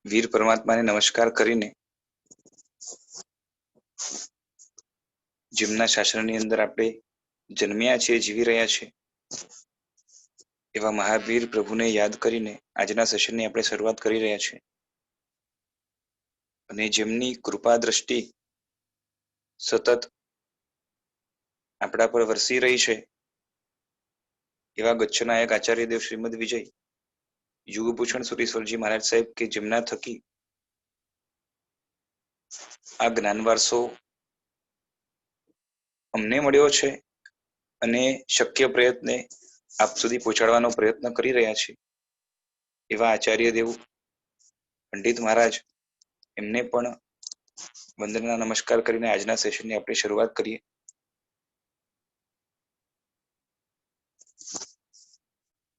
વીર પરમાત્માને નમસ્કાર કરીને જેમના શાસનની અંદર આપણે જન્મ્યા છીએ, જીવી રહ્યા છીએ, એવા મહાવીર પ્રભુને યાદ કરીને આજના સેશનની આપણે શરૂઆત કરી રહ્યા છીએ. અને જેમની કૃપા દ્રષ્ટિ સતત આપણા પર વરસી રહી છે એવા ગચ્છનાયક આચાર્ય દેવ શ્રીમદ વિજય યુગભૂષણ સુરેશ્વરજી મહારાજ સાહેબ કે જેમના થકી આ જ્ઞાન વારસો અમને મળ્યો છે અને શક્ય પ્રયત્ને આપ સુધી પહોંચાડવાનો પ્રયત્ન કરી રહ્યા છે એવા આચાર્ય દેવ પંડિત મહારાજ એમને પણ વંદના નમસ્કાર કરીને આજના સેશનની આપણે શરૂઆત કરીએ.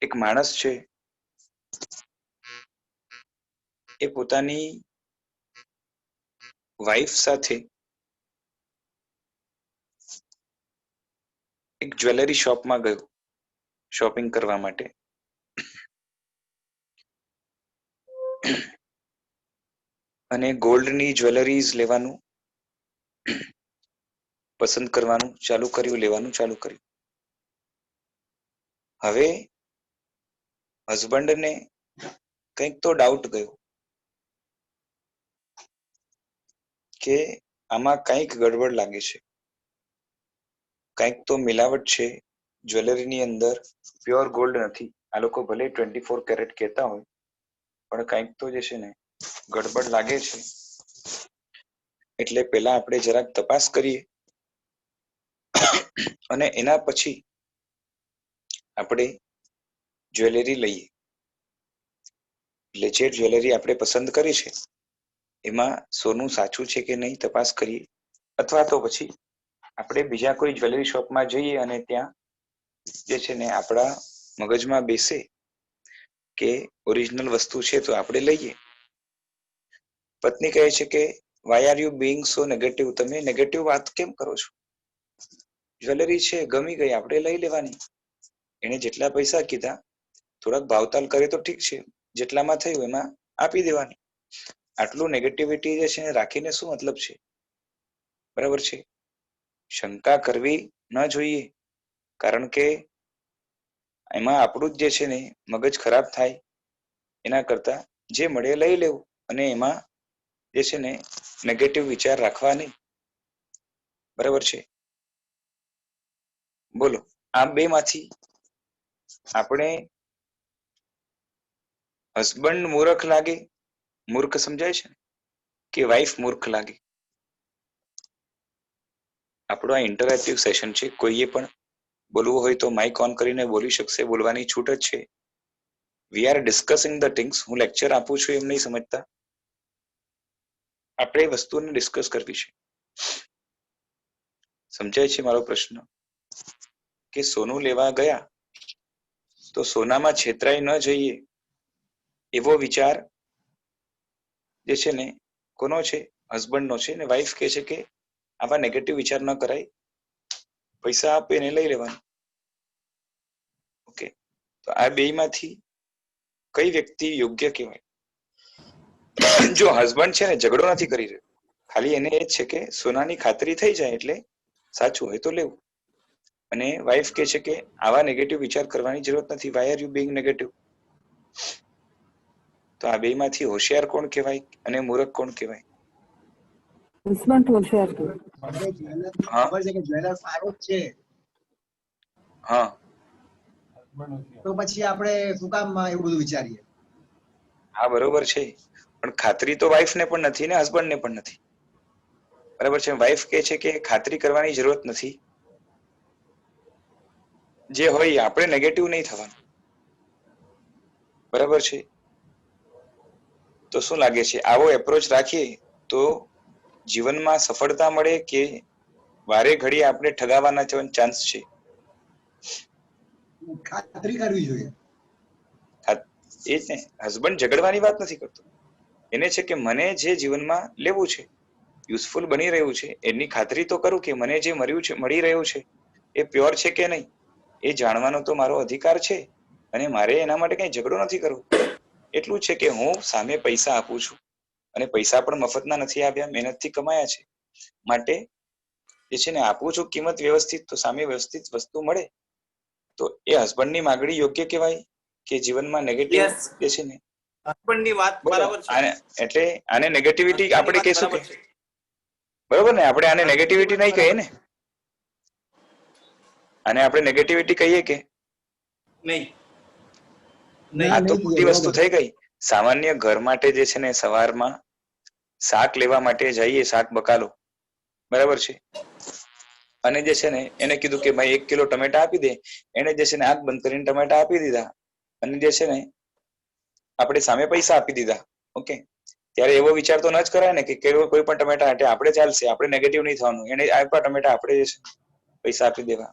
એક માણસ છે એ પોતાની વાઈફ સાથે એક જ્વેલરી શોપમાં ગયો શોપિંગ કરવા માટે. અને ગોલ્ડની જ્વેલરીઝ લેવાનું પસંદ કરવાનું ચાલુ કર્યું, લેવાનું ચાલુ કર્યું. હવે હસબન્ડને કંઈક તો ડાઉટ ગયો કે આમાં કંઈક ગડબડ લાગે છે, કંઈક તો મિલાવટ છે જ્વેલરીની અંદર, પ્યોર ગોલ્ડ નથી. આ લોકો ભલે 24 કેરેટ કહેતા હોય પણ કંઈક તો જે છે ને ગડબડ લાગે છે. એટલે પહેલા આપણે જરાક તપાસ કરીએ અને એના પછી આપણે જ્વેલરી લઈએ. એટલે જે જ્વેલરી આપણે પસંદ કરી છે એમાં સોનું સાચું છે કે નહીં તપાસ કરીએ, અથવા તો પછી આપણે બીજા કોઈ જ્વેલરી શોપમાં જઈએ અને ત્યાં જે છે ને આપણા મગજમાં બેસે કે ઓરિજિનલ વસ્તુ છે તો આપણે લઈએ. પત્ની કહે છે કે why are you being so negative, તમે નેગેટિવ વાત કેમ કરો છો? જ્વેલરી છે, ગમી ગઈ, આપણે લઈ લેવાની. એને જેટલા પૈસા કીધા થોડાક ભાવતાલ કરે તો ઠીક છે, જેટલામાં થયું એમાં આપી દેવાની. આટલું નેગેટિવિટી જે છે રાખીને શું મતલબ છે? બરાબર છે. શંકા કરવી ન જોઈએ, કારણ કે એમાં આપણું જ જે છે ને મગજ ખરાબ થાય. એના કરતા જે મળે લઈ લેવું અને એમાં જે છે ને નેગેટિવ વિચાર રાખવા નહીં. બરાબર છે. બોલો, આ બે માંથી આપણે હસબન્ડ મૂર્ખ લાગે, મૂર્ખ સમજાય છે, કે વાઈફ મૂર્ખ લાગે? આપણો આ ઇન્ટરેક્ટિવ સેશન છે. કોઈએ પણ બોલવું હોય તો માઇક ઓન કરીને બોલી શકશે, બોલવાની છૂટ જ છે. We are discussing the things. હું લેક્ચર આપું છું એમ નહીં સમજતા, આપણે વસ્તુને ડિસ્કસ કરવી છે. સમજાય છે મારો પ્રશ્ન? કે સોનું લેવા ગયા તો સોનામાં છેતરાઈ ન જઈએ એવો વિચાર જે છે ને કોનો છે? હસબન્ડનો છે. ને વાઈફ કહે છે કે આવા નેગેટિવ વિચાર ન કરાય, પૈસા આપે ને લઈ લેવાનું. ઓકે, તો આ બે માંથી કઈ વ્યક્તિ યોગ્ય કહેવાય? જો હસબન્ડ છે ને ઝઘડો નથી કરી રહ્યો, ખાલી એને એ જ છે કે સોનાની ખાતરી થઈ જાય એટલે સાચું હોય તો લેવું. અને વાઈફ કહે છે કે આવા નેગેટિવ વિચાર કરવાની જરૂરત નથી, why are you being negative. તો આ બે માંથી હોશિયાર કોણ કહેવાય અને મૂર્ખ કોણ કહેવાય? હસબન્ડ હોશિયાર છે. ખબર છે કે જ્વેલર સારો જ છે, હા, તો પછી આપણે શું કામ એવું બધું વિચારીએ? હા બરોબર છે, પણ ખાતરી તો વાઈફ ને પણ નથી ને હસબન્ડ ને પણ નથી. બરાબર છે. વાઈફ કહે છે કે ખાતરી કરવાની જરૂરત નથી, જે હોય આપણે નેગેટિવ નહીં થવાનું. બરાબર છે. તો શું લાગે છે, આવો એપ્રોચ રાખીએ તો જીવનમાં સફળતા મળે કે વારે ઘડી આપણે ઠગાવાના ચાન્સ છે? ખાતરી કરવી જોઈએ. એ જ ને, હસબન્ડ ઝઘડવાની વાત નથી કરતો, એને છે કે મને જે જીવનમાં લેવું છે, યુઝફુલ બની રહ્યું છે, એની ખાતરી તો કરું કે મને જે મળી રહ્યું છે એ પ્યોર છે કે નહીં, એ જાણવાનો તો મારો અધિકાર છે. અને મારે એના માટે કઈ ઝઘડો નથી કરવો. એટલું છે કે હું સામે પૈસા આપું છું અને પૈસા પણ મફતના નથી આવ્યા, મહેનતથી કમાયા છે, માટે જે છે ને આપું છું કિંમત વ્યવસ્થિત, તો સામે વ્યવસ્થિત વસ્તુ મળે, તો એ હસબન્ડની માગણી યોગ્ય કહેવાય કે જીવનમાં નેગેટિવ જે છે ને હસબન્ડની વાત બરાબર છે. એટલે આને નેગેટિવિટી આપણે હસબન્ડની વાત કહીશું કે બરાબર છે. બરોબર ને, આપણે આને નેગેટિવિટી નહીં કહીએ ને, આને આપણે નેગેટિવિટી કહીએ કે નહીં? આ તો ખોટી વસ્તુ થઈ ગઈ. સામાન્ય ઘર માટે જે છે ને સવારમાં શાક લેવા માટે જઈએ, શાક બકાલો, બરાબર છે, અને જે છે ને એને કીધું કે ભાઈ 1 કિલો ટમેટા આપી દે, એને જે છે ને આંખ બંધ કરીને ટમેટા આપી દીધા અને જે છે ને આપણે સામે પૈસા આપી દીધા. ઓકે, ત્યારે એવો વિચાર તો ન જ કરાય ને કે કોઈ પણ ટમેટા હાટે આપણે ચાલશે, આપણે નેગેટિવ નહીં થવાનું, એને આપ્યા ટમેટા આપણે જે છે પૈસા આપી દેવા.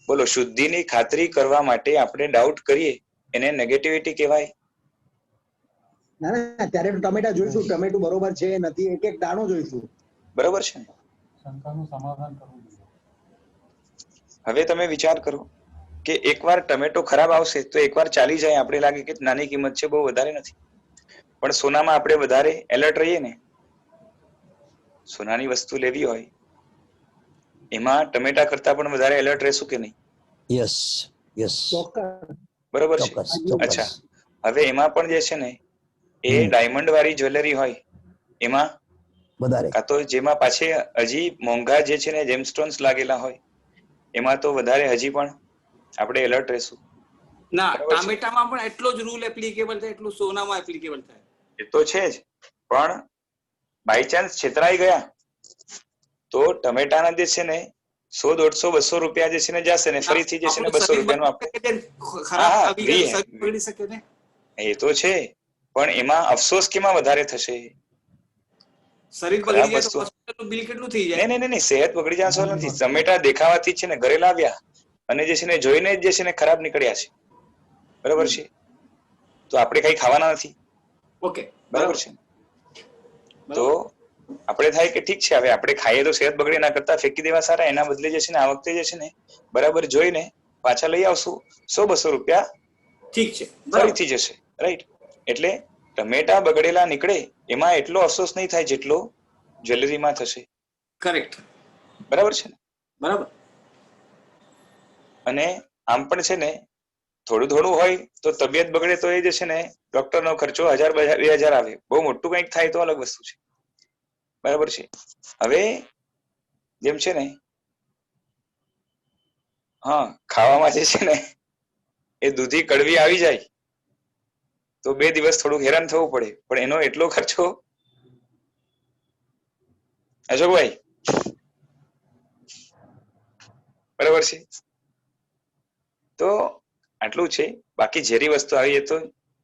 બોલો, શુદ્ધિની ખાતરી કરવા માટે આપણે ડાઉટ કરીએ એને નેગેટિવિટી કહેવાય? ના ના, ત્યારે ટમેટા જોઈશું, ટમેટું બરોબર છે નથી, એક એક દાણો જોઈશું. બરોબર છે ને? શંકાનું સમાધાન કરવું જોઈએ. હવે તમે વિચાર કરો કે એકવાર ટમેટો ખરાબ આવશે તો એકવાર ચાલી જાય, આપણે લાગે કે નાની કિંમત છે, બહુ વધારે નથી, પણ સોનામાં આપણે વધારે એલર્ટ રહીએ ને. સોનાની વસ્તુ લેવી હોય એમાં ટમેટા કરતા પણ વધારે એલર્ટ રહેશું કે નહીં? યસ યસ, બરોબર છે. ચોક્કસ અચ્છા, ચોક્કસ. હવે એમાં પણ જે છે ને એ ડાયમંડ વાળી જ્વેલરી હોય એમાં વધારે કાં તો જેમાં પાછી હજી મોંઘા જે છે ને જેમસ્ટોન્સ લાગેલા હોય એમાં તો વધારે હજી પણ આપણે એલર્ટ રહેશું. ના, ટામેટામાં પણ એટલો જ રૂલ એપ્લિકેબલ થાય એટલું સોનામાં એપ્લિકેબલ થાય. એ તો છે જ, પણ બાય ચાન્સ છેતરાઈ ગયા તો ટમેટાના જે છે ને 100, 150, 200 રૂપિયા જે છે ને જશે ને ફરીથી જે છે ને 200 રૂપિયાનું આપણે ખરાબ આવી ગયું, શરીર બગડી શકે ને. એ તો છે, પણ એમાં અફસોસ કેમાં વધારે થશે? શરીર બગડી જાય તો હોસ્પિટલનું બિલ કેટલું થઈ જાય? નહીં, સેહત બગડી જવાનો સવાલ નથી. ટમેટા દેખાવાથી છે ને ઘરે લાવ્યા અને જે છે ને જોઈને જ જે છે ને ખરાબ નીકળ્યા છે, બરોબર છે, તો આપણે કઈ ખાવાના નથી. ઓકે, બરાબર છે. તો આપણે થાય કે ઠીક છે, હવે આપણે ખાઈએ તો સેહત બગડે, ના કરતા ફેંકી દેવા સારા. એના બદલે જે છે ને આ વખતે જે છે ને બરાબર જોઈને પાછા લઈ આવશું, 100-200 રૂપિયા ઠીક છે, ફરીથી જશે, રાઈટ? એટલે ટમેટા બગડેલા નીકળે એમાં એટલો અફસોસ નહીં થાય જેટલો જ્વેલરીમાં થશે. કરેક્ટ, બરાબર છે ને? બરાબર. અને આમ પણ છે ને થોડું થોડું હોય તો તબિયત બગડે તો એ જે છે ને ડોક્ટરનો ખર્ચો 1000-2000 આવે. બહુ મોટું કંઈક થાય તો અલગ વસ્તુ છે, બરાબર છે. હવે જેમ છે ને હા, ખાવામાં જે છે ને એ દૂધી કડવી આવી જાય તો 2 દિવસ થોડું હેરાન થવું પડે, પણ એનો એટલો ખર્ચો, અશોકભાઈ, બરાબર છે. તો આટલું છે. બાકી ઝેરી વસ્તુ આવી તો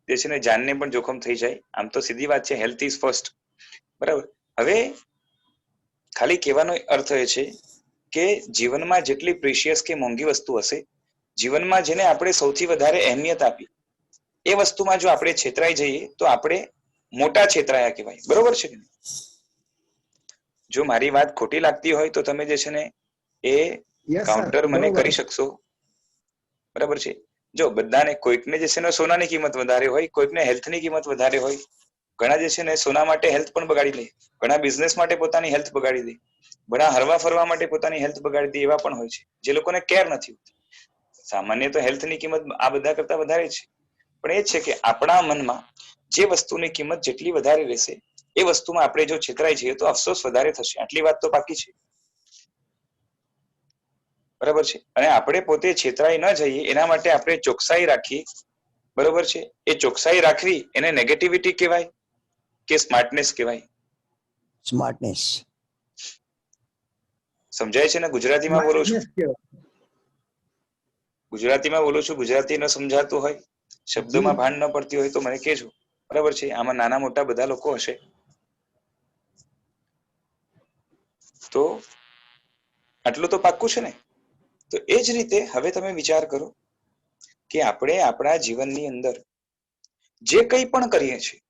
જે છે ને જાનને પણ જોખમ થઈ જાય. આમ તો સીધી વાત છે, હેલ્થ ઇઝ ફર્સ્ટ, બરાબર. હવે ખાલી કહેવાનો અર્થ એ છે કે જીવનમાં જેટલી પ્રેશિયસ કે મોંઘી વસ્તુ હશે, જીવનમાં જેને આપણે સૌથી વધારે અહેમિયત આપી, એ વસ્તુમાં જો આપણે છેતરાઈ જઈએ તો આપણે મોટા છેતરાયા કહેવાય, બરોબર છે. જો મારી વાત ખોટી લાગતી હોય તો તમે જે છે ને એ કાઉન્ટર મને કરી શકશો, બરાબર છે. જો બધાને, કોઈકને જે છે ને સોનાની કિંમત વધારે હોય, કોઈકને હેલ્થની કિંમત વધારે હોય. ઘણા જે છે ને સોના માટે હેલ્થ પણ બગાડી લે, ઘણા બિઝનેસ માટે પોતાની હેલ્થ બગાડી દે, ઘણા હરવા ફરવા માટે પોતાની હેલ્થ બગાડી દે, એવા પણ હોય છે જે લોકોને કેર નથી હોતી. સામાન્ય તો હેલ્થની કિંમત આ બધા કરતા વધારે છે, પણ એ છે કે આપણા મનમાં જે વસ્તુની કિંમત જેટલી વધારે રહેશે એ વસ્તુમાં આપણે જો છેતરાઈ જઈએ તો અફસોસ વધારે થશે. આટલી વાત તો પાકી છે, બરાબર છે. અને આપણે પોતે છેતરાઈ ન જઈએ એના માટે આપણે ચોકસાઈ રાખીએ, બરોબર છે. એ ચોકસાઈ રાખવી એને નેગેટિવિટી કહેવાય કે સ્માર્ટનેસ કહેવાય? સ્માર્ટનેસ. સમજાય છે ને? ગુજરાતીમાં બોલું છું, ગુજરાતીમાં બોલું છું. ગુજરાતી ન સમજાતું હોય, શબ્દોમાં ભાન ન પડતી હોય તો મને કહેજો, બરાબર છે. આમાં નાના મોટા બધા લોકો હશે. તો આટલું તો પાક્કું છે ને? તો એ જ રીતે હવે તમે વિચાર કરો કે આપણે આપણા જીવનની અંદર જે કંઈ પણ કરીએ છીએ,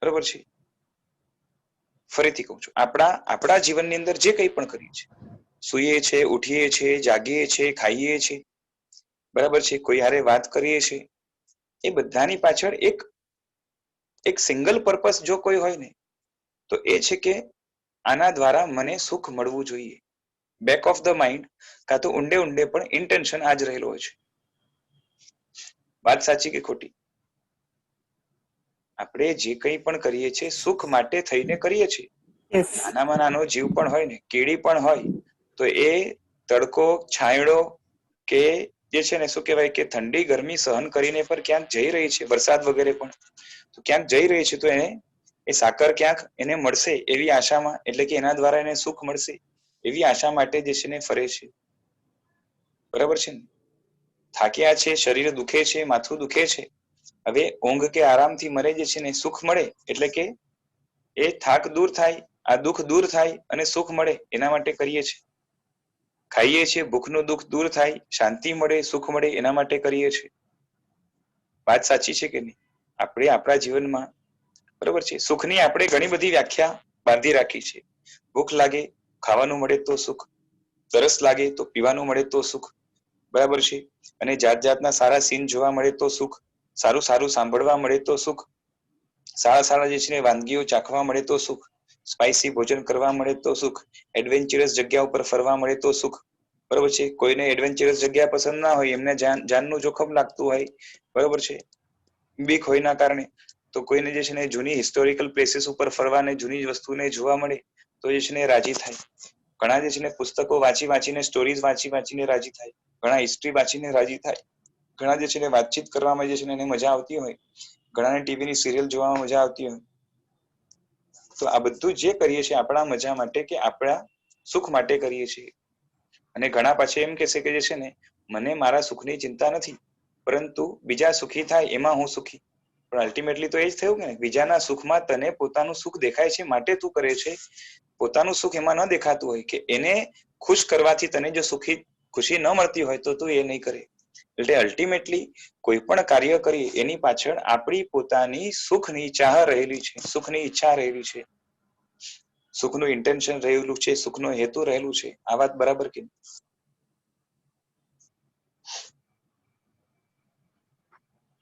બરાબર છે, ફરીથી કહું છું, આપણા જીવનની અંદર જે કંઈ પણ કરીએ છીએ, સૂઈએ છીએ, ઉઠીએ છીએ, જાગીએ છીએ, ખાઈએ છીએ, બરાબર છે, કોઈ હારે વાત કરીએ છીએ, એ બધાની પાછળ એક સિંગલ પર્પસ જો કોઈ હોય ને તો એ છે કે આના દ્વારા મને સુખ મળવું જોઈએ. બેક ઓફ ધ માઇન્ડ કાં તો ઊંડે ઊંડે પણ ઇન્ટેન્શન આ જ રહેલો હોય છે. વાત સાચી કે ખોટી? આપણે જે કંઈ પણ કરીએ છીએ સુખ માટે થઈને કરીએ છીએ. નાનામાં નાનો જીવ પણ હોય ને, કીડી પણ હોય તો એ તડકો, છાંયડો કે જે છે ને શું કહેવાય કે ઠંડી ગરમી સહન કરીને પર ક્યાંક જઈ રહી છે, વરસાદ વગેરે પણ તો ક્યાંક જઈ રહી છે, તો એને એ સાકર ક્યાંક એને મળશે એવી આશામાં, એટલે કે એના દ્વારા એને સુખ મળશે એવી આશા માટે જે છે ને ફરે છે. બરાબર છે ને? થાક્યા છે, શરીર દુખે છે, માથું દુખે છે, હવે ઊંઘ કે આરામથી મને જે છે ને સુખ મળે એટલે કે એ થાક દૂર થાય, આ દુઃખ દૂર થાય અને સુખ મળે એના માટે કરીએ છીએ. ખાઈએ છીએ, ભૂખનું દુઃખ દૂર થાય, શાંતિ મળે, સુખ મળે એના માટે કરીએ છીએ. વાત સાચી છે કે નહીં? આપણે આપણા જીવનમાં બરોબર છે, સુખની આપણે ઘણી બધી વ્યાખ્યા બાંધી રાખી છે. ભૂખ લાગે ખાવાનું મળે તો સુખ, તરસ લાગે તો પીવાનું મળે તો સુખ, બરાબર છે, અને જાત જાતના સારા સીન જોવા મળે તો સુખ, સારું સારું સાંભળવા મળે તો સુખ, સારા સારા જે છે વાનગીઓ ચાખવા મળે તો સુખ, સ્પાઇસી ભોજન કરવા મળે તો સુખ, એડવેન્ચરસ જગ્યા ઉપર ફરવા મળે તો સુખ. બરોબર છે, કોઈને એડવેન્ચરસ જગ્યા પસંદ ના હોય, એમને જાનનું જોખમ લાગતું હોય, બરોબર છે, બીક હોયના કારણે, તો કોઈને જે છે ને જૂની હિસ્ટોરિકલ પ્લેસીસ ઉપર ફરવાને જૂની વસ્તુને જોવા મળે તો જે છે ને રાજી થાય. ઘણા જે છે ને પુસ્તકો વાંચી વાંચીને, સ્ટોરીઝ વાંચી વાંચીને રાજી થાય, ઘણા હિસ્ટ્રી વાંચીને રાજી થાય, ઘણા જે છે ને વાતચીત કરવામાં જે છે ને એને મજા આવતી હોય, ઘણાને ટીવીની સિરિયલ જોવામાં મજા આવતી હોય. તો આ બધું જે કરીએ છીએ આપણા મજા માટે કે આપણા સુખ માટે કરીએ છીએ. અને ઘણા પાછા એમ કહેશે કે જે છે ને મને મારા સુખની ચિંતા નથી, પરંતુ બીજા સુખી થાય એમાં હું સુખી. પણ અલ્ટિમેટલી તો એ જ થયું કે બીજાના સુખમાં તને પોતાનું સુખ દેખાય છે માટે તું કરે છે. પોતાનું સુખ એમાં ન દેખાતું હોય કે એને ખુશ કરવાથી તને જો ખુશી ન મળતી હોય તો તું એ નહીં કરે. એટલે અલ્ટિમેટલી કોઈ પણ કાર્ય કરીએ એની પાછળ આપણી પોતાની સુખની ચાહ રહેલી છે, સુખની ઈચ્છા રહેલી છે, સુખનું ઇન્ટેન્શન રહેલું છે, સુખનો હેતુ રહેલું છે. આ વાત બરાબર કે?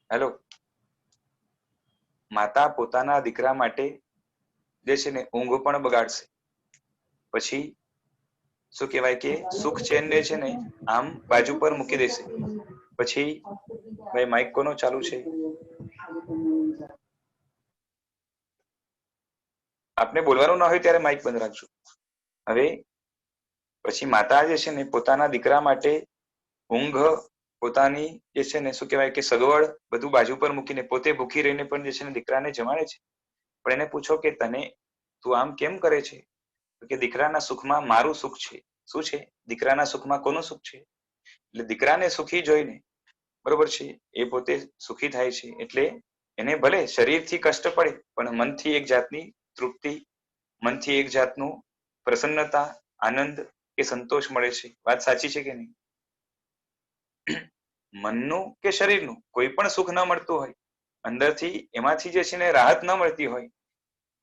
હેલો. માતા પોતાના દીકરા માટે જે છે ને ઊંઘ પણ બગાડશે, પછી શું કહેવાય કે સુખ ચેન છે ને આમ બાજુ પર મૂકી દેશે. પછી ભાઈ માઇક કોનો ચાલુ છે? આપને બોલવાનું ના હોય ત્યારે માઇક બંધ રાખજો. હવે પછી માતા જે છે ને પોતાના દીકરા માટે ઊંઘ, પોતાની જે છે ને શું કહેવાય કે સગવડ બધું બાજુ પર મૂકીને પોતે ભૂખી રહીને પણ જે છે ને દીકરાને જમાડે છે. પણ એને પૂછો કે તું આમ કેમ કરે છે? કે દીકરાના સુખમાં મારું સુખ છે. શું છે? દીકરાના સુખમાં કોનું સુખ છે? એટલે દીકરાને સુખી જોઈને બરોબર છે એ પોતે સુખી થાય છે. એટલે એને ભલે શરીરથી કષ્ટ પડે પણ મનથી એક જાતની તૃપ્તિ, મનથી એક જાતનું પ્રસન્નતા, આનંદ કે સંતોષ મળે છે. વાત સાચી છે કે નહીં? મનનું કે શરીરનું કોઈ પણ સુખ ન મળતું હોય, અંદરથી એમાંથી જે છે ને રાહત ન મળતી હોય,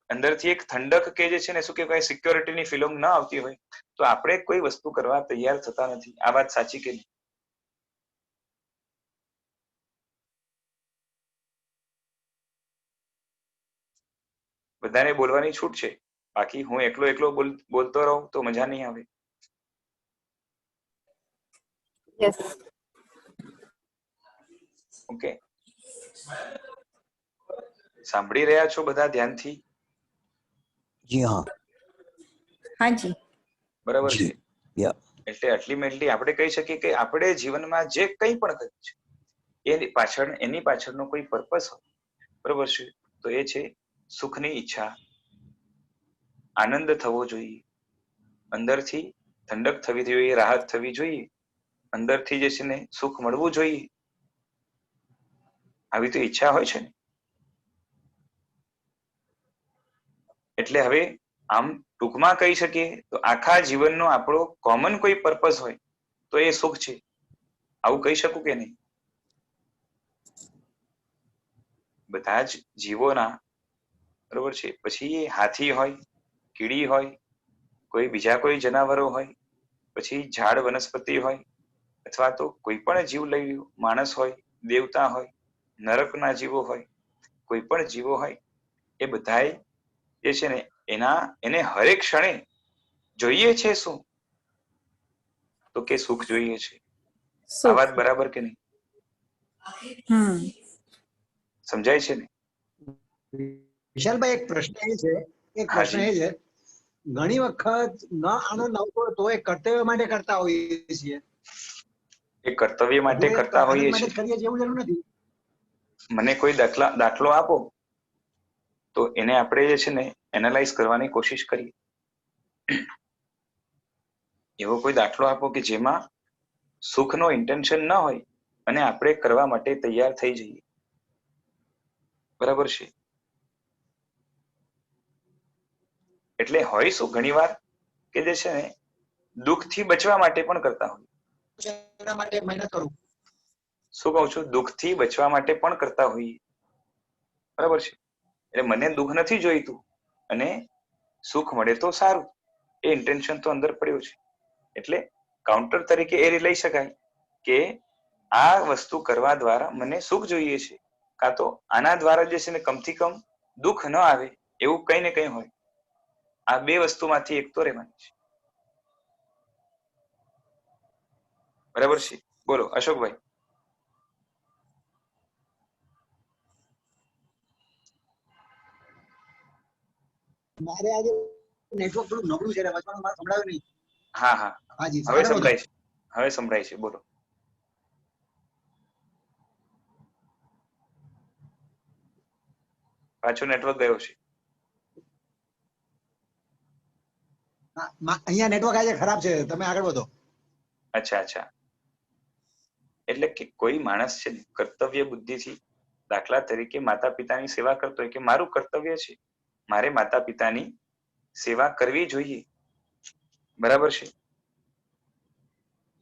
અંદરથી એક ઠંડક કે જે છે ને શું કહેવાય સિક્યોરિટીની ફિલિંગ ન આવતી હોય, તો આપણે કોઈ વસ્તુ કરવા તૈયાર થતા નથી. આ વાત સાચી કે નહીં? બધાને બોલવાની છૂટ છે, બાકી હું એકલો બોલતો રહું તો મજા નહીં આવે. ઓકે, સાંભળી રહ્યા છો બધા ધ્યાનથી? જી હા. હાજી. બરાબર છે. યા. એટલે અલ્ટિમેટલી આપણે કહી શકીએ કે આપણે જીવનમાં જે કંઈ પણ કરીએ છીએ એની પાછળનો કોઈ પર્પસ હોય, બરોબર છે, તો એ છે સુખની ઈચ્છા, આનંદ થવો જોઈએ, અંદરથી ઠંડક થવી જોઈએ, રાહત થવી જોઈએ, અંદરથી જે છે ને સુખ મળવું જોઈએ. આવી તો ઈચ્છા હોય છે ને. એટલે હવે આમ ટૂંકમાં કહી શકીએ તો આખા જીવનનો આપણો કોમન કોઈ પર્પસ હોય તો એ સુખ છે. આવું કહી શકું કે નહીં? બધા જ જીવોના બરોબર છે, પછી એ હાથી હોય, કીડી હોય, કોઈ બીજા કોઈ જનાવરો હોય, પછી ઝાડ વનસ્પતિ હોય, અથવા તો કોઈ પણ જીવ લઈ લો, માણસ હોય, દેવતા હોય, નરકના જીવો હોય, કોઈ પણ જીવો હોય, એ બધાય જે છે ને એને હરેક ક્ષણે જોઈએ છે શું? તો કે સુખ જોઈએ છે. આ વાત બરાબર કે નહીં? સમજાય છે ને? વિશાલભાઈ, એક પ્રશ્ન એ છે ઘણી વખત ન આનંદ આવતો હોય તો એ કર્તવ્ય માટે કરતા હોઈએ છીએ. એ કર્તવ્ય માટે કરતા હોઈએ છીએ. કરીએ છીએ એવું જરૂર નથી. મને કોઈ દાખલો આપો તો એને આપણે જે છે ને એનાલાઇઝ કરવાની કોશિશ કરીએ. એવો કોઈ દાખલો આપો કે જેમાં સુખનો ઇન્ટેન્શન ન હોય અને આપણે કરવા માટે તૈયાર થઈ જઈએ. બરાબર છે? એટલે હોય શું ઘણીવાર કે જે છે ને દુઃખથી બચવા માટે પણ કરતા હોય. એના માટે મહેનત કરું. શું કહું છું? દુઃખથી બચવા માટે પણ કરતા હોઈએ. બરાબર છે? એટલે મને દુઃખ નથી જોઈતું અને સુખ મળે તો સારું, એ ઇન્ટેન્શન તો અંદર પડ્યું છે. એટલે કાઉન્ટર તરીકે એ લઈ શકાય કે આ વસ્તુ કરવા દ્વારા મને સુખ જોઈએ છે, કાં તો આના દ્વારા જે છે ને કમથી કમ દુઃખ ન આવે એવું કઈ ને કઈ હોય. આ બે વસ્તુમાંથી એક તો રહેવાની છે. બરાબર છે? બોલો અશોકભાઈ. મારે આજે નેટવર્ક થોડું નબળું છે, વચમાં મારે સંભળાયું નહીં. હા હા, હાજી હવે સંભળાય છે. હવે સંભળાય છે. બોલો. પાછો નેટવર્ક ગયો છે. અહીંયા નેટવર્ક આજે ખરાબ છે, તમે આગળ વધો. અચ્છા અચ્છા. એટલે કે કોઈ માણસ છે કર્તવ્ય બુદ્ધિથી, દાખલા તરીકે માતા પિતાની સેવા કરતો હોય કે મારું કર્તવ્ય છે, મારે માતા પિતાની સેવા કરવી જોઈએ. બરાબર છે?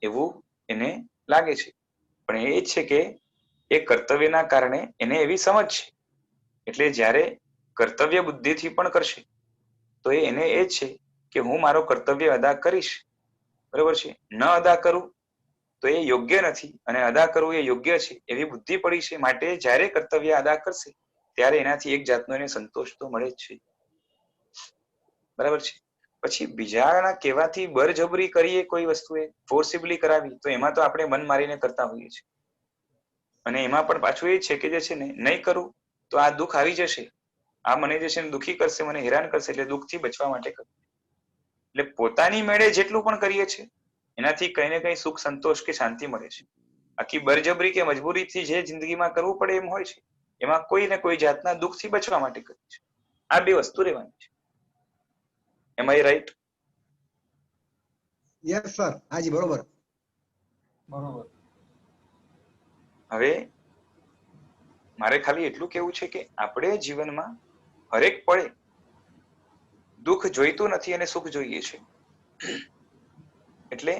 એવું એને લાગે છે. પણ એ છે કે એ કર્તવ્યના કારણે એને એવી સમજ છે. એટલે જ્યારે કર્તવ્ય બુદ્ધિથી પણ કરશે તો એને એ જ છે કે હું મારો કર્તવ્ય અદા કરીશ. બરાબર છે? ન અદા કરું તો એ યોગ્ય નથી અને અદા કરવું એ યોગ્ય છે એવી બુદ્ધિ પડી છે. માટે જ્યારે કર્તવ્ય અદા કરશે ત્યારે એનાથી એક જાતનો એને સંતોષ તો મળે જ છે. બરાબર છે? પછી બીજાના કહેવાથી બળજબરી કરીએ કોઈ વસ્તુએ, ફોર્સિબલી કરાવી, તો એમાં તો આપણે મન મારીને કરતા હોઈએ છીએ. અને એમાં પણ પાછું એ છે કે જે છે ને નહીં કરું તો આ દુઃખ આવી જશે, આ મને જે છે ને દુઃખી કરશે, મને હેરાન કરશે, એટલે દુઃખથી બચવા માટે કરું. એટલે પોતાની મેળે જેટલું પણ કરીએ છીએ એનાથી કઈ ને કઈ સુખ, સંતોષ કે શાંતિ મળે છે. આખી બળજબરી કે મજબૂરીથી જે જિંદગીમાં કરવું પડે એમ હોય છે, એમાં કોઈ ને કોઈ જાતના દુઃખથી બચવા માટે કરીએ છીએ. આ બે વસ્તુ રહેવાની છે. એમ આઈ રાઈટ? Yes sir. હાજી બરોબર. બરોબર. હવે મારે ખાલી એટલું કેવું છે કે આપણે જીવનમાં હરેક પળે દુઃખ જોઈતું નથી અને સુખ જોઈએ છે. એટલે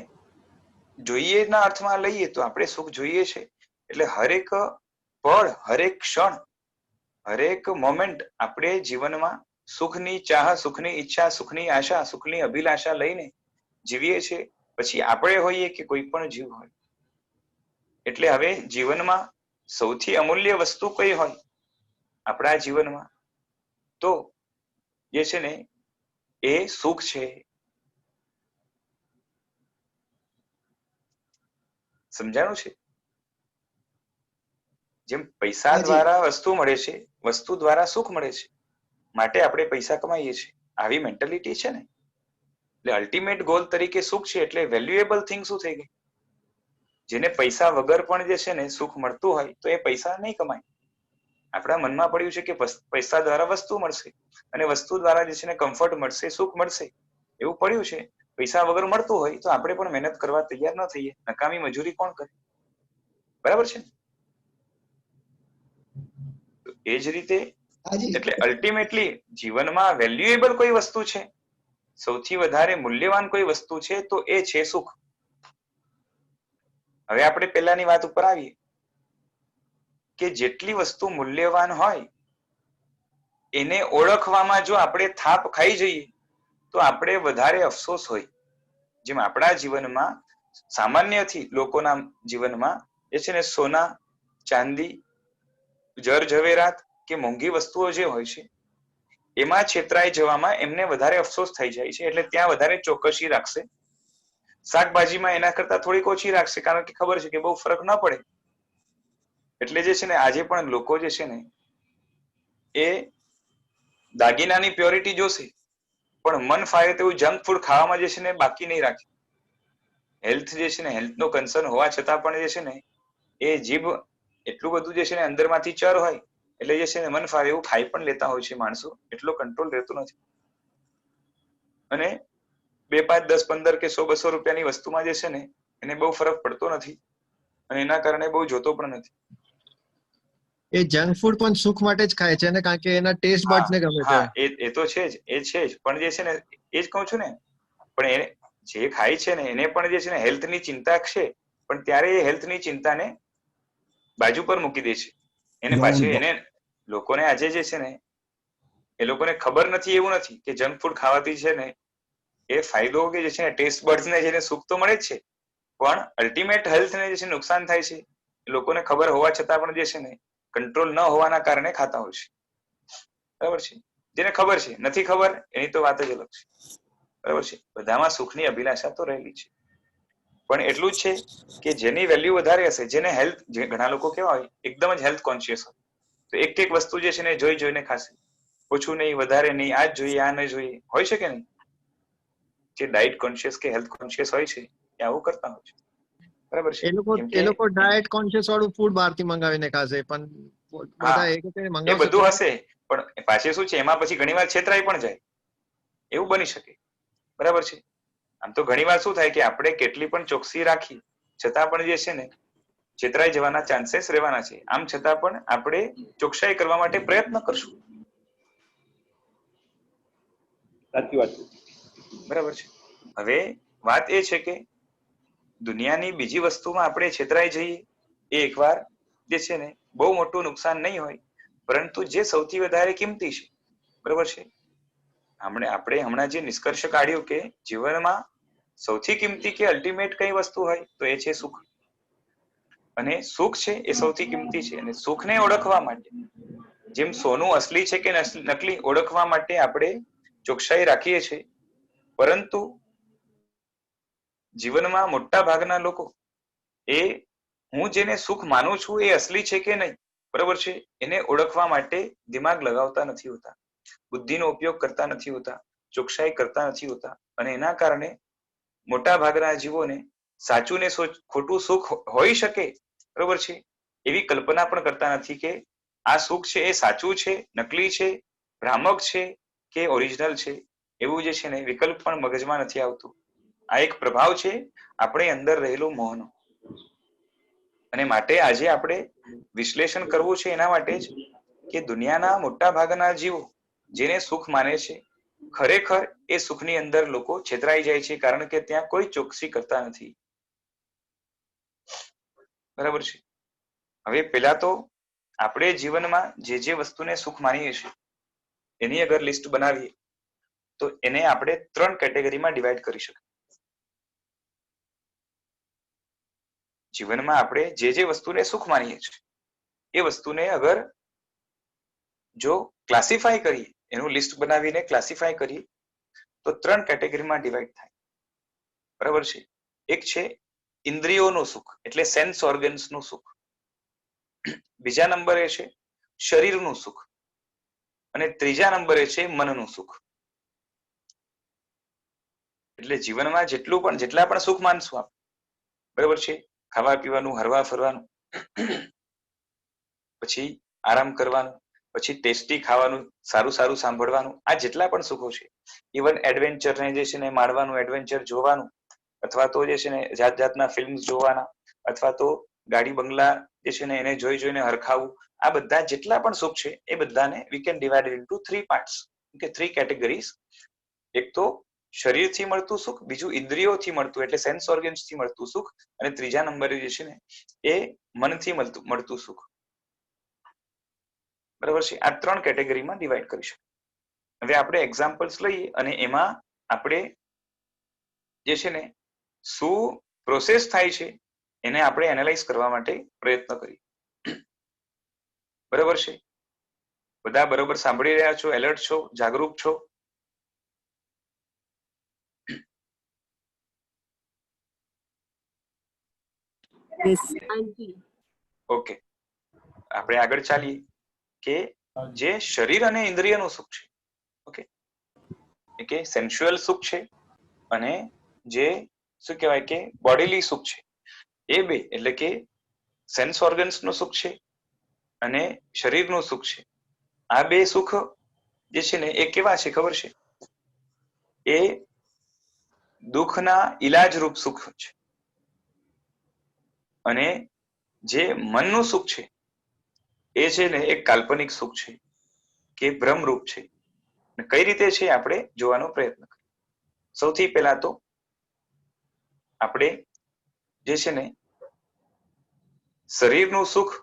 જોઈએ ના અર્થમાં લઈએ તો આપણે સુખ જોઈએ છે. એટલે હરેક પળ, હરેક ક્ષણ, હરેક મોમેન્ટ આપણે જીવનમાં સુખની ચાહ, સુખની ઈચ્છા, સુખની આશા, સુખની અભિલાષા લઈને જીવીએ છીએ. પછી આપણે હોઈએ કે કોઈ પણ જીવ હોય. એટલે હવે જીવનમાં સૌથી અમૂલ્ય વસ્તુ કઈ હોય આપણા જીવનમાં, તો જે છે ને એ સુખ છે. સમજાણું છે? જેમ પૈસા દ્વારા વસ્તુ મળે છે, વસ્તુ દ્વારા સુખ મળે છે, માટે આપણે પૈસા કમાઈએ છીએ, આવી મેન્ટાલિટી છે ને. એટલે અલ્ટિમેટ ગોલ તરીકે સુખ છે. એટલે વેલ્યુએબલ થિંગ શું થઈ ગઈ? જેને પૈસા વગર પણ જે છે ને સુખ મળતું હોય તો એ પૈસા નહીં કમાય. આપણા મનમાં પડ્યું છે કે પૈસા દ્વારા વસ્તુ મળશે અને વસ્તુ દ્વારા જે છે ને કમ્ફર્ટ મળશે, સુખ મળશે, એવું પડ્યું છે. પૈસા વગર મળતું હોય તો આપણે પણ મહેનત કરવા તૈયાર ન થઈએ. નકામી મજૂરી કોણ કરે? બરાબર છે? એ જ રીતે એટલે અલ્ટિમેટલી જીવનમાં વેલ્યુએબલ કોઈ વસ્તુ છે, સૌથી વધારે મૂલ્યવાન કોઈ વસ્તુ છે, તો એ છે સુખ. હવે આપણે પહેલાની વાત ઉપર આવીએ કે જેટલી વસ્તુ મૂલ્યવાન હોય એને ઓળખવામાં જો આપણે થાપ ખાઈ જઈએ તો આપણે વધારે અફસોસ હોય. જેમ આપણા જીવનમાં સામાન્યથી લોકોના જીવનમાં જે છે ને સોના, ચાંદી જર ઝવેરાત કે મોંઘી વસ્તુઓ જે હોય છે એમાં છેતરાઈ જવામાં એમને વધારે અફસોસ થઈ જાય છે, એટલે ત્યાં વધારે ચોકસી રાખશે. શાકભાજીમાં એના કરતા થોડીક ઓછી રાખશે, કારણ કે ખબર છે કે બહુ ફરક ન પડે. એટલે જે છે ને આજે પણ લોકો જે છે ને એ દાગીનાની પ્યોરિટી જોશે, પણ મન ફાવે તેવું જંક ફૂડ ખાવામાં જે છે ને બાકી નહીં રાખે. હેલ્થ જે છે ને, હેલ્થનો કન્સર્ન હોવા છતાં પણ જે છે ને એ જીભ એટલું બધું જે છે ને અંદરમાંથી ચર હોય એટલે જે છે ને મન ફાવે એવું ખાઈ પણ લેતા હોય છે માણસો. એટલો કંટ્રોલ રહેતો નથી. અને 2, 5, 10, 15 કે 100, 200 રૂપિયાની વસ્તુમાં જે છે ને એને બહુ ફરક પડતો નથી, અને એના કારણે બહુ જોતો પણ નથી. એ જંક ફૂડ પણ સુખ માટે જ ખાય છે ને, કારણ કે એના ટેસ્ટ બડ્સ ને ગમે છે. હા, એ તો છે જ, એ છે જ. પણ જે છે ને એ જ કહું છું ને, પણ એને જે ખાય છે ને એને પણ જે છે ને હેલ્થની ચિંતા છે, પણ ત્યારે એ હેલ્થની ચિંતાને બાજુ પર મૂકી દે છે. એને પાછી એને લોકોને આજે જે છે ને એ લોકોને ખબર નથી એવું નથી કે જંક ફૂડ ખાવાથી છે ને એ ફાયદો કે જે છે ને ટેસ્ટ બડ્સ ને જેને સુખ તો મળે જ છે, પણ અલ્ટિમેટ હેલ્થને જે છે નુકસાન થાય છે. લોકોને ખબર હોવા છતાં પણ જે છે ને કંટ્રોલ ન હોવાના કારણે ખાતા હોય છે. બરાબર છે. જેને ખબર છે, નથી ખબર એની તો વાત જ અલગ છે. બરાબર છે. બધામાં સુખની અભિલાષા તો રહેલી છે, પણ એટલું જ છે કે જેની વેલ્યુ વધારે હશે, જેને હેલ્થ, જે ઘણા લોકો કેવા હોય એકદમ જ હેલ્થ કોન્શિયસ હોય, તો એક વસ્તુ જે છે ને જોઈ જોઈને ખાશે. ઓછું નહીં, વધારે નહીં, આ જ જોઈએ, આ નહીં જોઈએ. હોય છે કે નહીં? જે ડાયટ કોન્શિયસ કે હેલ્થ કોન્શિયસ હોય છે એ આવું કરતા હોય છે. બરાબર છે. એ લોકો ડાયટ કોન્શિયસ વાળું ફૂડ બહારથી મંગાવીને ખાશે, પણ બધા એક એ મંગાવશે બધું હશે, પણ પાછી શું છે એમાં પછી ઘણીવાર છેતરાઈ પણ જાય, એવું બની શકે. બરાબર છે. આમ તો ઘણીવાર શું થાય કે આપણે કેટલી પણ ચોકસી રાખી છતાં પણ જે છે ને છેતરાઈ જવાના ચાન્સીસ રહેવાના છે. આમ છતાં પણ આપણે ચોકસાઈ કરવા માટે પ્રયત્ન કરશું. સાચી વાત છે. બરાબર છે. હવે વાત એ છે કે દુનિયાની બીજી વસ્તુમાં આપણે છેતરાઈ જઈએ એ એકવાર જે છે ને બહુ મોટું નુકસાન નહીં હોય, પરંતુ જે સૌથી વધારે કિંમતી છે, બરાબર છે, આપણે હમણાં જે નિષ્કર્ષ કાઢ્યું કે જીવનમાં સૌથી કિંમતી કે અલ્ટિમેટ કઈ વસ્તુ હોય તો એ છે સુખ. અને સુખ છે એ સૌથી કિંમતી છે. અને સુખને ઓળખવા માટે, જેમ સોનું અસલી છે કે નકલી ઓળખવા માટે આપણે ચોકસાઈ રાખીએ છીએ, પરંતુ જીવનમાં મોટા ભાગના લોકો એ હું જેને સુખ માનું છું એ અસલી છે કે નહીં, બરાબર છે, એને ઓળખવા માટે દિમાગ લગાવતા નથી હોતા, બુદ્ધિનો ઉપયોગ કરતા નથી હોતા, ચોકસાઈ કરતા નથી હોતા. અને એના કારણે મોટા ભાગના જીવોને સાચું ને ખોટું સુખ હોઈ શકે, બરાબર છે, એવી કલ્પના પણ કરતા નથી કે આ સુખ છે એ સાચું છે, નકલી છે, ભ્રામક છે કે ઓરિજિનલ છે. એવું જે છે ને વિકલ્પ પણ મગજમાં નથી આવતું. આ એક પ્રભાવ છે આપણે અંદર રહેલું મોહનો. અને માટે આજે આપણે વિશ્લેષણ કરવું છે એના માટે જ કે દુનિયાના મોટા ભાગના જીવો જેને સુખ માને છે, ખરેખર એ સુખની અંદર લોકો છેતરાઈ જાય છે, કારણ કે ત્યાં કોઈ ચોકસી કરતા નથી. બરાબર છે. હવે પેલા તો આપણે જીવનમાં જે વસ્તુને સુખ માનીએ છીએ એની અગર લિસ્ટ બનાવીએ તો એને આપણે 3 કેટેગરીમાં ડિવાઈડ કરી શકીએ. જીવનમાં આપણે જે વસ્તુને સુખ માનીએ છીએ એ વસ્તુને અગર જો ક્લાસિફાય કરીએ, એનું લિસ્ટ બનાવીને ક્લાસિફાય કરીએ તો 3 કેટેગરીમાં ડિવાઈડ થાય. બરાબર છે. એક છે ઇન્દ્રિયોનું સુખ, એટલે સેન્સ ઓર્ગન્સનું સુખ. બીજા નંબરે છે શરીરનું સુખ, અને ત્રીજા નંબરે છે મનનું સુખ. એટલે જીવનમાં જેટલા પણ સુખ માનશું આપ, બરાબર છે, ખાવા પીવાનું, હરવા ફરવાનું, પછી આરામ કરવાનું, પછી ટેસ્ટી ખાવાનું, સારું સારું સાંભળવાનું, આ જેટલા પણ સુખો છે, ઇવન એડવેન્ચર ને જે છે ને માણવાનું, એડવેન્ચર જોવાનું, અથવા તો જે છે ને જાત જાતના ફિલ્મ જોવાના, અથવા તો ગાડી બંગલા જે છે ને એને જોઈ જોઈને હરખાવું, આ બધા જેટલા પણ સુખ છે એ બધાને we can divide into 3 parts, કે 3 કેટેગરીઝ. એક તો શરીરથી મળતું સુખ, બીજું ઇન્દ્રિયોથી મળતું એટલે સેન્સ ઓર્ગન્સથી મળતું સુખ, અને ત્રીજા નંબરે જે છે ને એ મનથી મળતું સુખ. બરાબર છે. આ 3 કેટેગરીમાં ડિવાઈડ કરી શકીએ. હવે આપણે એક્ઝામ્પલ્સ લઈએ અને એમાં આપણે જે છે ને શું પ્રોસેસ થાય છે એને આપણે એનાલાઇઝ કરવા માટે પ્રયત્ન કરીએ. બરાબર છે? બધા બરોબર સાંભળી રહ્યા છો, એલર્ટ છો, જાગૃત છો? ઓકે, આપણે આગળ ચાલીએ કે જે શરીર અને ઇન્દ્રિયનું સુખ છે, ઓકે, કે સેન્સ્યુઅલ સુખ છે અને જે શું કહેવાય કે બોડીલી સુખ છે, એ બે એટલે કે સેન્સ ઓર્ગન્સ નું સુખ છે અને શરીરનું સુખ છે. આ બે સુખ જે છે ને એ કેવા છે ખબર છે? એ દુઃખના ઈલાજ રૂપ સુખ છે. અને જે મનનું સુખ છે એ છે ને એક કાલ્પનિક સુખ છે કે ભ્રમરૂપ છે. કઈ રીતે છે આપણે જોવાનો પ્રયત્ન કરીએ. સૌથી પહેલા તો આપણે જે છે ને શરીરનું સુખ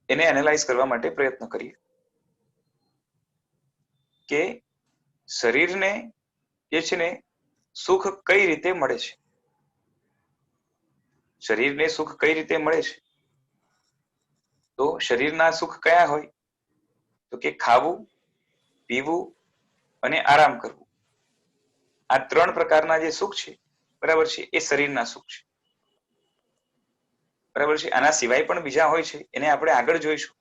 એને એનાલાઇઝ કરવા માટે પ્રયત્ન કરીએ કે શરીરને જે છે ને સુખ કઈ રીતે મળે છે. શરીરને સુખ કઈ રીતે મળે છે? તો શરીરના સુખ કયા હોય? તો કે ખાવું, પીવું અને આરામ કરવું. આ ત્રણ પ્રકારના જે સુખ છે, બરાબર છે, એ શરીરના સુખ છે. બરાબર છે. આના સિવાય પણ બીજા હોય છે, એને આપણે આગળ જોઈશું.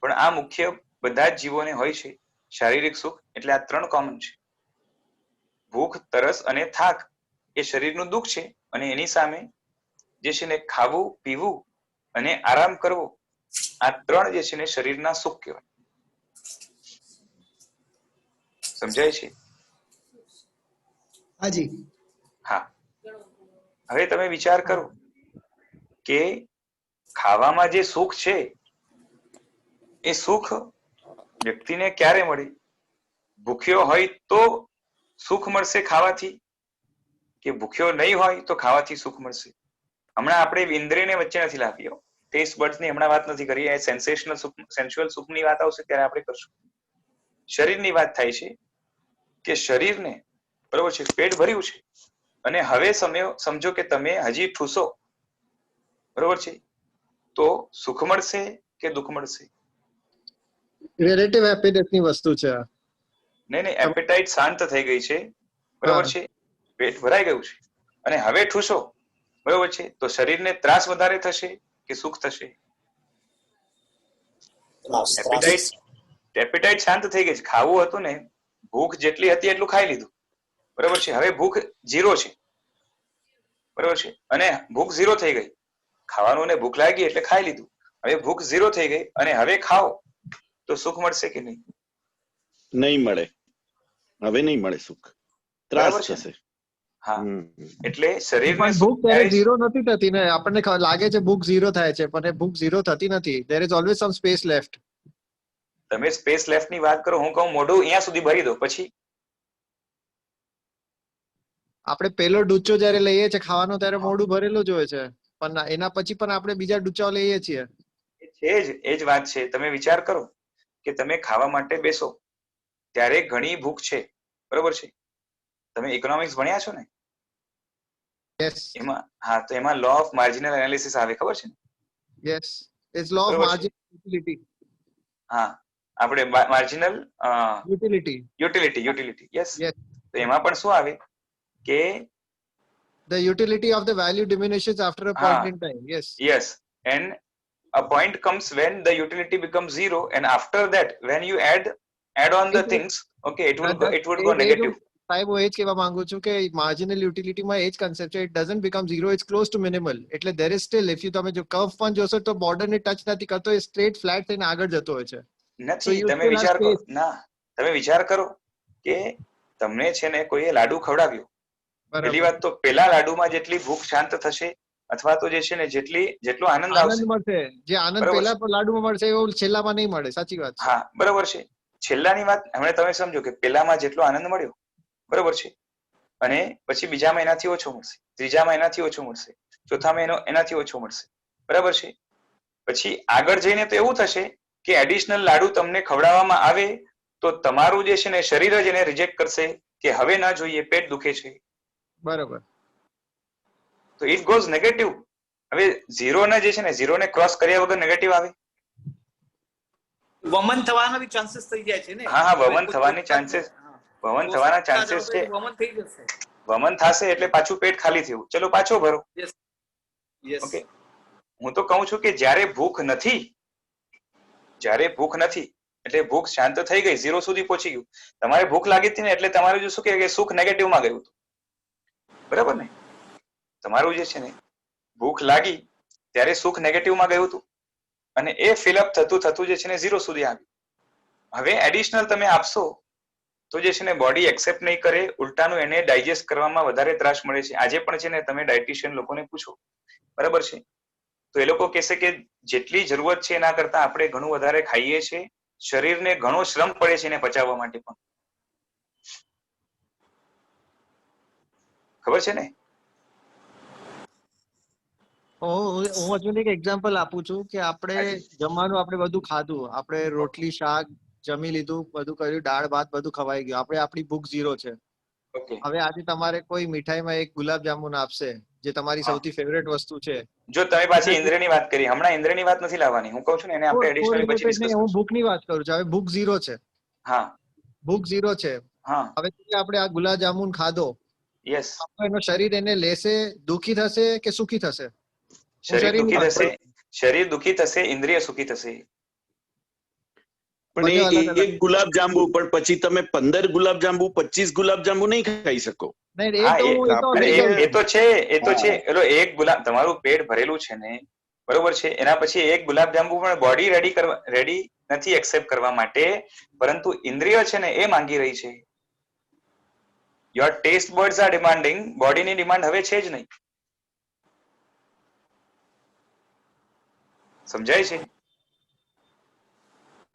પણ આ મુખ્ય બધા જ જીવોને હોય છે શારીરિક સુખ. એટલે આ ત્રણ કોમન છે. ભૂખ, તરસ અને થાક એ શરીરનું દુઃખ છે અને એની સામે જે છે ને ખાવું, પીવું અને આરામ કરવો, આ ત્રણ જે છે ને શરીરના સુખ કહેવાય. સમજાય છે? હાજી. હા. હવે તમે વિચાર કરો કે ખાવામાં જે સુખ છે એ સુખ વ્યક્તિને ક્યારે મળે? ભૂખ્યો હોય તો સુખ મળશે ખાવાથી, કે ભૂખ્યો નહીં હોય તો ખાવાથી સુખ મળશે? હમણાં આપણે ઇન્દ્રિયને વચ્ચે નથી લાવ્યો. ટેસ્ટ બર્ડ્સ ની હમણાં વાત નથી કરી. એ સેન્સેશનલ સુખ, સેન્સ્યુઅલ સુખની વાત આવશે ત્યારે આપણે કરશું. શરીરની વાત થાય છે કે શરીરને બરોબર છે, પેટ ભર્યું છે અને હવે સમજો કે તમે હજી ઠૂસો, બરોબર છે, તો સુખ મળશે કે દુઃખ મળશે? રિલેટિવ હેપીનેસ ની વસ્તુ છે આ. નહીં, એપેટાઇટ શાંત થઈ ગઈ છે, બરોબર છે, પેટ ભરાઈ ગયું છે અને હવે ઠૂસો, બરોબર છે, તો શરીરને ત્રાસ વધારે થશે કે સુખ થશે? એપેટાઇટ શાંત થઈ ગઈ છે. ખાવું હતું ને, ભૂખ જેટલી હતી એટલું ખાઈ લીધું, બરોબર છે. હવે ભૂખ 0 છે, બરોબર છે, અને ભૂખ 0 થઈ ગઈ. ખાવાનું ને ભૂખ લાગી એટલે ખાઈ લીધું. હવે ભૂખ 0 થઈ ગઈ અને હવે ખાઓ તો સુખ મળશે કે નહીં? નહીં મળે. હવે નહીં મળે સુખ, ત્રાસ થશે. હા, એટલે શરીરને ભૂખ ત્યારે 0 નથી થતી ને. આપણને લાગે છે ભૂખ 0 થાય છે, પણ ભૂખ 0 થતી નથી. there is always some space left. તમે સ્પેસ લેફ્ટ ની વાત કરો, હું કહું મોઢું અહીંયા સુધી ભરી દો, પછી આપણે પેલો ડૂચો જયારે લઈએ છીએ ખાવાનો ત્યારે મોઢું ભરેલું જ હોય છે, પણ એના પછી પણ આપણે બીજા ડૂચા લઈએ છીએ. એ જ વાત છે. તમે વિચાર કરો કે તમે ખાવા માટે બેસો ત્યારે ઘણી ભૂખ છે, બરોબર છે. તમે ઇકોનોમિક્સ ભણ્યા છો ને? એમાં હા, તો એમાં લો ઓફ માર્જિનલ એનાલિસિસ આવે, ખબર છે ને? Yes, it's law of marginal utility. હા, આપણે માર્જિનલ યુટિલિટી યસ. તો એમાં પણ શું આવે કે the utility of the value diminishes after a point in time. Yes, and a point comes when the utility becomes 0, and after that when you add on the things, okay, it would go negative. સાહેબ, હું એ જ કહેવા માંગુ છું કે marginal યુટિલિટીમાં એ જ concept છે. It doesn't become 0, it's close to minimal. એટલે there is still, if you તમે જો કર્વ પણ જોશો તો બોર્ડર ને ટચ નથી કરતો, એ સ્ટ્રેટ ફ્લેટ થઈને આગળ જતો હોય છે. નથી. તમે વિચાર કરો ના, તમે વિચાર કરો કે તમને છે ને કોઈએ લાડુ ખવડાવ્યો, પહેલી વાત તો પેલા લાડુમાં જેટલી ભૂખ શાંત થશે અથવા તો જે છે ને જેટલો આનંદ આવશે, મળશે, જે આનંદ પેલા લાડુમાં મળશે એવો છેલ્લામાં નહીં મળે. સાચી વાત છે. હા, બરોબર છે. છેલ્લાની વાત હમણાં તમે સમજો કે પેલામાં જેટલો આનંદ મળ્યો, બરોબર છે, અને પછી બીજામાં એનાથી ઓછો મળશે, ત્રીજામાં એનાથી ઓછો મળશે, ચોથામાં એનાથી ઓછો મળશે, બરાબર છે. પછી આગળ જઈને તો એવું થશે કે એડિશનલ લાડુ તમને ખવડાવવામાં આવે તો તમારું જે છે ને શરીર જ એને રિજેક્ટ કરશે કે હવે ના જોઈએ, પેટ દુખે છે. બરાબર. તો ઇટ ગોઝ નેગેટિવ. હવે 0 ને જે છે ને 0 ને ક્રોસ કર્યા વગર નેગેટિવ આવે? વમન થવાના બી ચાન્સીસ થઈ જાય છે ને. હા હા, વમન કોઈ થવાની ઓછા ચાન્સીસ હા. વમન ઓછા થવાના જાઓ ચાન્સીસ તો છે. એ વમન થઈ જશે. વમન થશે એટલે પાછું પેટ ખાલી થયું, ચલો પાછો ભરો. યસ. ઓકે, હું તો કહું છું કે જ્યારે ભૂખ નથી એટલે ભૂખ શાંત થઈ ગઈ, 0 સુધી પહોંચી ગયું. તમારે ભૂખ લાગી હતી ને એટલે તમારું જે શું કે સુખ નેગેટિવમાં ગયું હતું, બરાબર ને? તમારું જે છે ને ભૂખ લાગી ત્યારે સુખ નેગેટિવમાં ગયું હતું અને એ ફિલઅપ થતું થતું જે છે ને 0 સુધી આવ્યું. હવે એડિશનલ તમે આપશો તો જે છે ને બોડી એક્સેપ્ટ નહીં કરે, ઉલટાનું એને ડાયજેસ્ટ કરવામાં વધારે ત્રાસ મળે છે. આજે પણ છે ને તમે ડાયટિશિયન લોકોને પૂછો, બરાબર છે, તો એ લોકો કહેશે કે જેટલી જરૂરત છે એના કરતા આપણે ઘણું વધારે ખાઈએ છીએ, શરીરને ઘણો શ્રમ પડે છે એને પચાવવા માટે પણ. ખબર છે ને? હું હજુ એક એક્ઝામ્પલ આપું છું કે આપણે જમવાનું આપણે બધું ખાધું, આપણે રોટલી શાક જમી લીધું, બધું કર્યું, દાળ ભાત બધું ખવાઈ ગયું, આપણે આપણી ભૂખ 0 છે. ઓકે, હવે આજે તમારે કોઈ મીઠાઈમાં એક ગુલાબ જાંબુન આપશે જે તમારી હા. સૌથી ફેવરેટ વસ્તુ છે. જો તમે પાછી ઇન્દ્રિયની વાત કરી, હમણાં ઇન્દ્રિયની વાત નથી લાવવાની, હું કહું છું ને એને આપણે એડિશનલી પછી કોરિલેટેડ ડિસ્કસ નહીં, હું કરીશું. ભૂખની વાત કરું છું. હવે ભૂખ 0 છે, હા ભૂખ 0 છે. હા, હવે આપણે આ ગુલાબ જાંબુન ખાધો, યસ. એનો શરીર એને લેશે, દુખી થશે કે સુખી થશે? હું શરીર શરીરની દુખી વાત થશે, કરું છું. શરીર દુખી થશે, ઇન્દ્રિય સુખી થશે. પણ બંને એ અલગ અલગ એક ગુલાબ જાંબુ, પણ પછી તમે 15 ગુલાબ જાંબુ 25 ગુલાબ જાંબુ નહીં ખાઈ શકો. નહીં, હા, હું એ તો આપણે અગ્રી કરું એ છું. તો છે, એ તો હા. છે. એલો એક ગુલાબ, તમારું પેટ ભરેલું છે ને, બરોબર છે, એના પછી એક ગુલાબ જાંબુ પણ બોડી રેડી નથી એક્સેપ્ટ કરવા માટે, પરંતુ ઇન્દ્રિય છે ને એ માંગી રહી છે. Your taste buds are demanding, બોડીની ડિમાન્ડ હવે છે જ નહીં. સમજાય છે?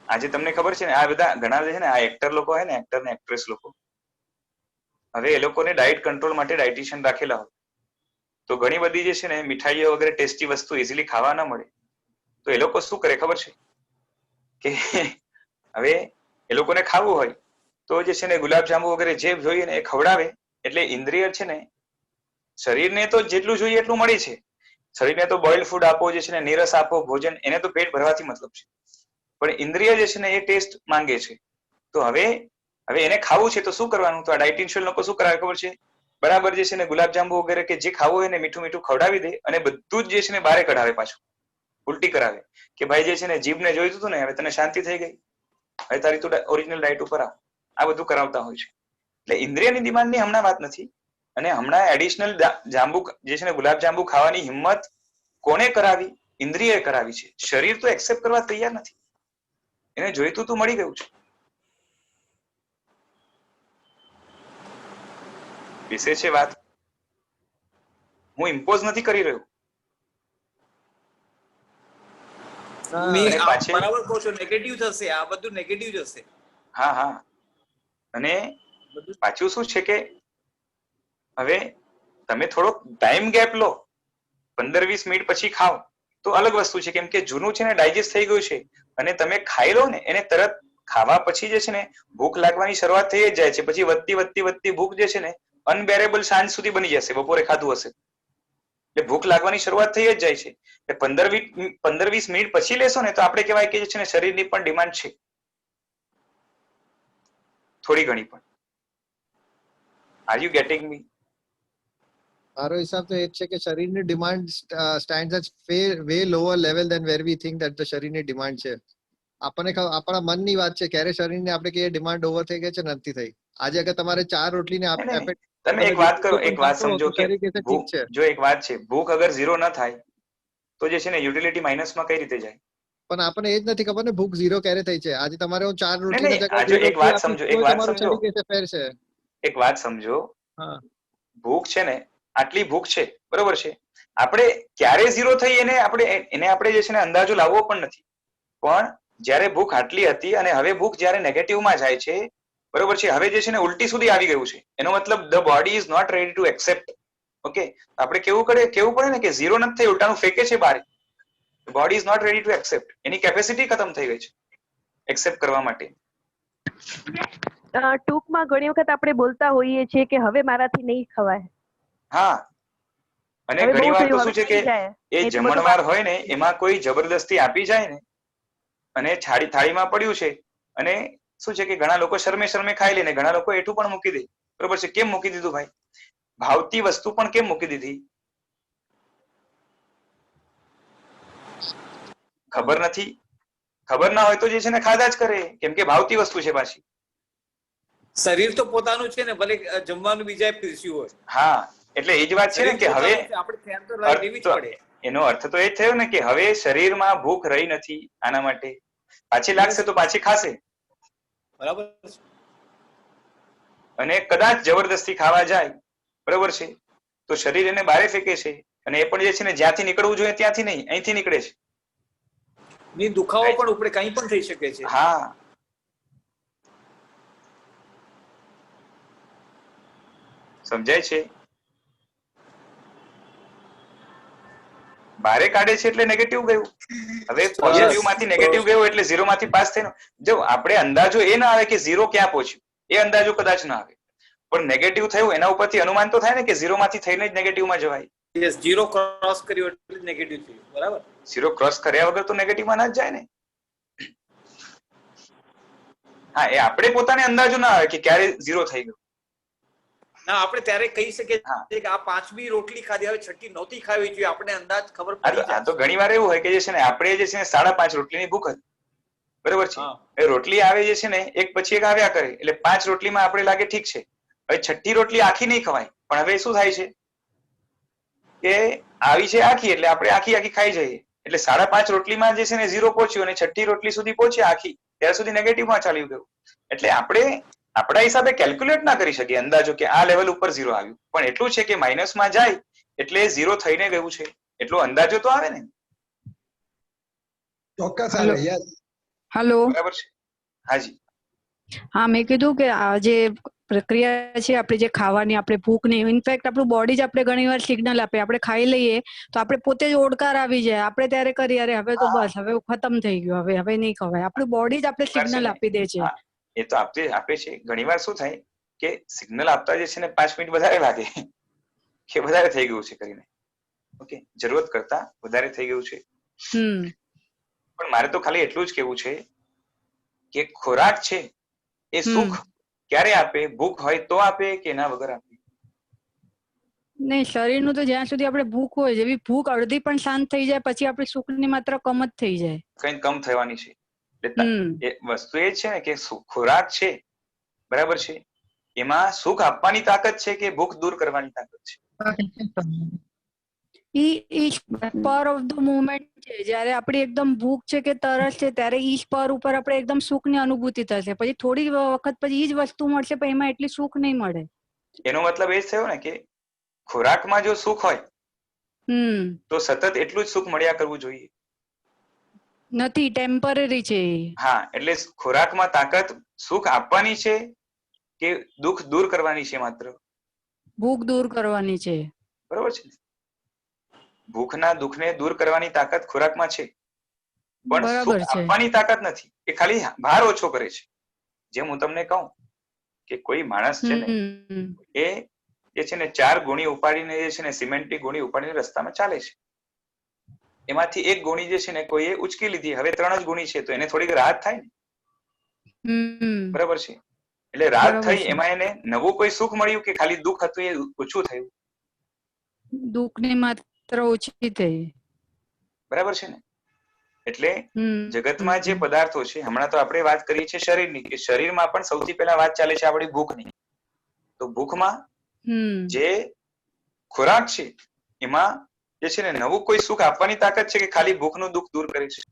આજે તમને ખબર છે ને આ બધા ઘણા છે ને આ એક્ટર લોકો હોય ને, એક્ટર ને એક્ટ્રેસ લોકો, હવે એ લોકોને ડાયટ કંટ્રોલ માટે ડાયટિશિયન રાખેલા હોય, તો ઘણી બધી જે છે ને મીઠાઈઓ વગેરે ટેસ્ટી વસ્તુ ઇઝીલી ખાવા ના મળે, તો એ લોકો શું કરે ખબર છે કે હવે એ લોકોને ખાવું હોય તો જે છે ને ગુલાબ જાંબુ વગેરે જે જોઈએ ને એ ખવડાવે, એટલે ઇન્દ્રિય છે ને શરીરને તો જેટલું જોઈએ એટલું મળી છે. શરીરને તો બોઇલ્ડ ફૂડ આપો, જે છે ને નીરસ આપો, ભોજન, એને તો પેટ ભરવાથી મતલબ છે. પણ ઇન્દ્રિય જે છે ને એ ટેસ્ટ માંગે છે. તો હવે એને ખાવું છે તો શું કરવાનું? તો આ ડાયટિશિયન લોકો શું કરાવે ખબર છે? બરાબર જે છે ને ગુલાબ જાંબુ વગેરે કે જે ખાવું હોય ને મીઠું મીઠું ખવડાવી દે અને બધું જ જે છે ને બારે કઢાવે, પાછું ઉલટી કરાવે કે ભાઈ જે છે ને જીભને જોઈતું હતું ને, હવે તને શાંતિ થઈ ગઈ, હવે તારી તું ઓરિજિનલ ડાયટ ઉપર આવ. આ બધું કરાવતા હોય છે. એટલે ઇન્દ્રિયની ડિમાન્ડની હમણાં વાત નથી, અને હમણાં એડિશનલ જાંબુ જે છે ને ગુલાબ જાંબુ ખાવાની હિંમત કોને કરાવી? ઇન્દ્રિયએ કરાવી છે. શરીર તો એક્સેપ્ટ કરવા તૈયાર નથી, એને જોઈતું તું મળી ગયું છે. વિશે છે વાત, હું ઇમ્પોઝ નથી કરી રહ્યો. અને પાછી બરાબર કહો છો, નેગેટિવ થશે, આ બધું નેગેટિવ જશે. હા હા, અને પાછું શું છે કે હવે તમે થોડોક ટાઈમ ગેપ લો, 15-20 મિનિટ પછી ખાઓ તો અલગ વસ્તુ છે, કેમ કે જૂનું છે ને ડાયજેસ્ટ થઈ ગયું છે, અને તમે ખાઈ લો ને એને તરત ખાવા પછી જે છે ને ભૂખ લાગવાની શરૂઆત થઈ જ જાય છે. પછી વધતી વધતી વધતી ભૂખ જે છે ને અનબેરેબલ સાંજ સુધી બની જશે, બપોરે ખાધું હશે એટલે ભૂખ લાગવાની શરૂઆત થઈ જ જાય છે. એટલે 15-20 મિનિટ પછી લેશો ને તો આપણે કહેવાય કે જે છે ને શરીરની પણ ડિમાન્ડ છે, થોડી ઘણી પણ. Are you getting me? મારો હિસાબ તો એ જ છે કે શરીરની demand stands at way lower level than where we think that the શરીરની ડિમાન્ડ છે. આપણને આપણા મનની વાત છે, ક્યારે શરીરની આપણે કહીએ ડિમાન્ડ ઓવર થઈ ગઈ છે, નથી થઈ. આજે અગર તમારે 4 રોટલીને તમે એક વાત કરો, એક વાત સમજો કે શરીર કહેશે ઠીક છે. જો એક વાત છે, ભૂખ અગર 0 ન થાય તો જે છે ને યુટિલિટી માઇનસમાં કઈ રીતે જાય? પણ આપણને એ જ નથી ખબર ને ભૂખ 0 ક્યારે થઈ છે. આજે તમારે હું 4 નહીં રોટલીની નહીં, જગ્યાએ આ જો 2 એક રોટલી વાત આપીશ સમજો, તો એક વાત તમારું સમજો, શરીર કહેશે ફેર છે. એક વાત સમજો, હા, ભૂખ છે ને આટલી ભૂખ છે, બરોબર છે, આપણે ક્યારે 0 થઈ એને આપણે જે છે ને અંદાજો લાવવો પણ નથી. પણ જ્યારે ભૂખ આટલી હતી અને હવે ભૂખ જ્યારે નેગેટિવમાં જાય છે, બરોબર છે, હવે જે છે ને ઉલટી સુધી આવી ગયું છે, એનો મતલબ the body is not ready to accept. Okay, આપણે કેવું પડે ને કે 0 નથી થઈ, ઉલટાનું ફેંકે છે બહાર. Body is not ready to accept, એની કેપેસિટી ખતમ થઈ ગઈ છે એક્સેપ્ટ કરવા માટે. ટૂંકમાં ઘણી વખત આપણે બોલતા હોઈએ છીએ કે હવે મારાથી નહીં ખવાય. હા, અને હવે બહુ ઘણી વાર તો થયું, શું હવે છે કે થઈ જાય. એ એ તો બધું જમણવાર હોય ને એમાં કોઈ જબરદસ્તી આપી જાય ને અને થાળીમાં પડ્યું છે, અને શું છે કે ઘણા લોકો શરમે શરમે ખાઈ લે ને ઘણા લોકો એઠું પણ મૂકી દે. બરોબર છે. કેમ મૂકી દીધું ભાઈ? ભાવતી વસ્તુ પણ કેમ મૂકી દીધી? ખબર નથી. ખબર ના હોય તો જે છે ને ખાધા જ કરે, કેમ કે ભાવતી વસ્તુ છે પાછી. શરીર તો પોતાનું છે ને, ભલે જમવાનું બીજાએ પીરસ્યું હોય. હા, એટલે એ જ વાત છે ને કે હવે આપણે ધ્યાન તો લેવી જ પડે. એનો અર્થ તો એ જ થયો ને કે હવે શરીરમાં ભૂખ રહી નથી. આના માટે પાછી લાગશે તો પાછી ખાશે. બરાબર. અને કદાચ જબરદસ્તી ખાવા જાય, બરોબર છે, તો શરીર એને બારે ફેંકે છે. અને એ પણ જે છે ને જ્યાંથી નીકળવું જોઈએ ત્યાંથી નહીં, અહીંથી નીકળે છે. ની દુખાવો પણ ઉપડે, કંઈ પણ થઈ શકે છે. હા, સમજાય છે? બારે કાઢે છે એટલે નેગેટિવ ગયું. હવે પોઝિટિવ માંથી નેગેટિવ ગયો એટલે 0 માંથી પાસ થઈને જો આપણે અંદાજો એ ના આવે કે 0 ક્યાં પહોંચ્યું, એ અંદાજો કદાચ ના આવે, પણ નેગેટિવ થયું એના ઉપરથી અનુમાન તો થાય ને કે 0 માંથી થઈને જ નેગેટિવ માં જવાય. યસ, 0 ક્રોસ કર્યો એટલે નેગેટિવ થયું. બરાબર. 0 ક્રોસ કર્યા વગર તો નેગેટિવ માં ના જ જાય ને. હા, એ આપણે પોતાને અંદાજો ના આવે કે ક્યારે 0 થઈ ગયું. ના, આપણે ત્યારે કહી શકીએ કે આ 5મી રોટલી ખાધી, હવે 6ઠ્ઠી નહોતી ખાવી જોઈએ, આપણે અંદાજ ખબર પડી જાય. તો ઘણી વાર એવું હોય કે જે છે ને આપણે જે છે ને 5.5 રોટલીની ભૂખ હતી, બરોબર છે, એ રોટલી આવે જે છે ને એક પછી એક આવ્યા કરે, એટલે 5 રોટલીમાં આપણે લાગે ઠીક છે, હવે 6ઠ્ઠી રોટલી આખી નહીં ખવાય, પણ હવે શું થાય છે કે આવી છે આખી, એટલે આપણે આખી ખાઈ જઈએ, એટલે 5.5 રોટલીમાં જે છે ને 0 પહોંચ્યું અને 6ઠ્ઠી રોટલી સુધી પહોંચ્યા આખી, ત્યાં સુધી નેગેટિવમાં ચાલ્યું ગયું. એટલે આપણે આપણા હિસાબે કેલ્ક્યુલેટ ના કરી શકીએ અંદાજો કે આ લેવલ ઉપર 0 આવ્યું, પણ એટલું છે કે માઇનસમાં જાય એટલે 0 થઈને ગયું છે, એટલો અંદાજો તો આવે ને. ચોક્કસ આવે. યસ. હેલો. બરાબર છે. હાજી. હા, મેં કીધું કે આ જે પ્રક્રિયા છે આપણી જે ખાવાની, આપણે ભૂખ નહીં, ઇનફેક્ટ આપણું બોડી જ આપણે ઘણી વાર સિગ્નલ આપે, આપણે ખાઈ લઈએ તો આપણે પોતે જ ઓડકાર આવી જાય, આપણે ત્યારે કરીએ અરે હવે તો બસ, હવે ખતમ થઈ ગયું, હવે નહીં ખવાય. આપણું બોડી જ આપણે સિગ્નલ આપી દે છે. એ તો આપે છે. ઘણી વાર શું થાય કે સિગ્નલ આપતા જે છે ને 5 મિનિટ વધારે લાગે કે વધારે થઈ ગયું છે કરીને, ઓકે, જરૂરત કરતા વધારે થઈ ગયું છે. પણ મારે તો ખાલી એટલું જ કેવું છે કે ખોરાક છે એ સુખ ક્યારે આપે? ભૂખ હોય તો આપે કે એના વગર આપે? નહીં, શરીરનું તો જ્યાં સુધી આપણે ભૂખ હોય, જેવી ભૂખ અડધી પણ શાંત થઈ જાય પછી આપણી સુખની માત્રા કમ જ થઈ જાય, કઈ કમ થવાની છે. એ વસ્તુ એ છે ને કે ખોરાક છે, બરાબર છે, એમાં સુખ આપવાની તાકાત છે કે ભૂખ દૂર કરવાની તાકાત છે? ઈ સ્પર ઓફ ધ મોમેન્ટ છે. જ્યારે આપણી એકદમ ભૂખ છે કે તરસ છે ત્યારે ઈ સ્પર ઉપર આપણે એકદમ સુખની અનુભૂતિ થશે, પછી થોડી વખત પછી ઈ જ વસ્તુ મળશે પણ એમાં એટલી સુખ નહીં મળે. એનો મતલબ એ જ થયો ને કે ખોરાકમાં જો સુખ હોય તો સતત એટલું જ સુખ મળ્યા કરવું જોઈએ. નથી, ટેમ્પરરી છે. હા, એટલે ખોરાકમાં તાકાત સુખ આપવાની છે કે દુઃખ દૂર કરવાની છે? માત્ર ભૂખ દૂર કરવાની છે. બરોબર છે. ભૂખના દુઃખને દૂર કરવાની તાકાત ખોરાકમાં છે, પણ સુખ આપવાની તાકાત નથી. એ ખાલી ભાર ઓછો કરે છે. જેમ હું તમને કહું કે કોઈ માણસ છે ને એ જે છે ને 4 ગુણી ઉપાડીને જે છે ને સિમેન્ટની ગુણી ઉપાડીને રસ્તામાં ચાલે છે, એમાંથી એક ગુણી જે છે ને કોઈએ ઉચકી લીધી, હવે 3 જ ગુણી છે, તો એને થોડીક રાહત થાય ને, બરાબર છે. એટલે રાહત થઈ, એમાં એને નવું કોઈ સુખ મળ્યું કે ખાલી દુઃખ હતું એ ઓછું થયું? દુઃખની માત્રા ઓછી થઈ, બરાબર છે ને. એટલે જગતમાં જે પદાર્થો છે, હમણાં તો આપણે વાત કરી છે શરીરની, કે શરીરમાં પણ સૌથી પહેલા વાત ચાલે છે આપણી ભૂખની. તો ભૂખમાં જે ખોરાક છે એમાં જે છે ને નવું કોઈ સુખ આપવાની તાકાત છે કે ખાલી ભૂખનું દુઃખ દૂર કરે છે?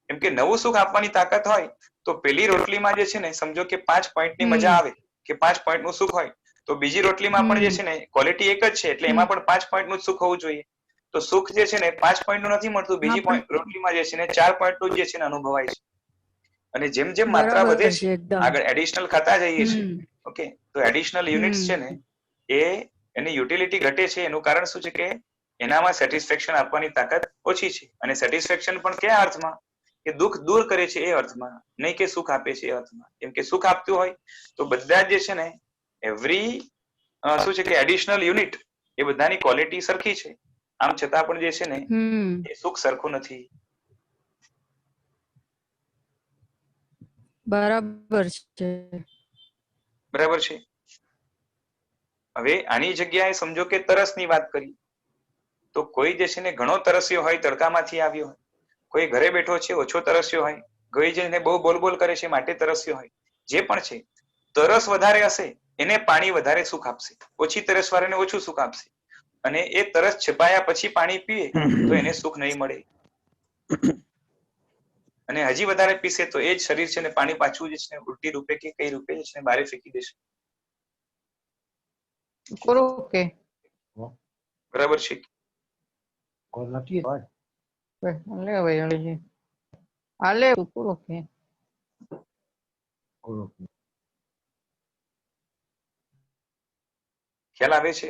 કેમ કે નવું સુખ આપવાની તાકાત હોય તો પેલી રોટલીમાં જે છે ને સમજો કે 5 પોઈન્ટની મજા આવે કે 5 પોઈન્ટનું સુખ હોય, તો બીજી રોટલીમાં પણ જે છે ને ક્વોલિટી એક જ છે, એટલે એમાં પણ 5 પોઈન્ટનું સુખ હોવું જોઈએ. તો સુખ જે છે ને 5 પોઈન્ટનું નથી મળતું, બીજી રોટલીમાં જે છે ને 4 પોઈન્ટનું જે છે ને અનુભવાય છે. અને જેમ જેમ માત્રા વધે છે, આગળ એડિશનલ ખાતા જઈએ છીએ, ઓકે, તો એડિશનલ યુનિટ્સ છે ને એની યુટિલિટી ઘટે છે. એનું કારણ શું છે કે એનામાં સેટિસ્ફેક્શન આપવાની તાકાત ઓછી છે. અને સેટિસ્ફેક્શન પણ કયા અર્થમાં? કે દુઃખ દૂર કરે છે એ અર્થમાં, નહીં કે સુખ આપે છે એ અર્થમાં. કેમ કે સુખ આપતું હોય તો બધા જે છે ને એવરી શું છે કે એડિશનલ યુનિટ એ બધાની ક્વોલિટી સરખી છે, આમ છતાં પણ જે છે ને એ સુખ સરખું નથી. બરાબર છે. બરાબર છે. હવે આની જગ્યાએ સમજો કે તરસની વાત કરી, તો કોઈ જે છે ને ઘણો તરસ્યો હોય, તડકામાંથી આવ્યો હોય, કોઈ ઘરે બેઠો છે ઓછો તરસ્યો હોય, કોઈ જેને બહુ બોલ કરે છે માટે તરસ્યો હોય, જે પણ છે તરસ વધારે હશે એને પાણી વધારે સુખ આપશે, ઓછી તરસ વાળાને ઓછું સુખ આપશે. અને એ તરસ છપાયા પછી પાણી પીએ તો એને સુખ નહીં મળે, અને હજી વધારે પીશે તો એ જ શરીર છે ને પાણી પાછું જે છે ઉલટી રૂપે કે કઈ રૂપે છે ને બારે ફેંકી દેશે. બરાબર છે. ખ્યાલ આવે છે?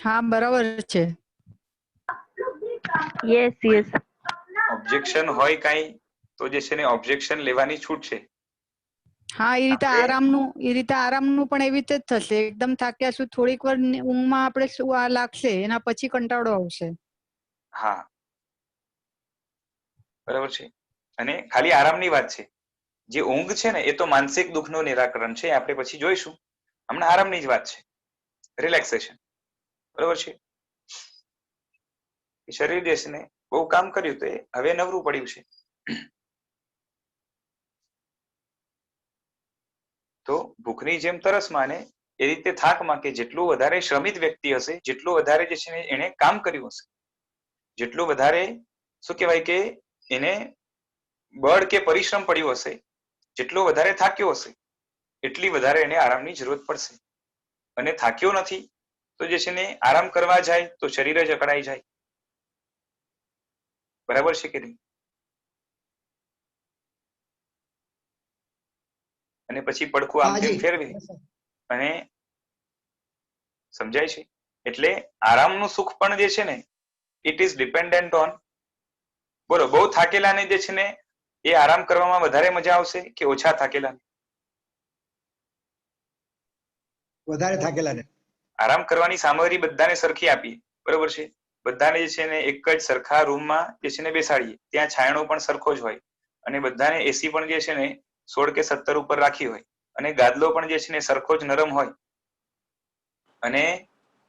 હા બરાબર છે. Yes yes. ઓબ્જેક્શન હોય કઈ તો જે છે ને ઓબ્જેક્શન લેવાની છૂટ છે. હા એ રીતે આરામનું પણ એવી રીતે જ થશે. એકદમ થાક્યા શું થોડીક વાર ઊંઘમાં આપણે શું લાગશે, એના પછી કંટાળો આવશે. હા બરાબર છે. અને ખાલી આરામની વાત છે. જે ઊંઘ છે ને એ તો માનસિક દુઃખનું નિરાકરણ છે, આપણે પછી જોઈશું. હમણાં આરામની જ વાત છે, રિલેક્સેશન. બરાબર છે. શરીર જે છે ને બહુ કામ કર્યું તો હવે નવરું પડ્યું છે. તો ભૂખની જેમ તરસમાં ને એ રીતે થાકમાં, કે જેટલું વધારે શ્રમિત વ્યક્તિ હશે, જેટલું વધારે જે છે ને એને કામ કર્યું હશે, જેટલું વધારે શું કહેવાય કે એને બળ કે પરિશ્રમ પડ્યો હશે, જેટલો વધારે થાક્યો હશે એટલી વધારે એને આરામની જરૂરત પડશે. અને થાક્યો નથી તો જે છે ને આરામ કરવા જાય તો શરીર જ અકળાઈ જાય. બરાબર છે કે નહીં? અને પછી પડખું આમ તેમ ફેરવી અને સમજાય છે. એટલે આરામનું સુખ પણ જે છે ને ઇટ ઇઝ ડિપેન્ડન્ટ ઓન, બોલો બહુ થાકેલાને જે છે ને એ આરામ કરવામાં વધારે મજા આવશે કે ઓછા થાકેલાને? વધારે થાકેલાને. આરામ કરવાની સામગ્રી બધાને સરખી આપીએ, બરોબર છે, બધાને જે છે ને એક જ સરખા રૂમમાં જે છે ને બેસાડીએ, ત્યાં છાંયડો પણ સરખો જ હોય, અને બધાને એસી પણ જે છે ને 16 કે 17 ઉપર રાખી હોય, અને ગાદલો પણ જે છે ને સરખો જ નરમ હોય, અને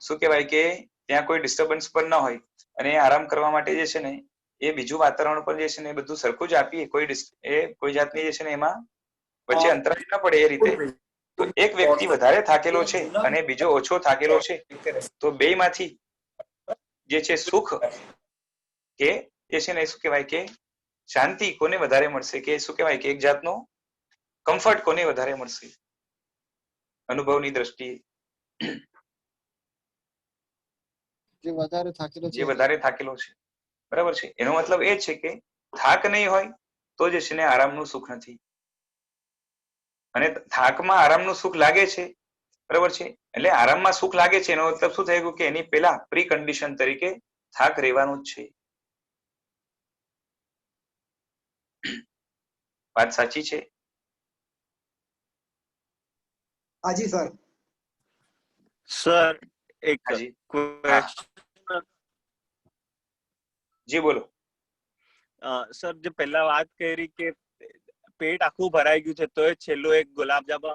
શું કહેવાય કે ત્યાં કોઈ ડિસ્ટર્બન્સ પણ ન હોય, અને આરામ કરવા માટે જે છે ને એ બીજું વાતાવરણ પણ જે છે ને એ બધું સરખું જ આપીએ, કોઈ જાતની જે છે ને એમાં વચ્ચે અંતરાય ન પડે એ રીતે, તો એક વ્યક્તિ વધારે થાકેલો છે અને બીજો ઓછો થાકેલો છે, તો બેયમાંથી જે છે સુખ કે જે છે ને શું કહેવાય કે શાંતિ કોને વધારે મળશે, કે શું કહેવાય કે એક જાતનો કમ્ફર્ટ કોને વધારે મળશે અનુભવની દ્રષ્ટિએ? જે વધારે થાકેલો છે. જે વધારે થાકેલો છે. બરાબર છે. એનો મતલબ એ છે કે થાક નહીં હોય તો જે છે ને આરામનું સુખ નથી, અને થાકમાં આરામનું સુખ લાગે છે, બરાબર છે, એટલે આરામમાં સુખ લાગે છે એનો મતલબ શું થઈ ગયું કે એની પેલા પ્રી કન્ડિશન તરીકે થાક રહેવાનું જ છે. વાત સાચી છે? હાજી સર. સર એક હાજી જી બોલો. સર જે પહેલા વાત કરી કે પેટ આખું ભરાઈ ગયું છે તો એ છેલ્લો એક ગુલાબજાંબુ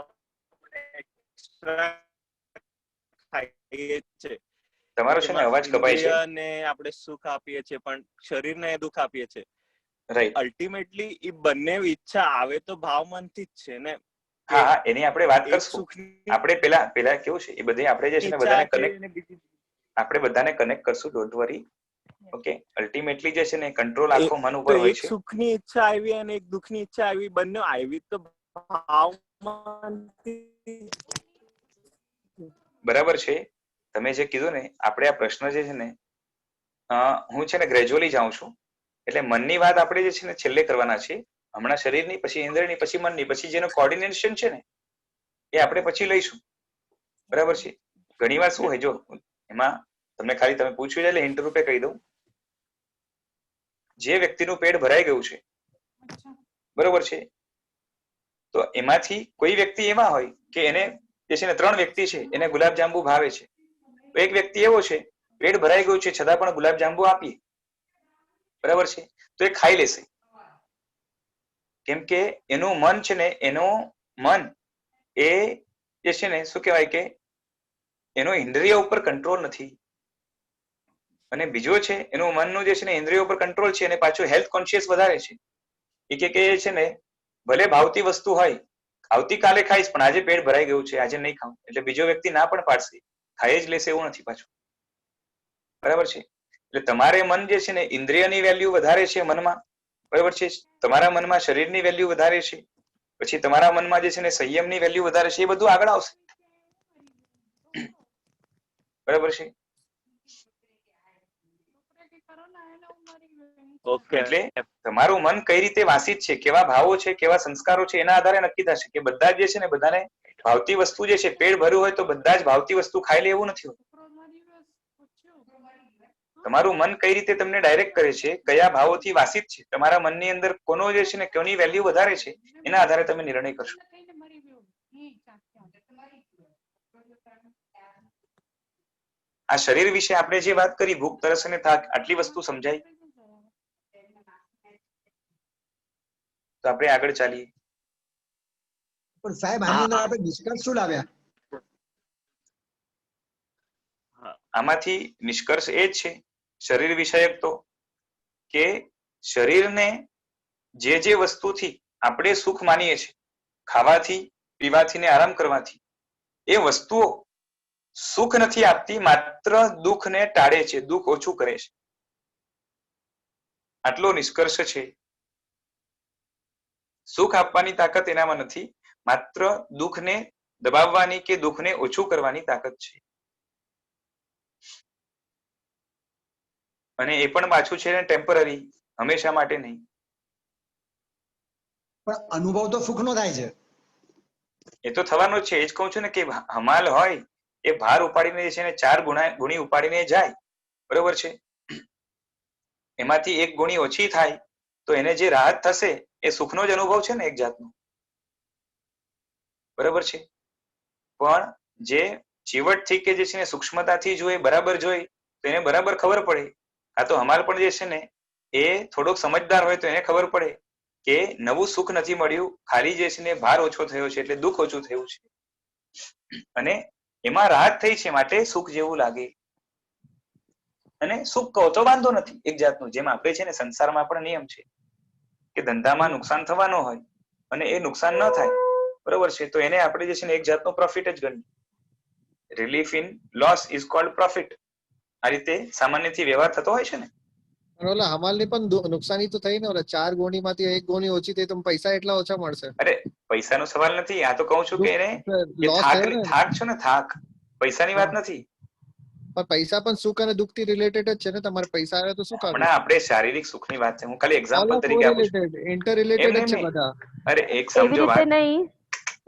ખાઈએ છે, તમારો છે ને અવાજ કપાય છે. ને આપણે સુખ આપીએ છીએ પણ શરીરને દુઃખ આપીએ છીએ. રાઈટ. અલ્ટિમેટલી એ બંને ઈચ્છા આવે તો ભાવમનથી જ છે ને. હા એની આપણે વાત કરશું. આપણે પેલા કેવું છે એ બધે આપણે જે છે ને બધાને કનેક્ટ કરશું, ડોન્ટ વરી. ઓકે, અલ્ટિમેટલી જે છે ને કંટ્રોલ આખો મન ઉપર હોય છે. એક સુખની ઈચ્છા આવી અને એક દુઃખની ઈચ્છા આવી, બંને આવી તો ભાવમનથી. બરાબર છે. તમે જે કીધું ને, આપણે આ પ્રશ્ન જે છે ને હું છે ને ગ્રેજ્યુઅલી જાઉં છું, એટલે મનની વાત આપણે જે છે ને છેલ્લે કરવાના છે. હમણાં શરીરની, પછી ઇન્દ્રિયની, પછી મનની, પછી જેનું કોર્ડિનેશન છે ને એ આપણે પછી લઈશું. બરાબર છે. ઘણીવાર શું હોય, જો એમાં તમને ખાલી તમે પૂછ્યું એટલે હિન્ટ રૂપે કહી દઉં. જે વ્યક્તિનું પેટ ભરાઈ ગયું છે, બરોબર છે, તો એમાંથી કોઈ વ્યક્તિ એમાં હોય કે એને જે છે ને 3 વ્યક્તિ છે એને ગુલાબજાંબુ ભાવે છે, તો એક વ્યક્તિ એવો છે પેટ ભરાઈ ગયું છે છતાં પણ ગુલાબજાંબુ આપીએ, બરાબર છે, તો એ ખાઈ લેશે. કેમ કે એનું મન છે ને, એનું મન એ જે છે ને શું કહેવાય કે એનો ઇન્દ્રિય ઉપર કંટ્રોલ નથી. અને બીજો છે એનું મનનું જે છે ને ઇન્દ્રિયો ઉપર કંટ્રોલ છે, અને પાછું હેલ્થ કોન્શિયસ વધારે છે. એ કે છે ને ભલે ભાવતી વસ્તુ હોય, આવતીકાલે ખાઈશ પણ આજે પેટ ભરાઈ ગયું છે, આજે નહીં ખાવું, એટલે બીજો વ્યક્તિ ના પણ પાડશે, ખાઈ જ લેશે એવું નથી પાછું. બરાબર છે? એટલે તમારે મન જે છે ને ઇન્દ્રિયની વેલ્યુ વધારે છે મનમાં, બરાબર છે, તમારા મનમાં શરીરની વેલ્યુ વધારે છે, પછી તમારા મનમાં જે છે ને સંયમની વેલ્યુ વધારે છે, એ બધું આગળ આવશે. બરાબર છે? ઓકે. એટલે તમારું મન કઈ રીતે વાસિત છે, કેવા ભાવો છે, કેવા સંસ્કારો છે, એના આધારે નક્કી થશે કે બધા જે છે ને બધાને ભાવતી વસ્તુ જે છે, પેટ ભર્યું હોય તો બધા જ ભાવતી વસ્તુ ખાઈ લે એવું નથી હોતું. તમારું મન કઈ રીતે તમને ડાયરેક્ટ કરે છે, કયા ભાવોથી વાસિત છે, તમારા મનની અંદર કોનો જે છે ને કોની વેલ્યુ વધારે છે, એના આધારે તમે નિર્ણય કરશો. આ શરીર વિશે આપણે જે વાત કરી, ભૂખ, તરસ અને થાક, આટલી વસ્તુ સમજાય તો આપણે આગળ ચાલીએ. પણ સાહેબ આની અંદર આપણે નિષ્કર્ષ શું લાવ્યા? આમાંથી નિષ્કર્ષ એ જ છે શરીર વિષયક તો, કે શરીરને જે વસ્તુથી આપણે સુખ માનીએ છીએ, ખાવાથી, પીવાથી ને આરામ કરવાથી, એ વસ્તુઓ સુખ નથી આપતી, માત્ર દુઃખને ટાળે છે, દુઃખ ઓછું કરે છે. આટલો નિષ્કર્ષ છે. સુખ આપવાની તાકાત એનામાં નથી, માત્ર દુઃખને દબાવવાની કે દુઃખને ઓછું કરવાની તાકાત છે. અને એ પણ પાછું છે ને ટેમ્પરરી, હંમેશા માટે નહીં. પણ અનુભવ તો સુખનો થાય છે. એ તો થવાનો જ છે. એ જ કહું છું ને કે હમાલ હોય એ ભાર ઉપાડીને છે ને 4 ગુણી ઉપાડીને જાય, બરોબર છે, એમાંથી 1 ગુણી ઓછી થાય તો એને જે રાહત થશે એ સુખનો જ અનુભવ છે ને એક જાતનો. બરાબર છે? પણ જે ચીવટથી કે જે છે ને સૂક્ષ્મતાથી જોઈએ, બરાબર જોઈ તો એને બરાબર ખબર પડે. આ તો હમાલ પણ જે છે ને એ થોડોક સમજદાર હોય તો એને ખબર પડે કે નવું સુખ નથી મળ્યું, ખાલી જે છે ને ભાર ઓછો થયો છે, એટલે દુઃખ ઓછું થયું છે, અને એમાં રાહત થઈ છે, માટે સુખ જેવું લાગે. અને સુખ કહો તો વાંધો નથી એક જાતનું. જેમ આપણે છે ને સંસારમાં પણ નિયમ છે કે ધંધામાં નુકસાન થવાનો હોય અને એ નુકસાન ન થાય, બરોબર છે, તો એને આપણે જે છે ને એક જાતનું પ્રોફિટ જ ગણીએ. Relief in loss is called profit. આ રીતે સામાન્યથી વ્યવહાર થતો હોય છે ને. ઓલા હમાલની પણ નુકસાની તો થઈ ને, ઓલા 4 ગોણીમાંથી 1 ગોણી ઓછી થઈ તો પૈસા એટલા ઓછા મળશે. અરે પૈસાનો સવાલ નથી, આ તો કહું છું કે એને લોસ થયો ને, થાક છે ને, થાક, પૈસાની વાત નથી. પણ પૈસા પણ સુખ અને દુઃખ થી રિલેટેડ જ છે ને. તમારે પૈસા આવે તો સુખ આવે. હમણાં આપણે શારીરિક સુખની વાત છે, હું ખાલી એક્ઝામ્પલ તરીકે આપું છું. ઇન્ટર રિલેટેડ જ છે બધા. અરે એક સમજો વાત.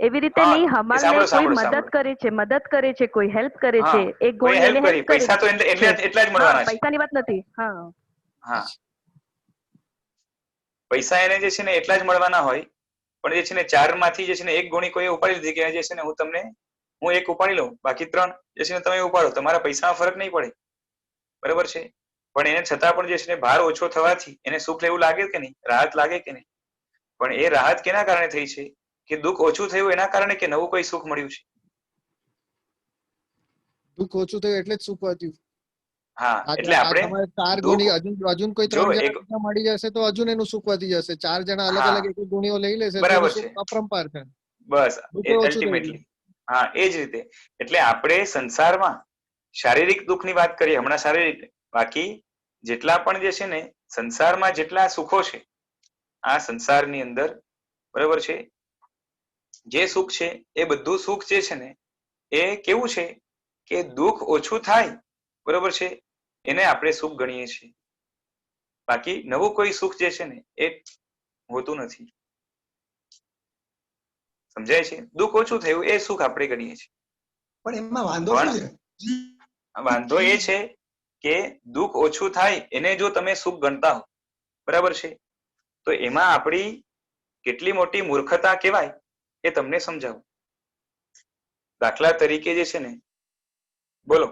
એવી રીતે નહીં, હમાલને કોઈ મદદ કરે છે, કોઈ હેલ્પ કરે છે, એક ગોળી એને હેલ્પ કરે. પૈસા તો એટલા જ મળવાના છે. પૈસાની વાત નથી. હા હા, પૈસા એને જે છે ને એટલા જ મળવાના હોય, પણ જે છે ને 4 માંથી જે છે ને 1 ગોળી કોઈ ઉપાડી લીધી કે જે છે ને હું 1 ઉપાડી લઉં, બાકી 3 જે છે ને તમે ઉપાડો, તમારા પૈસામાં ફરક નહીં પડે, બરાબર છે. પણ એને છતાં પણ જે છે ને ભાર ઓછો થવાથી એને સુખ લેવું લાગે કે નહીં, રાહત લાગે કે નહીં? પણ એ રાહત કેના કારણે થઈ છે? કે દુઃખ ઓછું થયું એના કારણે, કે નવું કોઈ સુખ મળ્યું છે? દુઃખ ઓછું થયું એટલે જ સુખ વધ્યું. હા, એટલે આપણે 4 ગોળી હજુ કોઈ 3 જણા મળી જશે તો હજુ એનું સુખ વધી જશે. 4 જણા અલગ અલગ 1 ગોળીઓ લઈ લેશે તો સુખ અપરંપાર છે. બસ અલ્ટિમેટલી. હા, એ જ રીતે. એટલે આપણે સંસારમાં શારીરિક દુઃખની વાત કરીએ હમણાં, શારીરિક, બાકી જેટલા પણ જે છે ને સંસારમાં જેટલા સુખો છે આ સંસારની અંદર, બરાબર છે, જે સુખ છે એ બધું સુખ જે છે ને એ કેવું છે કે દુઃખ ઓછું થાય, બરોબર છે, એને આપણે સુખ ગણીએ છીએ. બાકી નવું કોઈ સુખ જે છે ને એ હોતું નથી. સમજાય છે? દુઃખ ઓછું થયું એ સુખ આપણે ગણીએ છીએ. પણ એમાં વાંધો શું છે? વાંધો એ છે કે દુઃખ ઓછું થાય એને જો તમે સુખ ગણતા હો, બરાબર છે, તો એમાં આપણી કેટલી મોટી મૂર્ખતા કહેવાય એ તમને સમજાવું. દાખલા તરીકે જે છે ને, બોલો,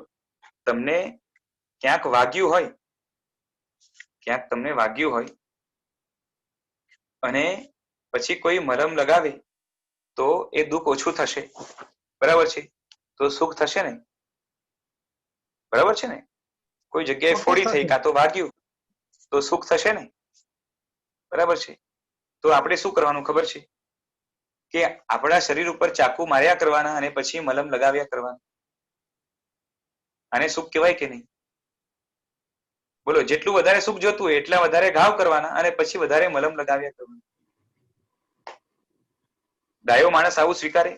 તમને ક્યાંક વાગ્યું હોય અને પછી કોઈ મલમ લગાવે તો એ દુઃખ ઓછું થશે, બરાબર છે? તો સુખ થશે ને, બરાબર છે ને? કોઈ જગ્યાએ ફોડી થઈ કાં તો વાગ્યું તો સુખ થશે ને, બરાબર છે? તો આપણે શું કરવાનું ખબર છે કે આપણા શરીર ઉપર ચાકુ માર્યા કરવાના અને પછી મલમ લગાવ્યા કરવાના. આને સુખ કહેવાય કે નહીં? બોલો, જેટલું વધારે સુખ જોતું હોય એટલા વધારે ઘાવ કરવાના અને પછી વધારે મલમ લગાવ્યા કરવાના. ડાયો માણસ આવું સ્વીકારે?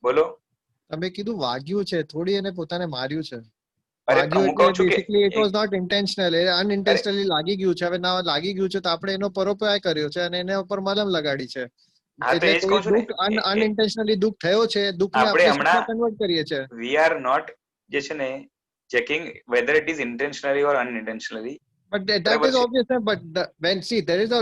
બોલો. તમે કીધું વાગ્યું છે, થોડી એને પોતાને માર્યું છે. અરે વાગ્યું હું કહું એટલે છું કે basically it was not intentional, એ અનઇન્ટેન્શનલી લાગી ગયું છે. હવે ના લાગી ગયું છે તો આપણે એનો પરોપકાર કર્યો છે અને એને ઉપર મલમ લગાડી છે. હા, તો એટલે એ જ કોઈ કહું છું દુઃખ ને, અનઇન્ટેન્શનલી દુઃખ થયો છે, દુઃખને આપણે આપણે હમણાં સુખમાં કન્વર્ટ કરીએ છીએ. વી આર નોટ જે છે ને checking whether it is intentionally or unintentionally. But that is obvious, but when see there is a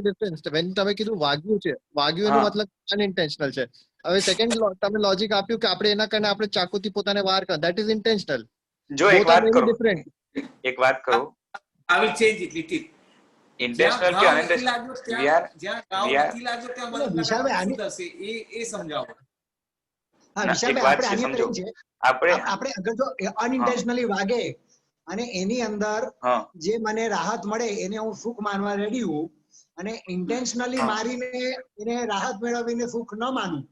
difference. When તમે કીધું વાગ્યું છે, વાગ્યું એનો મતલબ અનઇન્ટેન્શનલ છે. હવે સેકન્ડ તમે લોજિક આપ્યું કે આપણે એના કારણે આપણે ચાકુથી પોતાને વાર કર, that is intentional. જો એક વાત કરું, different. એક વાત કરું, I will change it little. Intentional કે અનઇન્ટેન્શનલ, એ સમજાવો. હા વિશાલભાઈ, આપણે આની અંદર છે, આપણે અગર જો અનઇન્ટેન્શનલી વાગે અને એની અંદર જે મને રાહત મળે એને હું સુખ માનવા રેડી હું, અને ઇન્ટેન્શનલી મારીને એને રાહત મેળવીને સુખ ન માનું,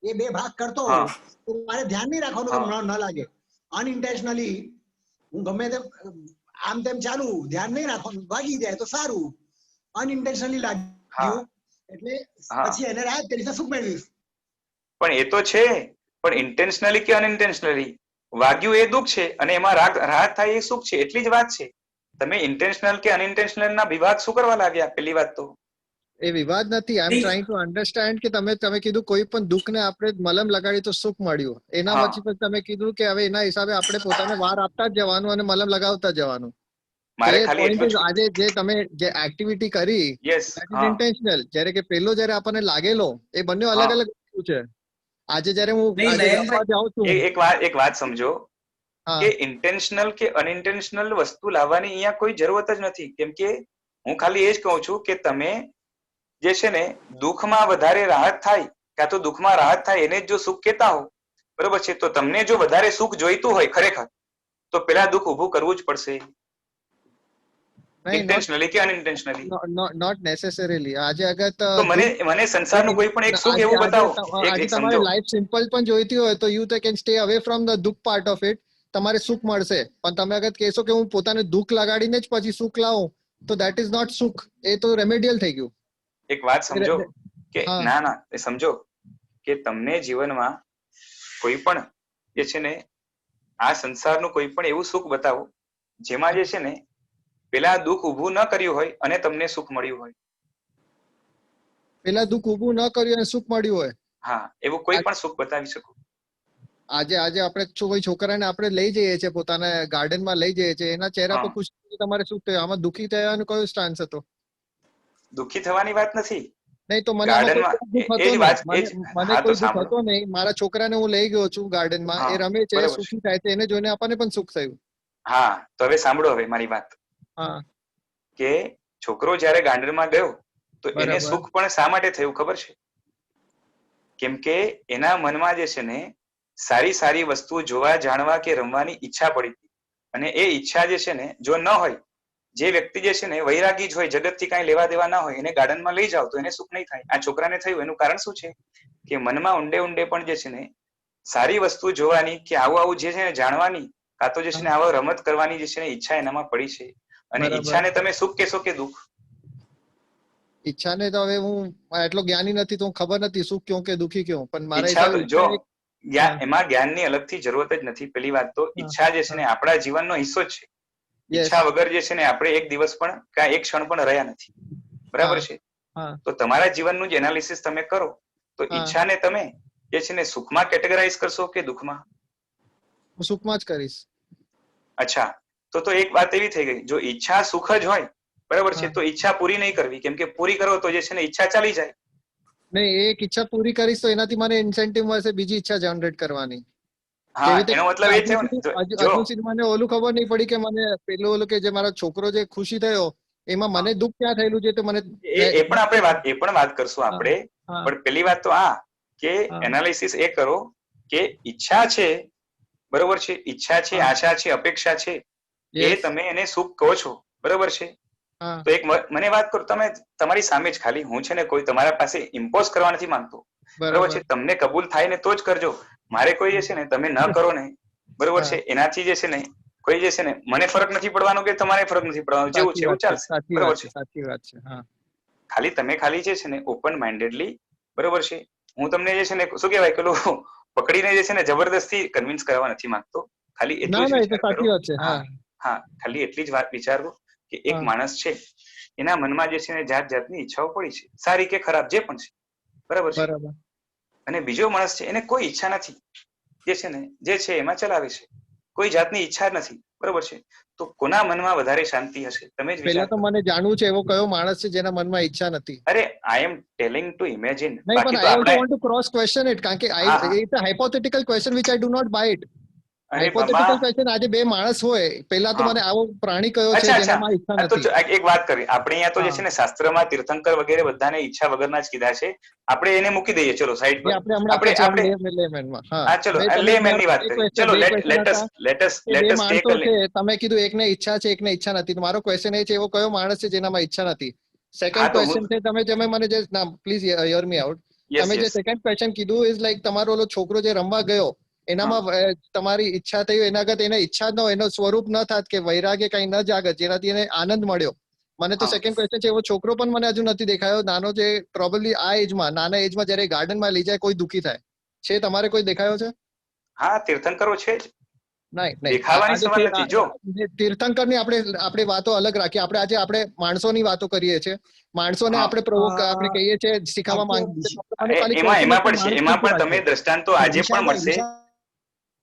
એ બે ભાગ કરતો હોઉં તો મારે ધ્યાન નહીં રાખવાનું કે ન લાગે. અનઇન્ટેન્શનલી હું ગમે તેમ આમ તેમ ચાલુ, ધ્યાન નહીં રાખવાનું, વાગી જાય તો સારું. અનઇન્ટેન્શનલી લાગ્યું એટલે પછી એને રાહત કરી સુખ મેળવીશ. પણ એ તો છે, પણ ઇન્ટેન્શનલી કે અનઇન્ટેન્શનલી વાગ્યું એ દુઃખ છે અને એમાં રાહત થાય એ સુખ છે, એટલી જ વાત છે. તમે ઇન્ટેન્શનલ કે અનઇન્ટેન્શનલ ના વિવાદ શું કરવા લાગ્યા? પેલી વાત તો એ વિવાદ નથી. આઈ એમ ટ્રાઇંગ ટુ અન્ડરસ્ટેન્ડ કે તમે કીધું કોઈ પણ દુઃખને આપણે મલમ લગાડી તો સુખ મળ્યું. એના પછી તમે કીધું કે હવે એના હિસાબે આપણે પોતાને વાર આપતા જ જવાનું અને મલમ લગાવતા જવાનું. આજે જે તમે જે એક્ટિવિટી કરી ઇન્ટેન્શનલ, જ્યારે કે પેલો જયારે આપણને લાગેલો, એ બંને અલગ અલગ વસ્તુ છે. આજે જયારે હું જાઉં છું, એક વાત સમજો કે ઇન્ટેન્શનલ કે અનઇન્ટેન્શનલ વસ્તુ લાવવાની અહીંયા કોઈ જરૂરત જ નથી. કેમ કે હું ખાલી એ જ કહું છું કે તમે જે છે ને દુઃખમાં વધારે રાહત થાય કાં તો દુઃખમાં રાહત થાય એને જો સુખ કહેતા હો, બરોબર છે? તો તમને જો વધારે સુખ જોઈતું હોય ખરેખર તો પેલા દુઃખ ઉભું કરવું જ પડશે, ઇન્ટેન્શનલી કે અનઇન્ટેન્શનલી. Not necessarily. આજે અગર તો મને સંસારનું કોઈ પણ એક સુખ એવું બતાવો. આજે તમારે લાઈફ સિમ્પલ પણ જોઈતી હોય તો you can stay away from the દુઃખ પાર્ટ ઓફ ઇટ. તમારે સુખ મળશે. પણ તમે અગર કહેશો કે હું પોતાને દુઃખ લગાડીને જ પછી સુખ લાવું તો દેટ ઇઝ નોટ સુખ, એ તો રેમેડિયલ થઈ ગયું. એક વાત સમજો કે ના એ સમજો કે તમને જીવનમાં કોઈ પણ જે છે ને આ સંસારનું કોઈ પણ એવું સુખ બતાવો જેમાં જે છે ને પેલા દુઃખ ઉભું ન કર્યું હોય અને તમને સુખ મળ્યું હોય. પેલા દુઃખ ઉભું ન કર્યું અને સુખ મળ્યું હોય? હા, એવું કોઈ પણ સુખ બતાવી શકો. આજે આપણે કોઈ છોકરાને આપણે લઈ જઈએ છીએ, પોતાના ગાર્ડનમાં લઈ જઈએ છીએ, એના ચહેરા પર ખુશી, તમારે શું થયું? આમાં દુઃખી થવાનો કયો સ્ટાન્સ હતો? દુઃખી થવાની વાત નથી. નહીં તો મને કોઈ દુઃખ હતો નહીં. મારા છોકરાને હું લઈ ગયો છું ગાર્ડનમાં, એ રમે છે, સુખી થાય છે, એને જોઈને આપણને પણ સુખ થયું. હા, તો હવે સાંભળો હવે મારી વાત. હા, કે છોકરો જયારે ગાર્ડનમાં ગયો તો એને સુખ પણ શા માટે થયું ખબર છે? કેમ કે એના મનમાં જે છે ને સારી સારી વસ્તુ જોવા, જાણવા કે રમવાની ઈચ્છા પડી હતી. અને એ ઈચ્છા જે છે ને જો ન હોય, જે વ્યક્તિ જે છે ને વૈરાગી જ હોય, જગતથી કાંઈ લેવા દેવા ના હોય, એને ગાર્ડનમાં લઈ જાવ તો એને સુખ નહીં થાય. આ છોકરાને થયું. એનું કારણ શું છે કે મનમાં ઊંડે ઊંડે પણ જે છે ને સારી વસ્તુ જોવાની કે આવું જે છે ને જાણવાની કાં તો જે છે ને આવા રમત કરવાની જે છે ને ઈચ્છા એનામાં પડી છે. અને ઈચ્છાને તમે સુખ કહેશો કે દુઃખ? ઈચ્છાને તો હવે હું એટલો જ્ઞાની નથી તો ખબર નથી સુખ ક્યું કે દુઃખી ક્યું. પણ મારા હિસાબે જો એમાં જ્ઞાનની અલગથી જરૂરત જ નથી. પેલી વાત તો ઈચ્છા જે છે ને આપણા જીવનનો હિસ્સો જ છે. ઈચ્છા વગર જે છે ને આપણે એક દિવસ પણ કાં એક ક્ષણ પણ રહ્યા નથી. બરાબર છે? તો તમારા જીવનનું જ એનાલિસિસ તમે કરો તો ઈચ્છાને તમે જે છે ને સુખમાં કેટેગરાઇઝ કરશો કે દુઃખમાં? હું સુખમાં જ કરીશ. અચ્છા, તો એક વાત એવી થઈ ગઈ, જો ઈચ્છા સુખ જ હોય, બરાબર છે, તો ઈચ્છા પૂરી નહીં કરવી. કેમ કે પૂરી કરો તો જે છે ને ઈચ્છા ચાલી જાય. નહીં, એક ઈચ્છા પૂરી કરીશ તો એનાથી મને ઇન્સેન્ટિવ મળશે બીજી ઈચ્છા જનરેટ કરવાની. હા, એનો મતલબ એ થયો ને, હજુ સુધી મને ઓલું ખબર નહીં પડી કે મને પેલું ઓલું કે જે મારો છોકરો જે ખુશી થયો એમાં મને દુઃખ ક્યાં થયેલું છે તો મને એ પણ વાત કરશું આપણે. પણ પેલી વાત તો આ કે એનાલિસિસ એ કરો કે ઈચ્છા છે, બરોબર છે, ઈચ્છા છે, આશા છે, અપેક્ષા છે, એ તમે એને સુખ કહો છો, બરોબર છે. તો એક મને વાત કરો, તમે તમારી સામે જ ખાલી, હું છે ને કોઈ તમારા પાસે ઇમ્પોઝ કરવા નથી માંગતો, બરોબર છે. તમને કબૂલ થાય ને તો જ કરજો. મારે કોઈ જે છે ને તમે ન કરો ને, બરોબર છે, એનાથી જે છે ને કોઈ જે છે ને મને ફરક નથી પડવાનો કે તમારે ફરક નથી પડવાનો, જેવું છે એવું ચાલશે, બરોબર છે. સાચી વાત છે. ખાલી તમે ખાલી જે છે ને ઓપન માઇન્ડેડલી, બરોબર છે, હું તમને જે છે ને શું કહેવાય પેલું પકડીને જે છે ને જબરદસ્તી કન્વિન્સ કરવા નથી માંગતો. ખાલી એટલું જ વિચાર કરો. હા, ખાલી એટલી જ વાત વિચારો કે એક માણસ છે, એના મનમાં જે છે ને જાત જાતની ઈચ્છાઓ પડી છે, સારી કે ખરાબ જે પણ છે, બરાબર છે. અને બીજો માણસ છે, એને કોઈ ઈચ્છા નથી, જે છે ને જે છે એમાં ચલાવે છે, કોઈ જાતની ઈચ્છા નથી, બરોબર છે. તો કોના મનમાં વધારે શાંતિ હશે? તમે જ પહેલા તો મને જાણવું છે એવો કયો માણસ છે જેના મનમાં ઈચ્છા નથી. અરે I am telling to imagine. નહીં, પણ I also want to cross question it, કારણ કે it's a hypothetical question which I do not buy it. Hypothetical question, આજે બે માણસ હોય, પહેલા તો મને આવો પ્રાણી કયો છે જેનામાં ઈચ્છા નથી. તો એક વાત કરી, આપણે અહીંયા તો જે છે ને શાસ્ત્રમાં તીર્થંકર વગેરે બધાને ઈચ્છા વગરના જ કીધા છે. આપણે એને મૂકી દઈએ, ચલો સાઈડ પર. લેમેનની વાત કરીએ. ચલો લેટસ ટેક તમે કીધું એકને ઈચ્છા છે એકને ઈચ્છા નથી. મારો ક્વેશ્ચન એ છે એવો કયો માણસ છે જેનામાં ઈચ્છા નથી. સેકન્ડ ક્વેશ્ચન છે, તમે મને જે પ્લીઝ હિયર મી આઉટ, તમે જે સેકન્ડ ક્વેશ્ચન કીધું ઇઝ લાઈક તમારો ઓલો છોકરો જે રમવા ગયો એનામાં તમારી ઈચ્છા થઈ, એના આગળ એને ઈચ્છા ન હોય, એનો સ્વરૂપ ન થાત કે વૈરાગ્ય કઈ ન જાગત જેનાથી એને આનંદ મળ્યો. મને તો સેકન્ડ ક્વેશ્ચન છે, એવો છોકરો પણ મને હજુ નથી દેખાયો નાનો, જે પ્રોબેબલી આ એજમાં, નાના એજમાં જયારે ગાર્ડનમાં લઈ જાય કોઈ દુઃખી થાય છે. તમારે કોઈ દેખાયો છે? હા, તીર્થંકરો છે જ. તીર્થંકરની આપણે વાતો અલગ રાખીએ. આપણે માણસોની વાતો કરીએ છીએ. માણસોને આપણે કહીએ છીએ શીખવા માંગીએ. એમાં પણ તમે દ્રષ્ટાંતો આજે પણ મળશે.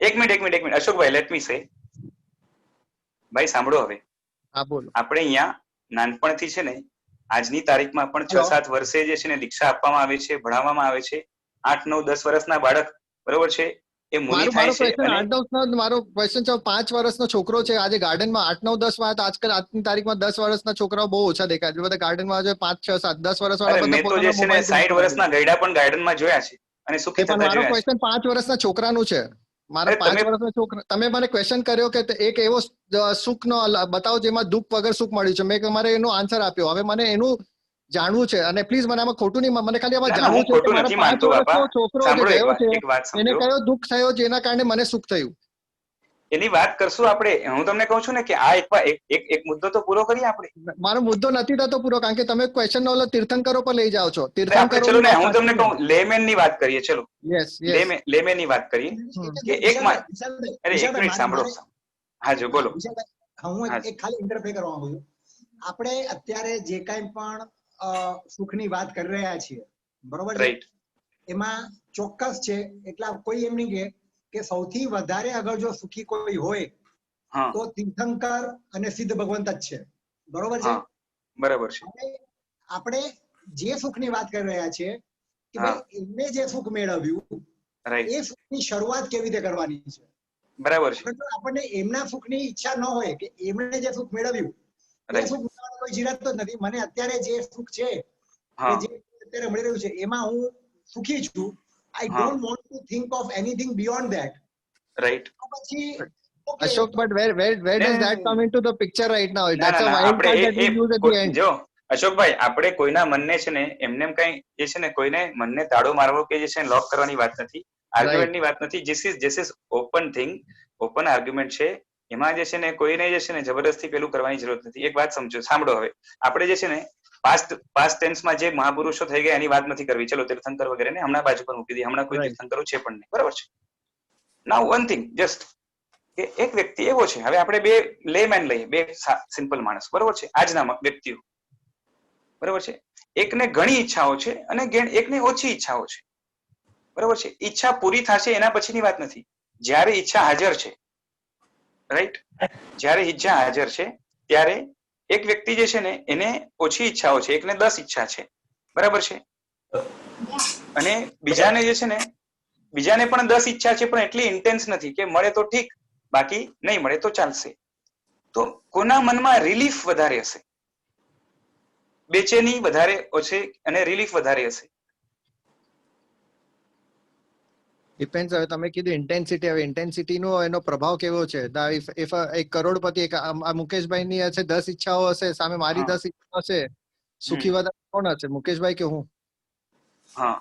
એક મિનિટ અશોકભાઈ, લેટ મી સે. ભાઈ સાંભળો હવે. હા, બોલો. આપણે અહીંયા નાનપણથી છે ને આજની તારીખમાં પણ 6-7 વર્ષે જે છે ને દીક્ષા આપવામાં આવે છે, ભણાવવામાં આવે છે. 8-9-10 વર્ષના બાળક, બરોબર છે, એ મુનિ થાય છે. મારો ક્વેશ્ચન છે, 5 વર્ષનો છોકરો છે આજે ગાર્ડનમાં, 8-9-10 વાત આજકાલ આજની તારીખમાં 10 વર્ષના છોકરાઓ બહુ ઓછા દેખાય છે. બધા ગાર્ડનમાં 5-6-7-10 વર્ષ વાળા મેં તો જે છે ને 60 વર્ષના ગયડા પણ ગાર્ડનમાં જોયા છે અને સુખી થતા જોયા છે. મારો ક્વેશ્ચન 5 વર્ષના છોકરાનું છે. મારા 5 વર્ષના છોકરા, તમે મને ક્વેશ્ચન કર્યો કે એક એવો સુખનો બતાવો જેમાં દુઃખ વગર સુખ મળ્યું છે. મેં તમારે એનો આન્સર આપ્યો. હવે મને એનું જાણવું છે, અને પ્લીઝ મને આમાં ખોટું નહીં, મને ખાલી આમાં જાણવું છે કે મારો 5 વર્ષનો છોકરો જે ગયો છે એને કયો દુઃખ થયો જેના કારણે મને સુખ થયું. એની વાત કરશું આપણે. હું તમને કહું છું ને કે આ એક મુદ્દો તો પૂરો કરીએ આપણે. મારો મુદ્દો નથી થતો પૂરો, કારણ કે તમે ક્વેશ્ચન નો તીર્થંકરો પર લઈ જાઓ છો. તીર્થંકરો, ચલો ને હું તમને કહું, લેમેન ની વાત કરીએ. ચલો લેમેન ની વાત કરીએ કે એક મિનિટ સાંભળો. હા જો બોલો. હું એક ખાલી ઇન્ટરફેર કરવા માંગુ છું. આપણે અત્યારે જે કાંઈ પણ સુખની વાત કરી રહ્યા છીએ, બરોબર છે, એમાં ચોક્કસ છે, એટલે કોઈ એમ નહીં કે સૌથી વધારે અગર જો સુખી કોઈ હોય તો તીર્થંકર અને સિદ્ધ ભગવંત જ છે, બરોબર છે. બરાબર છે. આપણે જે સુખની વાત કરી રહ્યા છીએ કે ભાઈ એમને જે સુખ મેળવ્યું એ સુખની શરૂઆત કેવી રીતે કરવાની છે, બરાબર છે. આપણને એમના સુખની ઈચ્છા ન હોય કે એમણે જે સુખ મેળવ્યું એ સુખ મેળવવાનો કોઈ જીરાતો જ નથી. મને અત્યારે જે સુખ છે, જે અત્યારે મળી રહ્યું છે, એમાં હું સુખી છું. I don't want to think of anything beyond that. Right. Ashok, but where does that come into the picture right now? That's a wild card that we use at the end. જો અશોકભાઈ, આપણે કોઈના મનને છે ને એમને કઈ જે છે ને કોઈને મનને તાળો મારવો કે જે છે લોક કરવાની વાત નથી, આર્ગ્યુમેન્ટની વાત નથી. This is open thing, open argument છે. એમાં જે છે ને કોઈને જે છે ને જબરદસ્તી પેલું કરવાની જરૂરત નથી. એક વાત સમજો, સાંભળો. હવે આપણે જે છે ને પાસ્ટ ટેન્સમાં જે મહાપુરુષો થઈ ગયા એની વાત નથી કરવી. ચલો તીર્થંકર વગેરે ને હમણાં બાજુ પર મૂકી દઈએ. હમણાં કોઈ તીર્થંકરો છે પણ નહીં, બરાબર છે. નાઉ વન થિંગ જસ્ટ કે એક વ્યક્તિ એવો છે, હવે આપણે બે લેમેન લઈએ, બે સિમ્પલ માણસ, બરોબર છે, આજના વ્યક્તિઓ, બરોબર છે. એકને ઘણી ઈચ્છાઓ છે અને એકને ઓછી ઈચ્છાઓ છે, બરોબર છે. ઈચ્છા પૂરી થશે એના પછીની વાત નથી. જ્યારે ઈચ્છા હાજર છે, રાઈટ, જ્યારે ઈચ્છા હાજર છે ત્યારે એક વ્યક્તિ જે છે ને એને ઓછી ઈચ્છાઓ છે, એકને 10 ઈચ્છા છે, બરાબર છે. અને બીજાને જે છે ને બીજાને પણ 10 ઈચ્છા છે, પણ એટલી ઇન્ટેન્સ નથી કે મળે તો ઠીક, બાકી નહીં મળે તો ચાલશે. તો કોના મનમાં રિલીફ વધારે હશે? બેચેની વધારે હશે અને રિલીફ વધારે હશે? ડિપેન્ડ્સ. હવે તમે કીધું ઇન્ટેન્સિટી, હવે ઇન્ટેન્સિટી નો એનો પ્રભાવ કેવો છે. ઇફ એક કરોડપતિ, મુકેશભાઈ ની હશે 10 ઈચ્છાઓ હશે, સામે મારી 10 ઈચ્છાઓ હશે, સુખી વધારે કોણ હશે, મુકેશભાઈ કે હું? હા,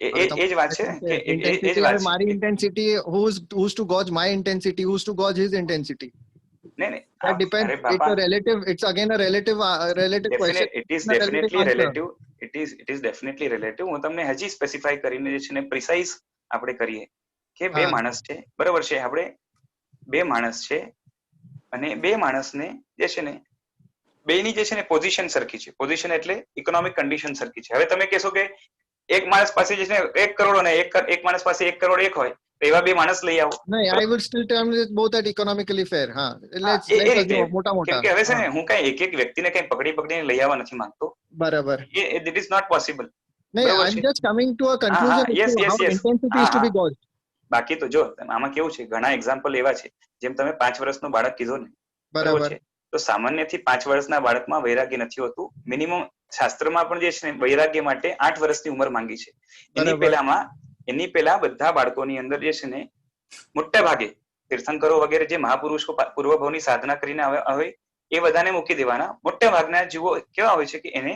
એ જ વાત છે કે એ જ વાત મારી છે. Intensity, who's to gauge my intensity, who's to gauge his intensity? નહીં નહીં, That depends. અરે It's બાપા, a relative. It's again a relative question. It is A relative definitely answer. Relative. It is definitely relative. હું તમને હજી specify કરીને જે છે ને પ્રિસાઇઝ આપણે કરીએ કે બે માણસ છે, બરોબર છે, આપણે બે માણસ છે અને બે માણસને જે છે ને બેની જે છે ને પોઝિશન સરખી છે. પોઝિશન એટલે ઇકોનોમિક કન્ડિશન સરખી છે. હવે તમે કહેશો કે એક માણસ પાસે જે છે 1 કરોડ અને એક માણસ પાસે 1 કરોડ 1 હોય તો એવા બે માણસ લઈ આવો. I would still term it both at economically fair. Let's મોટા કેમ કે હવે છે ને હું કઈ એક વ્યક્તિને કઈ પકડીને લઈ આવવા નથી માંગતો. બરાબર. It is not possible. I'm just coming to a conclusion as to how intensity is to be gauged. બાકી તો જો આમાં કેવું છે, ઘણા એક્ઝામ્પલ એવા છે, જેમ તમે 5 વર્ષનું બાળક કીધું ને, બરાબર છે, તો સામાન્યથી 5 વર્ષના બાળકમાં વૈરાગ્ય નથી હોતું. મિનિમમ શાસ્ત્રમાં પણ જે છે ને વૈરાગ્ય માટે 8 વર્ષની ઉંમર માંગી છે. એની પહેલા બધા બાળકોની અંદર જે છે ને મોટા ભાગે તીર્થંકરો વગેરે જે મહાપુરુષો પૂર્વભાવની સાધના કરીને આવે એ બધાને મૂકી દેવાના. મોટા ભાગના જીવો કેવા હોય છે કે એને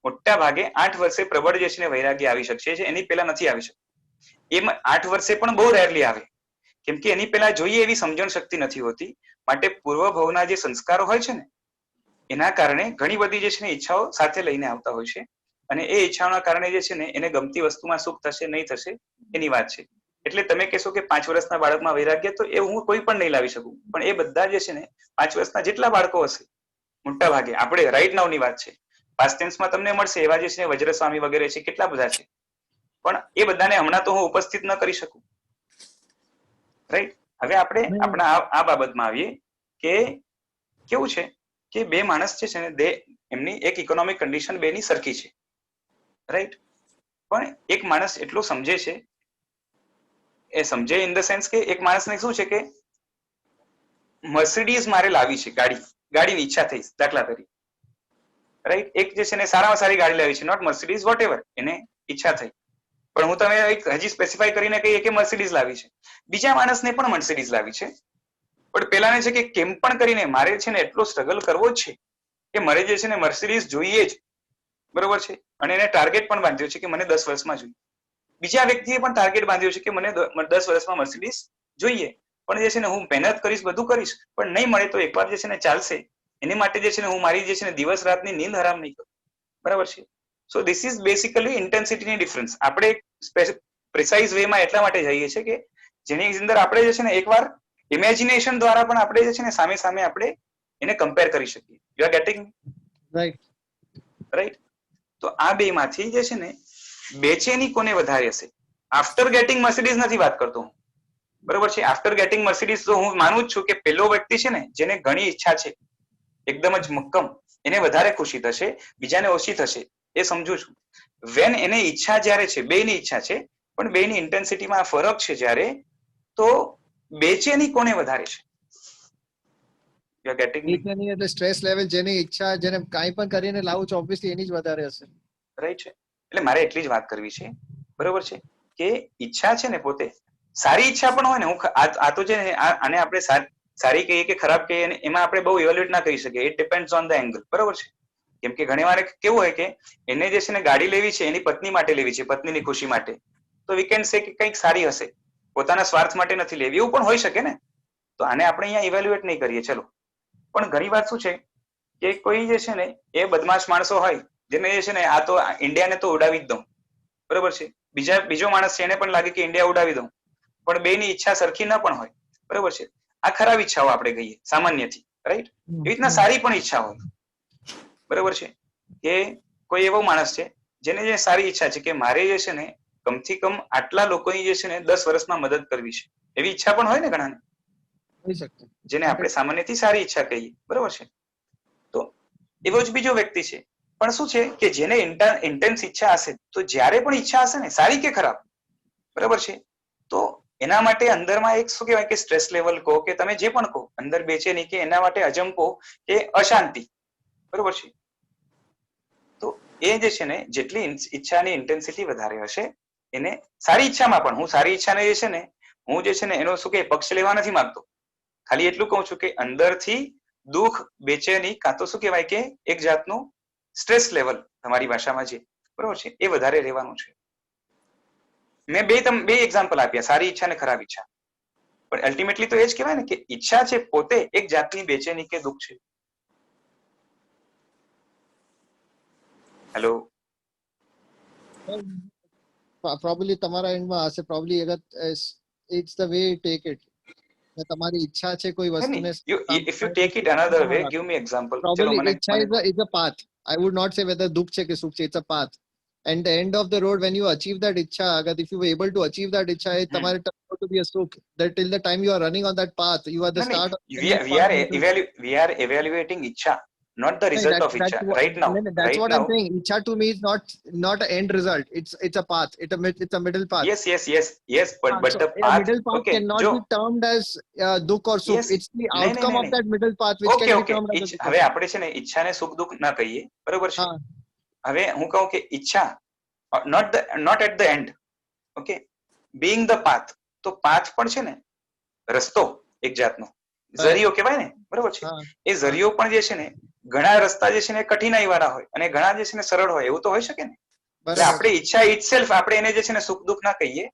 મોટા ભાગે 8 વર્ષે પ્રબળ જે છે ને વૈરાગ્ય આવી શકશે છે, એની પહેલા નથી આવી શકતું. એમાં 8 વર્ષે પણ બહુ રેરલી આવે, કેમ કે એની પહેલા જોઈએ એવી સમજણ શક્તિ નથી હોતી. માટે પૂર્વભાવના જે સંસ્કારો હોય છે ને એના કારણે ઘણી બધી જે છે ને ઈચ્છાઓ સાથે લઈને આવતા હોય છે, અને એ ઈચ્છાઓના કારણે જે છે ને એને ગમતી વસ્તુમાં સુખ થશે નહીં થશે એની વાત છે. એટલે તમે કહેશો કે 5 વર્ષના બાળકમાં વૈરાગ્ય, તો એ હું કોઈ પણ નહીં લાવી શકું. પણ એ બધા જે છે ને 5 વર્ષના જેટલા બાળકો હશે મોટા ભાગે, આપણે રાઈટ નાવની વાત છે, પાસ્ટ ટેન્સમાં તમને મળશે એવા જે છે વજ્રસ્વામી વગેરે છે, કેટલા બધા છે, પણ એ બધાને હમણાં તો હું ઉપસ્થિત ન કરી શકું. રાઈટ. હવે આપણે આપણા આ બાબતમાં આવીએ કે કેવું છે કે બે માણસ જે છે ને એમની એક ઇકોનોમિક કન્ડિશન બેની સરખી છે, રાઈટ. પણ એક માણસ એટલું સમજે છે, એ સમજે ઇન ધ સેન્સ કે એક માણસને શું છે કે મર્સિડીઝ મારે લાવી છે, ગાડીની ઈચ્છા થઈ, દાખલા તરીકે, રાઈટ. એક જે છે ને સારામાં સારી ગાડી લાવી છે, નોટ મર્સિડીઝ, વોટ એવર, એને ઈચ્છા થઈ. પણ હું તમે હજી સ્પેસિફાઈ કરીને કહીએ કે મર્સિડીઝ લાવી છે. બીજા માણસને પણ મર્સિડીઝ લાવી છે, પણ પેલાને છે કે કેમ પણ કરીને મારે છે ને એટલો સ્ટ્રગલ કરવો જ છે કે મારે જે છે ને મર્સિડીઝ જોઈએ જ, બરોબર છે, અને એને ટાર્ગેટ પણ બાંધ્યો છે કે મને 10 વર્ષમાં જોઈએ. બીજા વ્યક્તિએ પણ ટાર્ગેટ બાંધ્યો છે કે મને 10 વર્ષમાં મર્સિડીઝ જોઈએ, પણ જે છે ને હું મહેનત કરીશ, બધું કરીશ, પણ નહીં મળે તો એકવાર જે છે ને ચાલશે. એની માટે જે છે ને હું મારી જે છે ને દિવસ રાતની નીંદ હરામ નહીં કરું, બરાબર છે. સો ધીસ ઇઝ બેસિકલી ઇન્ટેન્સિટીની ડિફરન્સ. આપણે પ્રિસાઇઝ વેમાં એટલા માટે જઈએ છીએ કે જેની અંદર આપણે જે છે ને એકવાર ઇમેજિનેશન દ્વારા પણ આપણે જે છે ને સામે સામે આપણે એને કમ્પેર કરી શકીએ. You are getting right. તો આ બે માંથી જે છે ને બેચેની કોને વધારે હશે? આફ્ટર ગેટિંગ મર્સિડીઝ નથી વાત કરતો હું, બરોબર છે. આફ્ટર ગેટિંગ મર્સિડીઝ તો હું માનું જ છું કે પેલો વ્યક્તિ છે ને જેને ઘણી ઈચ્છા છે, એકદમ જ મક્કમ, એને વધારે ખુશી થશે, બીજાને ઓછી થશે, એ સમજુ છું. વેન એને ઈચ્છા જ્યારે છે, બેની ઈચ્છા છે, પણ બેની ઇન્ટેન્સિટીમાં ફરક છે જ્યારે, તો બેચેની કોને વધારે છે? યુ આર ગેટિંગ મી? બેચેની એટલે સ્ટ્રેસ લેવલ, જેની ઈચ્છા, જેને કાંઈ પણ કરીને લાવું છે, ઓબ્વિયસલી એની જ વધારે હશે, રાઈટ છે. એટલે મારે એટલી જ વાત કરવી છે, બરોબર છે, કે ઈચ્છા છે ને પોતે સારી ઈચ્છા પણ હોય ને, હું આ તો છે ને આને આપણે સારી કહીએ કે ખરાબ કહીએ એમાં આપણે બહુ ઇવેલ્યુએટ ના કરી શકીએ. It depends on the angle, બરોબર છે. કેમ કે ઘણી વાર કેવું હોય કે એને જે છે ને ગાડી લેવી છે એની પત્ની માટે લેવી છે, પત્નીની ખુશી માટે, તો વી કેન સે કે કંઈક સારી હશે, પોતાના સ્વાર્થ માટે નથી લેવી, એવું પણ હોઈ શકે ને. તો આને આપણે અહીંયા ઇવેલ્યુએટ નહીં કરીએ, ચલો. પણ ઘણી વાર શું છે કે કોઈ જે છે ને એ બદમાશ માણસો હોય, જેને જે છે ને આ તો ઇન્ડિયાને તો ઉડાવી જ દઉં, બરોબર છે, બીજો માણસ છે એને પણ લાગે કે ઇન્ડિયા ઉડાવી દઉં, પણ બેની ઈચ્છા સરખી ન પણ હોય, બરોબર છે. આ ખરાબ ઈચ્છાઓ આપણે કહીએ સામાન્યથી, રાઈટ. એવી રીતના સારી પણ ઈચ્છા હોય, બરોબર છે, કે કોઈ એવો માણસ છે જેને જે સારી ઈચ્છા છે કે મારે જે છે ને કમથી કમ આટલા લોકોની જે છે ને 10 વર્ષમાં મદદ કરવી છે, એવી ઈચ્છા પણ હોય ને ઘણાને, જેને આપણે સામાન્યથી સારી ઈચ્છા કહીએ, બરોબર છે. તો એવો જ બીજો વ્યક્તિ છે, પણ શું છે કે જેને ઇન્ટેન્સ ઈચ્છા હશે, તો જ્યારે પણ ઈચ્છા હશે ને સારી કે ખરાબ, બરોબર છે, તો એના માટે અંદરમાં એક શું કહેવાય કે સ્ટ્રેસ લેવલ કહો કે તમે જે પણ કહો, અંદર બેચેની કે એના માટે અજંપો કે અશાંતિ, બરોબર છે. એ જે છે ને જેટલી ઈચ્છાની ઇન્ટેન્સિટી વધારે હશે એને સારી ઈચ્છામાં પણ હું સારી ઈચ્છાને જે છે ને હું જે છે ને એનો શું કે પક્ષ લેવા નથી માંગતો, ખાલી એટલું કહું છું કે અંદરથી દુઃખ, બેચેની કાં તો શું કહેવાય કે એક જાતનું સ્ટ્રેસ લેવલ તમારી ભાષામાં જે બરોબર છે એ વધારે રહેવાનું છે. મેં બે એક્ઝામ્પલ આપ્યા, સારી ઈચ્છા અને ખરાબ ઈચ્છા, પણ અલ્ટિમેટલી તો એ જ કહેવાય ને કે ઈચ્છા છે પોતે એક જાતની બેચેની કે દુઃખ છે. હેલો, પ્રોબેબલી તમારા એન્ડમાં હશે, probably it's the way take it. તમારી ઈચ્છા છે કોઈ વસ્તુને, if you take it another way, give me example. ચલો મને ઈચ્છા is a path. I would not say whether dukh છે કે sukh છે, it's a path. And the end of the road, when you achieve that ઈચ્છા, agar if you were able to achieve that ઈચ્છા, it તમારે turn out to be a sukh. That till the time you are running on that path, you are the start. We are evaluating ઈચ્છા, not the result of ઈચ્છા right now. That's what I'm saying. ઈચ્છા to me is not an end result. It's a path. It's a middle path. Yes, but the path, middle path cannot be termed as dukh or sukh. Yes. It's the outcome of that middle path which can be termed as હવે આપણે છે ને ઈચ્છાને સુખ દુઃખ ના કહીએ, બરોબર છે. હવે હું કહું કે ઈચ્છા not at the end, okay, being the path, તો path પણ છે ને રસ્તો એક જાતનો ઝરિયો કહેવાય ને, બરોબર છે. એ ઝરિયો પણ જે છે ને ઘણા રસ્તા જે છે ને કઠિનાઈ વાળા હોય અને ઘણા જે છે ને સરળ હોય, એવું તો હોઈ શકે ને. એટલે આપણે ઈચ્છા ઇટસેલ્ફ આપણે એને જે છે ને સુખ દુઃખ ના કહીએ,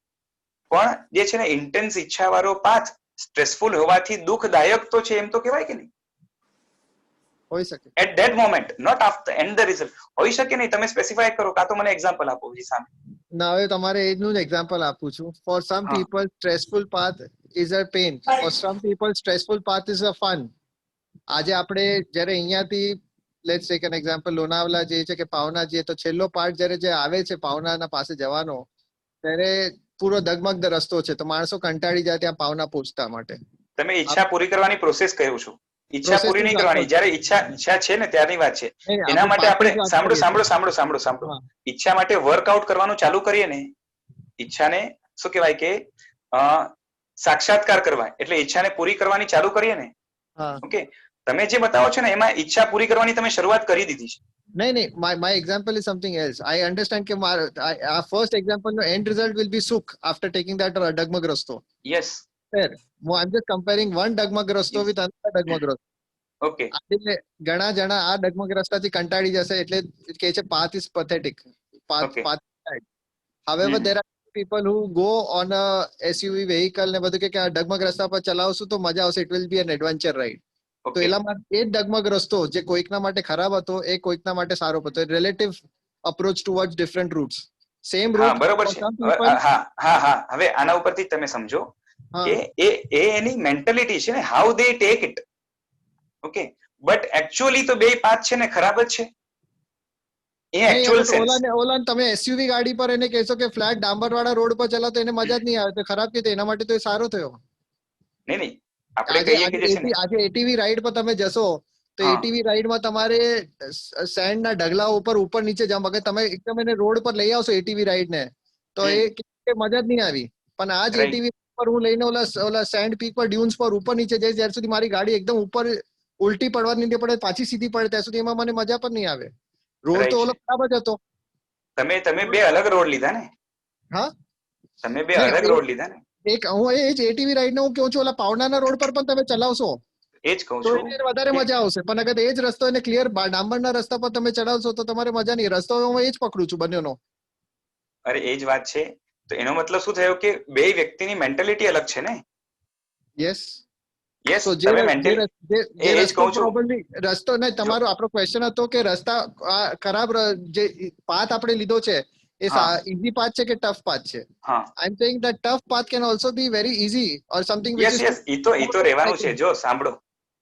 પણ જે છે ને ઇન્ટેન્સ ઈચ્છા વાળો પાથ સ્ટ્રેસફુલ હોવાથી દુઃખદાયક તો છે એમ તો કહેવાય કે નહીં? હોઈ શકે. At that moment, not after and the result. હોઈ શકે નહીં, તમે સ્પેસિફાય કરો કાં તો મને એક્ઝામ્પલ આપો બીજી સામે. ના, હવે તમારે એનું જ એક્ઝામ્પલ આપું છું. For some people stressful path is a pain, for some people stressful path is a fun. આજે આપણે જ્યારે અહીંયાથી let's take an example, Lonavala જે છે કે પાવના જે, તો છેલ્લો પાર્ટ જ્યારે જે આવે છે પાવનાના પાસે જવાનો, ત્યારે પૂરો દગમગ રસ્તો છે, તો માણસો કંટાળી જાય ત્યાં પાવના પહોંચતા માટે. તમે ઈચ્છા પૂરી કરવાની પ્રોસેસ કહ્યું છું, ઈચ્છા પૂરી નહીં કરવાની. જ્યારે ઈચ્છા છે ને ત્યારની વાત છે. એના માટે આપણે સાંભળો ઈચ્છા માટે વર્કઆઉટ કરવાનું ચાલુ કરીએ ને, ઈચ્છાને શું કહેવાય કે સાક્ષાત્કાર કરવા, એટલે ઈચ્છાને પૂરી કરવાની ચાલુ કરીએ ને, ઓકે, તમે જે બતાવો છો ને એમાં ઈચ્છા પૂરી કરવાની તમે શરૂઆત કરી દીધી છે. નહીં, my example is something else. I understand કે our first example no end result will be sukh after taking that ડગમગ રસ્તો. Yes. Fair. I'm just comparing one ડગમગ રસ્તો with another ડગમગ રસ્તો. Okay. ઘણા જણા આ ડગમગ રસ્તાથી કંટાળી જશે એટલે કહે છે path is pathetic. Path. However, there are people who go on a SUV vehicle ને બધું કે આ ડગમગ રસ્તા પર ચલાવશું તો મજા આવશે, it will be an adventure ride. તો એલા માટે એ ડગમગ રસ્તો જે કોઈકના માટે ખરાબ હતો એ કોઈકના માટે સારો હતો. Relative approach towards different routes. Same route. બરોબર છે. હા, હવે આના ઉપરથી તમે સમજો કે એ એની મેન્ટાલિટી છે ને, how they take it. Okay, but actually તો બે પાથ છે ને ખરાબ જ છે. એ એકચ્યુઅલ સેન્સ. ઓલા તમે એસયુવી ગાડી પર એને કહેશો કે ફ્લેટ ડાંબર વાળા રોડ પર ચલાવો તો એને મજા જ નહીં આવે, તો ખરાબ કે એના માટે તો એ સારો થયો. નહીં, આપણે કહીએ કે જે છે ને આજે એટીવી રાઈડ પર તમે જશો તો એટીવી રાઈડમાં તમારે સેન્ડ ના ઢગલા ઉપર નીચે જાવ, અગર તમે એકદમ એને રોડ પર લઈ આવશો એટીવી રાઈડ ને, તો એ મજા જ નહીં આવી. પણ આ જ એટીવી પર હું લઈને ઓલા સેન્ડ પીક પર ડ્યુન્સ પર ઉપર નીચે જઈશ, જ્યાં સુધી મારી ગાડી એકદમ ઉપર ઉલટી પડવાની નહીં પડે, પાછી સીધી પડે, ત્યાં સુધી એમાં મને મજા પણ નહીં આવે. રોડ તો ઓલો ખરાબ જ હતો. તમે બે અલગ રોડ લીધા ને. હા, તમે બે અલગ રોડ લીધા ને. એક હું એ જ એટીવી રાઈડ ને હું કહું છું, ઓલા પાવનાના રોડ પર પણ તમે ચલાવશો એ જ કહું તો છું, એને વધારે મજા આવશે. પણ અગર એ જ રસ્તો એને ક્લિયર ડાંબરના રસ્તા પર તમે ચડાવશો તો તમારે મજા નહીં. રસ્તો હું એ જ પકડું છું બંનેનો. અરે એ જ વાત છે. તો એનો મતલબ શું થયો કે બે વ્યક્તિની મેન્ટાલિટી અલગ છે ને. યસ. તો તમે મેન્ટાલિટી એ જ કહું છું. રસ્તો નહીં, તમારો આપણો ક્વેશ્ચન હતો કે રસ્તા ખરાબ જે પાથ આપણે લીધો છે એ easy path છે કે tough path છે? I'm saying that tough path can also be very easy or something which is yes, ઈ તો રહેવાનું છે. જો સાંભળો,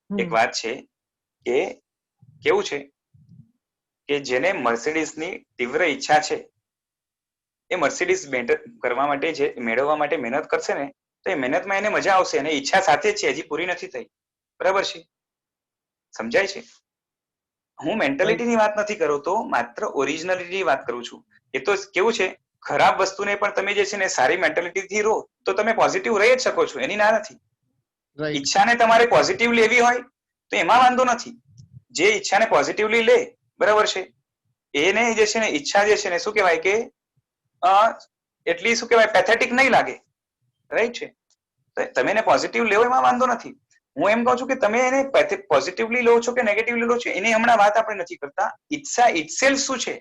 એક વાત છે કે કેવું છે કે જેને મર્સિડીઝ ની તીવ્ર ઈચ્છા છે એ મર્સિડીઝ કરવા માટે જે મેળવવા માટે મહેનત કરશે ને, તો એ મહેનતમાં એને મજા આવશે અને ઈચ્છા સાથે જ છે, હજી પૂરી નથી થઈ. બરાબર છે? સમજાય છે? હું મેન્ટાલિટીની વાત નથી કરતો, માત્ર ઓરિજિનાલિટીની વાત કરું છું. એ તો કેવું છે, ખરાબ વસ્તુને પણ તમે જે છે ને સારી મેન્ટાલિટીથી રહો તો તમે પોઝિટિવ રહી જ શકો છો, એની ના નથી. ઈચ્છાને તમારે પોઝિટિવ લેવી હોય તો એમાં વાંધો નથી. જે ઈચ્છાને પોઝિટિવલી લે, બરાબર છે, એને જે છે ને ઈચ્છા જે છે ને શું કહેવાય કે એટલી શું કહેવાય પેથેટિક નહીં લાગે, રાઈટ છે. તમે એને પોઝિટિવ લેવો એમાં વાંધો નથી. હું એમ કહું છું કે તમે એને પોઝિટિવલી લો છો કે નેગેટિવલી લો છો એની હમણાં વાત આપણે નથી કરતા. ઈચ્છા ઇટસેલ્ફ શું છે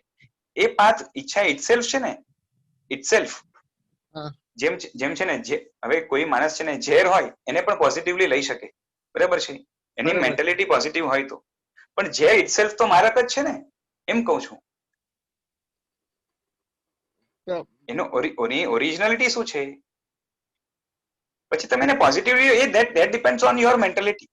એ પાથ, ઈચ્છા ઇટસેલ્ફ છે ને, ઇટસેલ્ફ જેમ છે ને, હવે કોઈ માણસ છે ને ઝેર હોય એને પણ પોઝિટિવલી લઈ શકે, બરાબર છે, એની મેન્ટાલિટી પોઝિટિવ હોય તો. પણ ઝેર ઇટસેલ્ફ તો મારક જ છે ને, એમ કહું છું. એનો ઓરિજિનાલિટી શું છે? પછી તમે એને positively, A that depends on your mentality.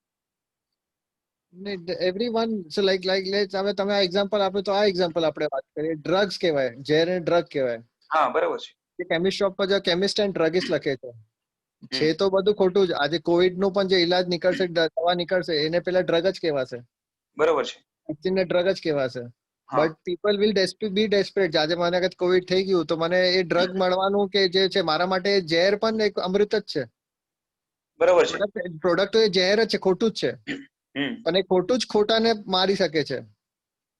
Everyone like હવે તમે આ એક્ઝામ્પલ આપ્યું તો આ એક્ઝામ્પલ આપણે વાત કરીએ. ડ્રગ્સ કહેવાય, ઝેર ને ડ્રગ કહેવાય. હા, બરાબર છે. કેમિસ્ટ શોપ પર જો કેમિસ્ટ એન્ડ ડ્રગિસ્ટ લખે છે તો બધું ખોટું જ. આજે કોવિડ નું પણ જે ઈલાજ નીકળશે, દવા નીકળશે, એને પેલા ડ્રગ જ કહેવાશે, બરોબર છે, વેક્સિનને ડ્રગ જ કહેવાશે. But people will be desperate. આજે મને અગર કોવિડ થઈ ગયું તો મને એ ડ્રગ મળવાનું કે જે છે મારા માટે ઝેર પણ એક અમૃત જ છે. બરોબર છે. પ્રોડક્ટ તો એ ઝેર જ છે, ખોટું જ છે, પણ એ ખોટું જ ખોટાને મારી શકે છે.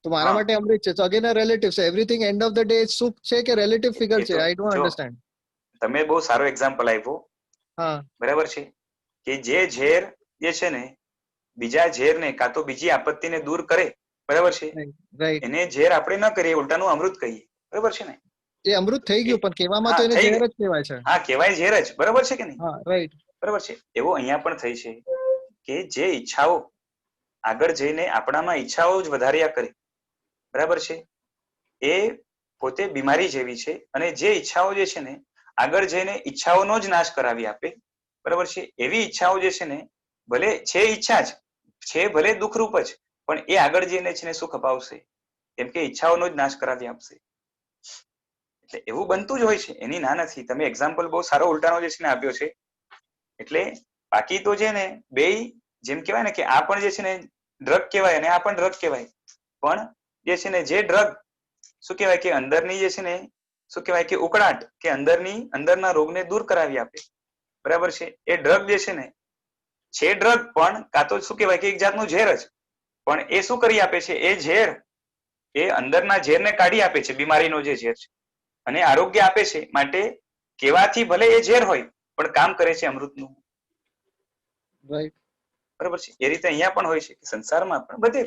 તો મારા માટે અમૃત છે. તો અગેન રિલેટિવ છે. Everything end of the day સુખ છે કે રિલેટિવ ફિગર છે. I don't understand. તમે બહુ સારો એક્ઝામ્પલ આપ્યો. હા, બરાબર છે કે જે ઝેર જે છે ને બીજા ઝેરને કાં તો બીજી આપત્તિને દૂર કરે, બરાબર છે, એને ઝેર આપણે ન કરીએ, ઉલટાનું અમૃત કહીએ, બરાબર છે ને. એ અમૃત થઈ ગયું પણ કહેવામાં તો એને ઝેર જ કહેવાય છે. હા, કહેવાય ઝેર જ, બરાબર છે કે નહીં? હા, રાઈટ, બરાબર છે. એવું અહીંયા પણ થઈ છે કે જે ઈચ્છાઓ આગળ જઈને આપણામાં ઈચ્છાઓ જ વધાર્યા કરે, બરાબર છે, એ પોતે બીમારી જેવી છે. અને જે ઈચ્છાઓ જે છે ને આગળ જઈને ઈચ્છાઓનો જ નાશ કરાવી આપે, બરાબર છે, એવી ઈચ્છાઓ જે છે ને ભલે છે ઈચ્છા જ છે, ભલે દુઃખરૂપ જ, પણ એ આગળ જઈને છે ને સુખ અપાવશે, કેમ કે ઈચ્છાઓનો જ નાશ કરાવી આપશે. એટલે એવું બનતું જ હોય છે, એની ના નથી. તમે એક્ઝામ્પલ બહુ સારો ઉલટાનો જે છે ને આપ્યો છે. એટલે બાકી તો છે ને બેય જેમ કહેવાય ને કે આ પણ જે છે ને ડ્રગ કહેવાય અને આ પણ ડ્રગ કહેવાય. પણ જે છે ને જે ડ્રગ શું કહેવાય કે અંદરની જે છે ને શું કહેવાય કે ઉકળાટ કે અંદરના રોગને દૂર કરાવી આપે, બરાબર છે, એ ડ્રગ જે છે ને છે ડ્રગ પણ કાં તો શું કહેવાય કે એક જાતનું ઝેર જ. પણ એ શું કરી આપે છે? એ ઝેર એ અંદરના ઝેરને કાઢી આપે છે, બીમારીનો જે ઝેર છે, અને આરોગ્ય આપે છે. માટે કેવાથી ભલે એ ઝેર હોય પણ કામ કરે છે અમૃતનું, બરાબર છે. એ રીતે અહીંયા પણ હોય છે, સંસારમાં પણ બધે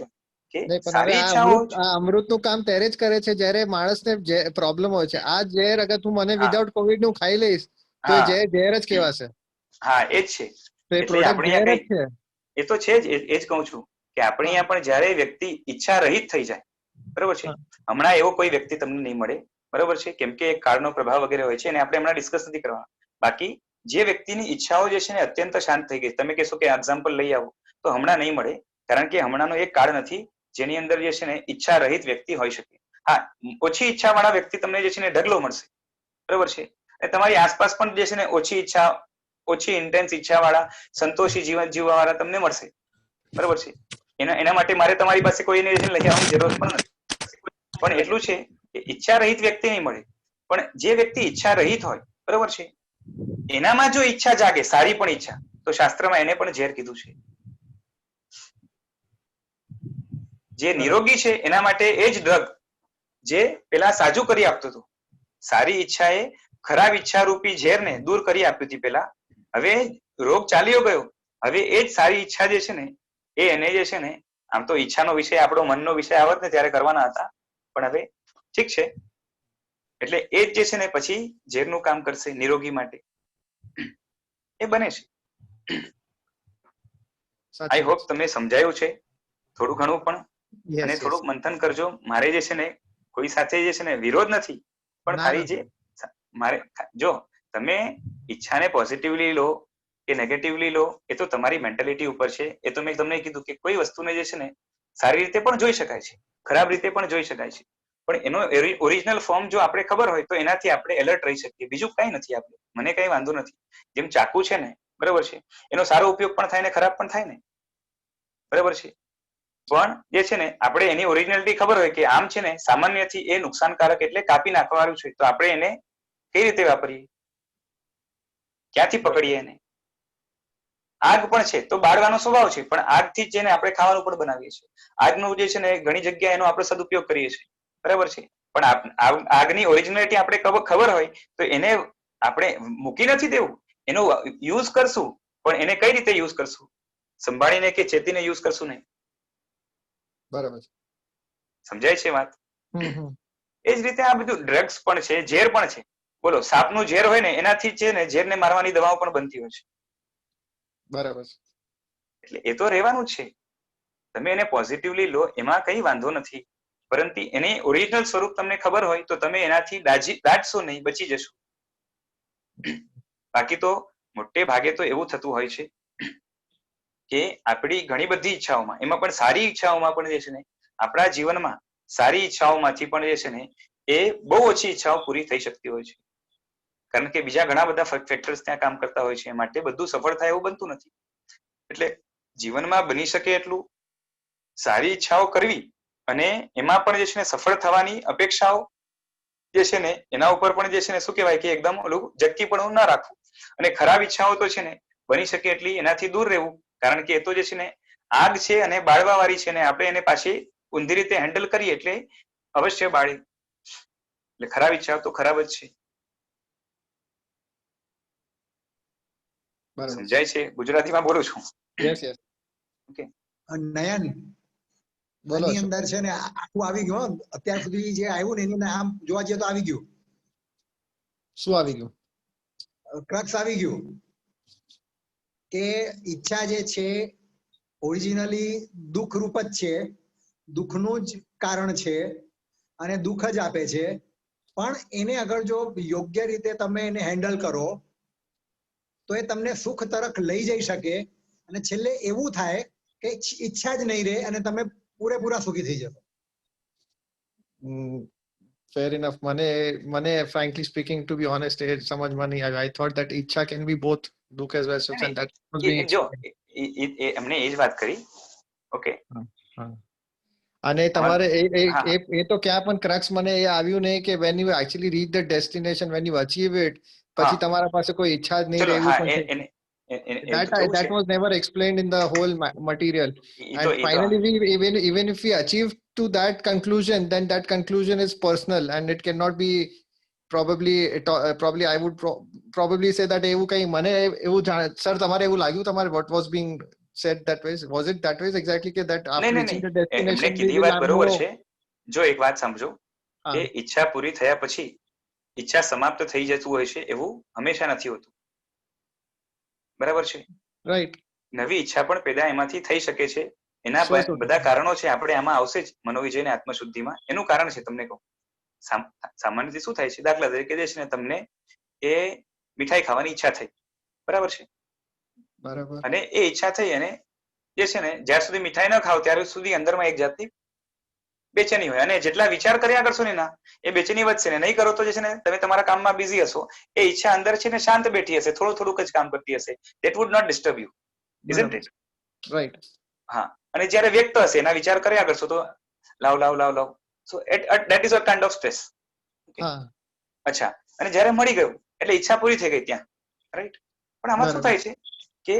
કે સારી ઈચ્છાઓ. આ અમૃતનું કામ ત્યારે જ કરે છે જ્યારે માણસને પ્રોબ્લેમ હોય છે. આ ઝેર અગર તું મને વિધાઉટ કોવિડ નું ખાઈ લઈશ તો એ ઝેર જ કહેવાશે. હા, એ જ છે. એટલે આપણે એ તો છે જ, એ જ કહું છું કે આપણે અહીંયા પણ જયારે વ્યક્તિ ઈચ્છા રહિત થઈ જાય, બરાબર છે, હમણાં એવો કોઈ વ્યક્તિ તમને નહીં મળે, બરાબર છે, કેમ કે કાળનો પ્રભાવ વગેરે હોય છે અને આપણે હમણાં ડિસ્કસ નથી કરવા. બાકી જે વ્યક્તિની ઈચ્છાઓ જે છે ને અત્યંત શાંત થઈ ગઈ, તમે કહેશો કે એક્ઝામ્પલ લઈ આવો, તો હમણાં નહીં મળે, કારણ કે હમણાંનો એક કાળ નથી જેની અંદર જે છે ને ઈચ્છા રહિત વ્યક્તિ હોઈ શકે. હા, ઓછી ઈચ્છા વાળા વ્યક્તિ તમને જે છે ને ઢગલો મળશે, બરાબર છે. અને તમારી આસપાસ પણ જે છે ને ઓછી ઈચ્છા, ઓછી ઇન્ટેન્સ ઈચ્છા વાળા, સંતોષી જીવન જીવવા વાળા તમને મળશે, બરાબર છે. એના માટે મારે તમારી પાસે કોઈને લઈ આવવાની જરૂર પણ નથી. પણ એટલું છે કે ઈચ્છા રહિત વ્યક્તિ નહીં મળે, પણ જે વ્યક્તિ ઈચ્છા રહિત હોય, બરાબર છે, એનામાં જો ઈચ્છા જાગે, સારી પણ ઈચ્છા, તો શાસ્ત્રમાં એને પણ ઝેર કીધું છે. જે નિરોગી છે એના માટે એ જ ડ્રગ જે પેલા સાજું કરી આપતું હતું. સારી ઈચ્છાએ ખરાબ ઈચ્છા રૂપી ઝેરને દૂર કરી આપ્યું હતી પેલા. હવે રોગ ચાલ્યો ગયો, હવે એ જ સારી ઈચ્છા જે છે ને એ એને જે છે ને, આમ તો ઈચ્છાનો વિષય આપણો મનનો વિષય આવત ને ત્યારે કરવાના હતા, પણ હવે ઠીક છે. એટલે એ જ જે છે ને પછી ઝેરનું કામ કરશે નિરોગી માટે, એ બને છે. આઈ હોપ તમે સમજાયું છે થોડું ઘણું પણ, અને થોડુંક મંથન કરજો. મારે જે છે ને કોઈ સાથે જે છે ને વિરોધ નથી, પણ ખાલી જે મારે જો તમે ઈચ્છાને પોઝિટિવલી લો કે નેગેટિવલી લો એ તો તમારી મેન્ટાલિટી ઉપર છે. એ તો મેં તમને કીધું કે કોઈ વસ્તુને જે છે ને સારી રીતે પણ જોઈ શકાય છે, ખરાબ રીતે પણ જોઈ શકાય છે, પણ એનો ઓરિજિનલ ફોર્મ જો આપણે ખબર હોય તો એનાથી આપણે એલર્ટ રહી શકીએ. બીજું કઈ નથી. આપણે મને કઈ વાંધો નથી. જેમ ચાકુ છે ને, બરાબર છે, એનો સારો ઉપયોગ પણ થાય ને ખરાબ પણ થાય ને, બરાબર છે, પણ જે છે ને આપણે એની ઓરિજિનાલિટી ખબર હોય કે આમ છે ને સામાન્યથી એ નુકસાનકારક એટલે કાપી નાખવાનું છે, તો આપણે એને કઈ રીતે વાપરીએ, ક્યાંથી પકડીએ એને. આગ પણ છે તો બાળવાનો સ્વભાવ છે, પણ આગથી જ જેને આપણે ખાવાનું પણ બનાવીએ છીએ. આગનું જે છે ને ઘણી જગ્યાએ એનો આપણે સદુપયોગ કરીએ છીએ, બરાબર છે. પણ આગની ઓરિજિનાલિટી આપણે ખબર હોય તો એને આપણે મૂકી નથી દેવું, એનો યુઝ કરશું, પણ એને કઈ રીતે યુઝ કરશું? સંભાળીને કે ચેતીને યુઝ કરશું નહીં. બરાબર. સમજાય છે વાત? એ જ રીતે આ બધું ડ્રગ્સ પણ છે, ઝેર પણ છે. બોલો, સાપનું ઝેર હોય ને એનાથી છે ને ઝેરને મારવાની દવાઓ પણ બનતી હોય છે. બરાબર. એટલે એ તો રહેવાનું જ છે. તમે એને પોઝિટિવલી લો, એમાં કઈ વાંધો નથી. પરંતુ એની ઓરિજિનલ સ્વરૂપ તમને ખબર હોય તો તમે એનાથી દાટશો નહીં, બચી જશો. બાકી તો મોટે ભાગે તો એવું થતું હોય છે કે આપણી ઘણી બધી ઈચ્છાઓમાં, એમાં પણ સારી ઈચ્છાઓમાં પણ જે છે ને, આપણા જીવનમાં સારી ઈચ્છાઓમાંથી પણ જે છે ને એ બહુ ઓછી ઈચ્છાઓ પૂરી થઈ શકતી હોય છે. કારણ કે બીજા ઘણા બધા ફેક્ટર્સ ત્યાં કામ કરતા હોય છે, માટે બધું સફળ થાય એવું બનતું નથી. એટલે જીવનમાં બની શકે એટલું સારી ઈચ્છાઓ કરવી અને એમાં પણ જે છે ને સફળ થવાની અપેક્ષાઓ જે છે ને એના ઉપર પણ જે છે ને શું કહેવાય કે એકદમ ઓલું જક્કીપણું ના રાખવું. અને ખરાબ ઈચ્છાઓ તો છે ને બની શકે એટલી એનાથી દૂર રહેવું. કારણ કે એ તો જે છે ને આગ છે અને બાળવા વાળી છે, ને આપણે એને પાછી ઊંધી રીતે હેન્ડલ કરીએ એટલે અવશ્ય બાળે. એટલે ખરાબ ઈચ્છાઓ તો ખરાબ જ છે. સમજાય છે? ગુજરાતીમાં બોલું છું. ઓકે. નયન, આની અંદર છે ને આખું આવી ગયું. અત્યાર સુધી જે આવ્યું ને એની આમ જોવા જઈએ તો આવી ગયું. શું આવી ગયું? ક્રક્સ આવી ગયું કે ઈચ્છા જે છે ઓરિજિનલી દુઃખ રૂપ જ છે, દુઃખનું જ કારણ છે અને દુઃખ જ આપે છે. પણ એને અગર જો યોગ્ય રીતે તમે એને હેન્ડલ કરો તો એ તમને સુખ તરફ લઈ જઈ શકે અને છેલ્લે એવું થાય કે ઈચ્છા જ નહીં રહે અને તમે પૂરેપૂરા સુખી થઈ જશો. Fair enough. મને frankly speaking, to be honest, એ સમજમાં નહીં આવ્યું. I thought that ઈચ્છા can be both દુઃખ as well as and that must be જો એમને એ જ વાત કરી. ઓકે. અને તમારે એ તો ક્યાં પણ ક્રક્સ મને એ આવ્યું નહીં કે when you actually reach the destination, when you achieve it, પછી તમારા પાસે કોઈ ઈચ્છા જ નહીં રહે એવું પણ that was never explained in the whole material. And finally even if we achieve to that conclusion, then that conclusion is personal and it cannot be probably I would probably say that એવું કઈ મને એવું sir તમારે એવું લાગ્યું તમારે what was being said that way? Was it that way exactly that after reaching the destination કીધી વાત બરોબર છે. જો એક વાત સમજો કે ઈચ્છા પૂરી થયા પછી ઈચ્છા સમાપ્ત થઈ જતું હોય છે એવું હંમેશા નથી હોતું. બરાબર છે? રાઈટ. નવી ઈચ્છા પણ પેદા એમાંથી થઈ શકે છે. એના બધા કારણો છે, આપણે આમાં આવશે જ મનોવિજય ને આત્મશુદ્ધિમાં. એનું કારણ છે તમને કહું. સામાન્યથી શું થાય છે, દાખલા તરીકે જે છે ને તમને એ મીઠાઈ ખાવાની ઈચ્છા થઈ. બરાબર છે? અને એ ઈચ્છા થઈ અને જે છે ને જ્યાં સુધી મીઠાઈ ન ખાવ ત્યાર સુધી અંદરમાં એક જાતની બેચેની હોય. અને જેટલા વિચાર કર્યા કરશો ને ના એ બેચેની વધશે ને. નહીં કરો તો જે છે ને તમે તમારા કામમાં બિઝી હશો, એ ઈચ્છા અંદર છે ને શાંત બેઠી હશે, થોડુંક જ કામ કરતી હશે. That would not disturb you, isn't it? Right. હા. અને જ્યારે વ્યક્ત હશે એના વિચાર કર્યા કરશો તો લાવ. So that is a kind of stress. અચ્છા. અને જ્યારે મળી ગયું એટલે ઈચ્છા પૂરી થઈ ગઈ ત્યાં. રાઈટ? પણ આમાં શું થાય છે કે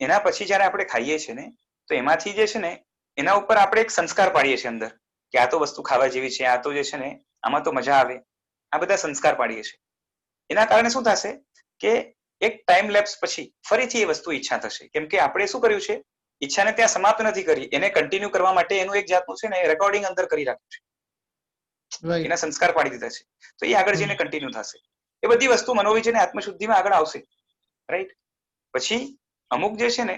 એના પછી જયારે આપણે ખાઈએ છીએ ને તો એમાંથી જે છે ને એના ઉપર આપણે એક સંસ્કાર પાડીએ છીએ અંદર કે આ તો વસ્તુ ખાવા જેવી છે, આ તો જે છે ને આમાં તો મજા આવે. આ બધા સંસ્કાર પાડીએ છીએ. એના કારણે શું થશે કે એક ટાઈમ લેપ્સ પછી ફરીથી એ વસ્તુ ઈચ્છા થશે. કેમ કે આપણે શું કર્યું છે, ઈચ્છાને ત્યાં સમાપ્ત નથી કરી, એને કન્ટિન્યુ કરવા માટે એનું એક જાતનું છે ને રેકોર્ડિંગ અંદર કરી રાખ્યું છે. એના સંસ્કાર પાડી દીધા છે. તો એ આગળ જઈને કન્ટિન્યુ થશે. એ બધી વસ્તુ મનોવિજય અને આત્મશુદ્ધિમાં આગળ આવશે. રાઈટ? પછી અમુક જે છે ને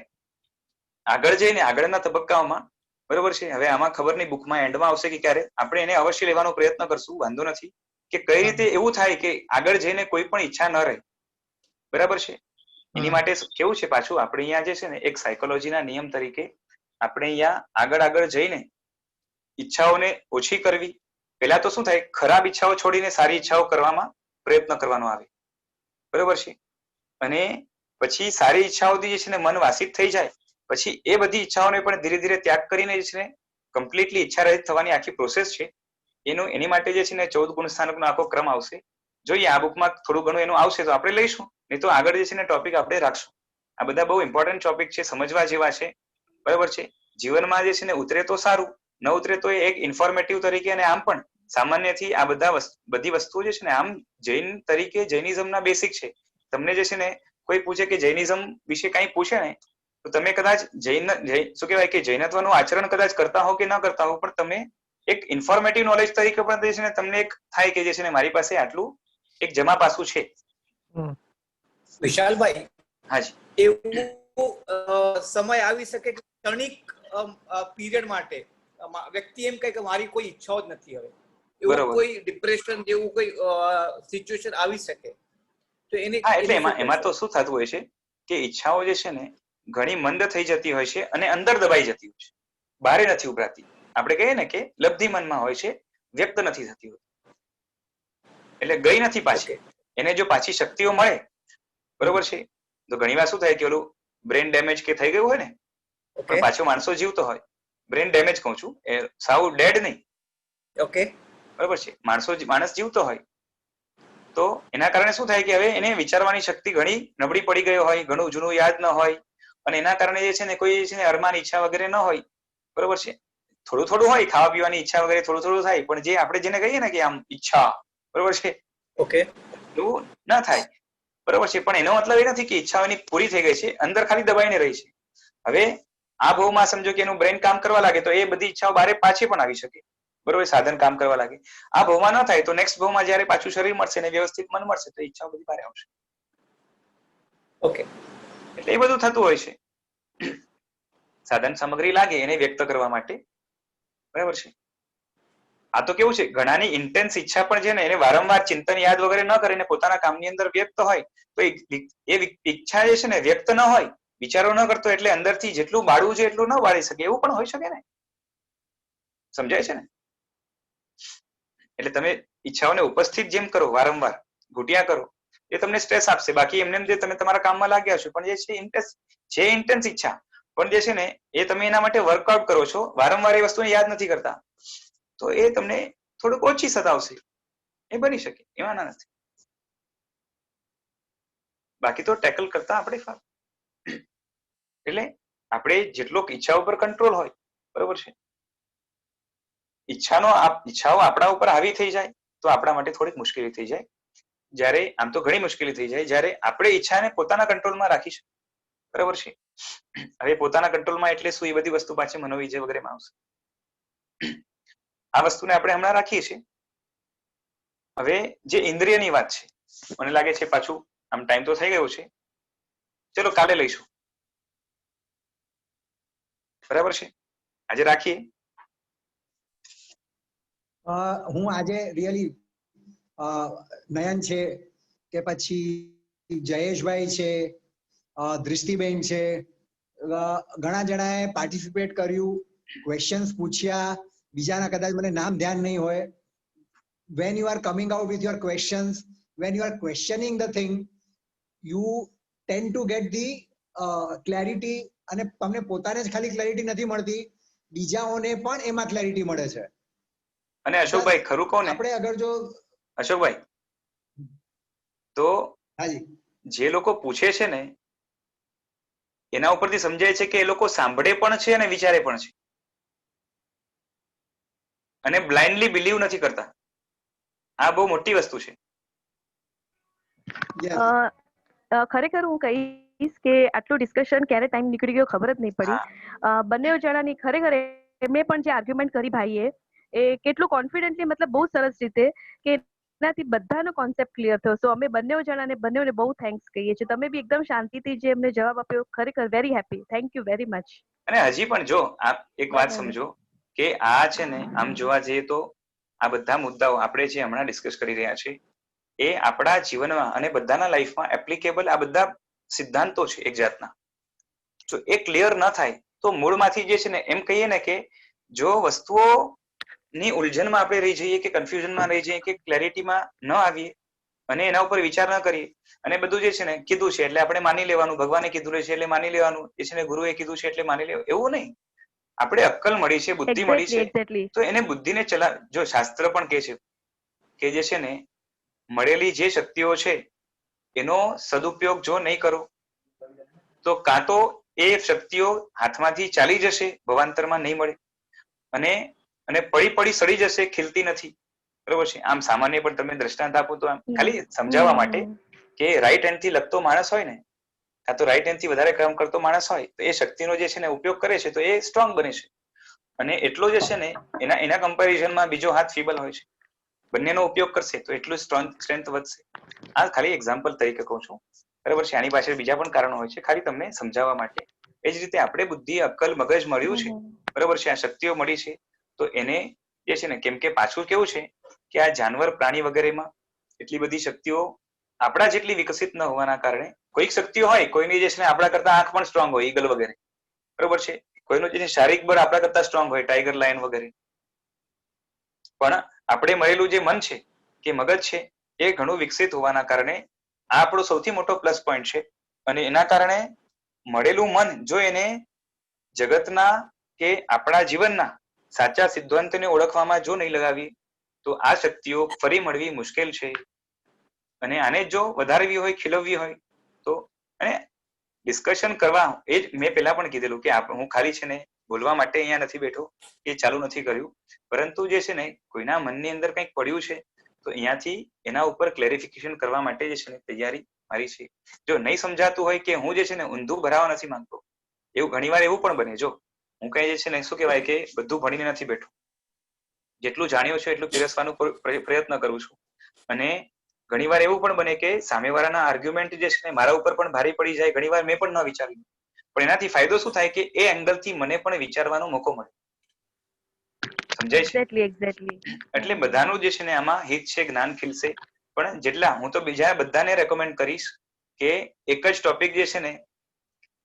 આગળ જઈને આગળના તબક્કાઓમાં બરોબર છે, હવે આમાં ખબર નહીં બુકમાં એન્ડમાં આવશે કે ક્યારે, આપણે એને અવશ્ય લેવાનો પ્રયત્ન કરશું, વાંધો નથી, કે કઈ રીતે એવું થાય કે આગળ જઈને કોઈ પણ ઈચ્છા ન રહે. બરાબર છે? એની માટે કેવું છે પાછું આપણે અહીંયા જે છે ને એક સાયકોલોજીના નિયમ તરીકે આપણે અહીંયા આગળ જઈને ઈચ્છાઓને ઓછી કરવી. પહેલા તો શું થાય, ખરાબ ઈચ્છાઓ છોડીને સારી ઈચ્છાઓ કરવામાં પ્રયત્ન કરવાનો આવે. બરોબર છે? અને પછી સારી ઈચ્છાઓથી જે છે ને મન વાસિત થઈ જાય પછી એ બધી ઈચ્છાઓને પણ ધીરે ધીરે ત્યાગ કરીને જે છે ને કમ્પ્લીટલી ઈચ્છા રહિત થવાની આખી પ્રોસેસ છે. એની માટે જે છે ને 14 ગુણ સ્થાનકનો આખો ક્રમ આવશે. જોઈએ આ બુકમાં થોડું ઘણું એનું આવશે તો આપણે લઈશું, નહીં તો આગળ જે છે ને ટોપિક આપણે રાખશું. આ બધા બહુ ઇમ્પોર્ટન્ટ ટોપિક છે, સમજવા જેવા છે. બરાબર છે? જીવનમાં જે છે ને ઉતરે તો સારું, ન ઉતરે તો એક ઇન્ફોર્મેટિવ તરીકે અને આમ પણ સામાન્યથી આ બધી વસ્તુઓ જે છે ને આમ જૈન તરીકે જૈનિઝમના બેસિક છે. તમને જે છે ને કોઈ પૂછે કે જૈનિઝમ વિશે કંઈ પૂછે ને તો તમે કદાચ શું કહેવાય કે જૈનત્વનું આચરણ કદાચ કરતા હો કે ન કરતા હો, પણ તમે એક ઇન્ફોર્મેટિવ નોલેજ તરીકે પણ જે છે ને તમને એક થાય કે જે છે ને મારી પાસે આટલું એક જમા પાસું છે. વિશાલભાઈ, હાજી, એવું સમય આવી શકે કે ક્ષણિક પીરિયડ માટે વ્યક્તિ એમ કહે કે મારી કોઈ ઈચ્છાઓ જ નથી હવે, એવું કોઈ ડિપ્રેશન જેવું કોઈ સિચ્યુએશન આવી શકે તો એને એટલે એમાં તો શું થતું હોય છે કે ઈચ્છાઓ જે છે ને ઘણી મંદ થઈ જતી હોય છે અને અંદર દબાઈ જતી હોય છે, બહાર નથી ઉભરાતી. આપણે કહીએ ને કે લબ્ધિ મનમાં હોય છે, વ્યક્ત નથી થતી હોય, એટલે ગઈ નથી પાછી. એને જો પાછી શક્તિઓ મળે, બરોબર છે, તો ઘણી વાર શું થાય કે ઓલું બ્રેન ડેમેજ કે થઈ ગયું હોય ને, પણ પાછો માણસો જીવતો હોય, બ્રેન ડેમેજ કહું છું, એ સાવ ડેડ નહીં, ઓકે, બરોબર છે, માણસ જીવતો હોય તો એના કારણે શું થાય કે હવે એને વિચારવાની શક્તિ ઘણી નબળી પડી ગઈ હોય, ઘણું જૂનું યાદ ન હોય, અને એના કારણે જે છે ને કોઈ છે ને અરમાન ઈચ્છા વગેરે ન હોય, બરોબર છે, થોડું થોડું હોય ખાવા પીવાની ઈચ્છા વગેરે થોડું થોડું થાય, પણ જે આપણે જેને કહીએ ને કે આમ ઈચ્છા, બરોબર છે, ઓકે, એવું ના થાય, બરોબર છે. પણ એનો મતલબ એ નથી કે ઈચ્છાઓ એની પૂરી થઈ ગઈ છે, અંદર ખાલી દબાઈને રહી છે. હવે આ ભાવમાં સમજો કે એનું બ્રેન કામ કરવા લાગે તો એ બધી ઈચ્છાઓ બારે પાછી પણ આવી શકે, બરોબર, સાધન કામ કરવા લાગે. આ ભાવમાં ન થાય તો નેક્સ્ટ ભાવમાં જયારે પાછું શરીર મળશે ને વ્યવસ્થિત મન મળશે તો ઈચ્છાઓ બધી બારે આવશે. ઓકે, એટલે એ બધું થતું હોય છે. સાધન સામગ્રી લાગે એને વ્યક્ત કરવા માટે, બરાબર છે. આ તો કેવું છે, ઘણાની ઇન્ટેન્સ ઈચ્છા પણ છે ને એને વારંવાર ચિંતન યાદ વગેરે ન કરીને પોતાના કામની અંદર વ્યક્ત હોય તો એ ઈચ્છા જે છે ને વ્યક્ત ન હોય, વિચારો ન કરતો, એટલે અંદરથી જેટલું બાળવું છે એટલું ન બાળી શકે, એવું પણ હોઈ શકે ને. સમજાય છે ને? એટલે તમે ઈચ્છાઓને ઉપસ્થિત જેમ કરો, વારંવાર ઘૂંટ્યા કરો, એ તમને સ્ટ્રેસ આપશે. બાકી એમને જે તમે તમારા કામમાં લાગ્યા છો, પણ જે ઇન્ટેન્સ ઈચ્છા પણ જે છે ને એ તમે એના માટે વર્કઆઉટ કરો છો, વારંવાર એ વસ્તુને યાદ નથી કરતા, તો એ તમને થોડુંક ઓછી સતાવશે, એ બની શકે, એમાં ના નથી. બાકી તો ટેકલ કરતા આપણે એટલે આપણે જેટલો ઈચ્છા ઉપર કંટ્રોલ હોય, બરોબર છે, ઈચ્છાઓ આપણા ઉપર હાવી થઈ જાય તો આપણા માટે થોડીક મુશ્કેલી થઈ જાય. જ્યારે આમ તો ઘણી મુશ્કેલી થઈ જાય જ્યારે આપણે ઈચ્છાને પોતાના કંટ્રોલમાં રાખી શકીએ, બરાબર છે. હવે પોતાના કંટ્રોલમાં એટલે શું, એ બધી વસ્તુ પાછી મનોવિજય વગેરેમાં આવશે. આ વસ્તુને આપણે હમણાં રાખીએ છીએ. હવે જે ઇન્દ્રિયની વાત છે, મને લાગે છે પાછું આમ ટાઈમ તો થઈ ગયો છે, ચલો કાલે લઈશું, બરાબર છે, આજે રાખીએ. હું આજે રિયલી નયન છે કે પછી જયેશભાઈ છે, દૃષ્ટિબેન છે, ઘણા જણાએ પાર્ટિસિપેટ કર્યું, ક્વેશ્ચન્સ પૂછ્યા, બીજાના કદાચ મને નામ ધ્યાન નહીં હોય. when you are coming out with your questions, when you are questioning the thing, you tend to get the clarity, અને તમને પોતાને જ ખાલી ક્લેરિટી નથી મળતી, બીજાઓને પણ એમાં ક્લેરિટી મળે છે. અને અશોકભાઈ ખરું કહું ને, આપણે અગર જો અશોકભાઈ તો જે લોકો પૂછે છે ને એના ઉપરથી સમજાય છે કે એ લોકો સાંભળે પણ છે અને વિચારે પણ છે, અને બ્લાઇન્ડલી બિલીવ નથી કરતા. આ બહુ મોટી વસ્તુ છે. ખરેખર હું કહીશ કે આટલું ડિસ્કશન ક્યારે ટાઈમ નીકળી ગયો ખબર જ નહીં પડી. બંને જણાની ખરેખર મેં પણ જે આર્ગ્યુમેન્ટ કરી ભાઈએ એ કેટલું કોન્ફિડન્ટલી, મતલબ બહુ સરસ રીતે કે એનાથી બધાનો કોન્સેપ્ટ ક્લિયર થયો. સો અમે બંનેને બહુ થેન્ક્સ કહીએ છીએ. તમે બી એકદમ શાંતિથી જે અમને જવાબ આપ્યો, ખરેખર very happy, thank you very much. અને હજી પણ જો આપ એક વાત સમજો કે આ છે ને આમ જોવા જઈએ તો આ બધા મુદ્દાઓ આપણે જે હમણાં ડિસ્કસ કરી રહ્યા છીએ એ આપણા જીવનમાં અને બધાના લાઈફમાં એપ્લિકેબલ આ બધા સિદ્ધાંતો છે એક જાતના. જો એ ક્લિયર ન થાય તો મૂળમાંથી જે છે ને એમ કહીએ ને કે જો વસ્તુઓ ની ઉલઝનમાં આપણે રહી જઈએ કે કન્ફ્યુઝનમાં રહી જઈએ કે ક્લેરિટીમાં ન આવીએ અને એના ઉપર વિચાર ન કરીએ અને બધું જે છે ને કીધું છે એટલે આપણે માની લેવાનું, ભગવાને કીધું છે એટલે માની લેવાનું, એ છે ને ગુરુએ કીધું છે એટલે માની લેવાનું, એવું નહીં. આપણે અક્કલ મળી છે, બુદ્ધિ મળી છે, તો એને બુદ્ધિને જો શાસ્ત્ર પણ કહે છે કે જે છે ને મળેલી જે શક્તિઓ છે એનો સદુપયોગ જો નહીં કરો તો કાં તો એ શક્તિઓ હાથમાંથી ચાલી જશે, ભવાંતરમાં નહીં મળે, અને પડી સડી જશે, ખીલતી નથી. બરોબર છે. આમ સામાન્ય પણ તમે દ્રષ્ટાંત આપો તો આમ ખાલી સમજાવવા માટે કે રાઈટ હેન્ડ થી લખતો માણસ હોય ને, કાં તો રાઈટ હેન્ડ થી વધારે કામ કરતો માણસ હોય તો એ શક્તિનો જે છે ને ઉપયોગ કરે છે તો એ સ્ટ્રોંગ બને છે. અને એટલો જે છે ને એના કમ્પેરિઝનમાં બીજો હાથ ફીબલ હોય છે. બંનેનો ઉપયોગ કરશે તો એટલું સ્ટ્રેન્થ વધશે. આ ખાલી એક્ઝામ્પલ તરીકે કહું છું, બરાબર છે. આની પાછળ બીજા પણ કારણો હોય છે, ખાલી તમને સમજાવવા માટે. એ જ રીતે આપણે બુદ્ધિ, અક્કલ, મગજ મળ્યું છે, બરાબર છે, આ શક્તિઓ મળી છે, તો એને જે છે ને, કેમ કે પાછું કેવું છે કે આ જાનવર પ્રાણી વગેરેમાં એટલી બધી શક્તિઓ આપણા જેટલી વિકસિત ન હોવાના કારણે કોઈક શક્તિઓ હોય, કોઈની જે છે ને આપણા કરતા આંખ પણ સ્ટ્રોંગ હોય, ઈગલ વગેરે, બરોબર છે. કોઈનું જે શારીરિક બળ આપણા કરતા સ્ટ્રોંગ હોય, ટાઈગર, લાયન વગેરે. પણ આપણે મળેલું જે મન છે કે મગજ છે એ ઘણું વિકસિત હોવાના કારણે આ આપણો સૌથી મોટો પ્લસ પોઈન્ટ છે. અને એના કારણે મળેલું મન જો એને જગતના કે આપણા જીવનના સાચા સિદ્ધાંતને ઓળખવામાં જો નહીં લગાવી તો આ શક્તિઓ ફરી મળવી મુશ્કેલ છે. અને આને જો વધારવી હોય, ખીલવવી હોય તો, અને ડિસ્કશન કરવા, એ જ મેં પહેલા પણ કીધેલું કે હું ખાલી છે ને બોલવા માટે અહીંયા નથી બેઠો, એ ચાલુ નથી કર્યું, પરંતુ જે છે ને કોઈના મનની અંદર કંઈક પડ્યું છે તો અહીંયાથી એના ઉપર ક્લેરિફિકેશન કરવા માટે જે છે ને તૈયારી મારી છે. જો નહીં સમજાતું હોય કે હું જે છે ને ઊંધું ભરાવા નથી માંગતો, એવું ઘણીવાર એવું પણ બને. જો હું કઈ જે છે ને શું કહેવાય કે બધું ભણીને નથી બેઠો, જેટલું જાણ્યું છે એટલું પીરસવાનો પ્રયત્ન કરું છું. અને ઘણીવાર એવું પણ બને કે સામેવાળાના આર્ગ્યુમેન્ટ જે છે ને મારા ઉપર પણ ભારે પડી જાય, ઘણીવાર મેં પણ ન વિચાર્યું, પણ એનાથી ફાયદો શું થાય કે એ એંગલથી મને પણ વિચારવાનો મોકો મળે. સમજાય છે? એટલે બધાનું જે છે ને આમાં હિત છે, જ્ઞાન ખીલશે. પણ જેટલા હું તો બીજા બધાને રેકમેન્ડ કરીશ કે એક જ ટોપિક જે છે ને,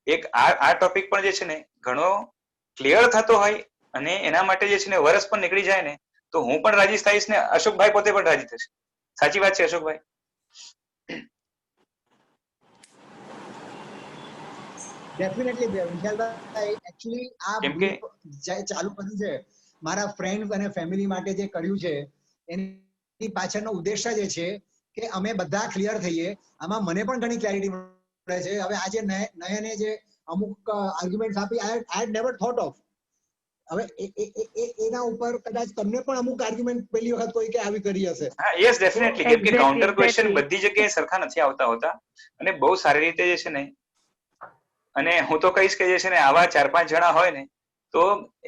એક આ ટોપિક પણ જે છે ને ઘણો ક્લિયર થતો હોય અને એના માટે જે છે ને વર્ષ પણ નીકળી જાય ને તો હું પણ રાજી થઈશ ને અશોકભાઈ પોતે પણ રાજી થશે. સાચી વાત છે અશોકભાઈ? ડેફિનેટલી વિશાલભાઈ, એકચ્યુઅલી આ ગ્રુપ ચાલુ કર્યું છે મારા ફ્રેન્ડ અને ફેમિલી માટે જે કર્યું છે એની પાછળનો ઉદ્દેશ્ય જે છે કે અમે બધા ક્લિયર થઈએ. આમાં મને પણ ઘણી ક્લેરિટી મળે છે. હવે આજે નયને જે અમુક આર્ગ્યુમેન્ટ આપી, આઈ હેડ નેવર થોટ ઓફ. હવે એના ઉપર કદાચ તમને પણ અમુક આર્ગ્યુમેન્ટ પહેલી વખત કોઈ કે આવી કરી હશે. હા, યસ, ડેફિનેટલી. કેમ કે કાઉન્ટર ક્વેશ્ચન બધી જગ્યાએ સરખા નથી આવતા હોતા અને બહુ સારી રીતે જે છે ને, અને હું તો કહીશ કે જે છે ને આવા 4-5 જણા હોય ને તો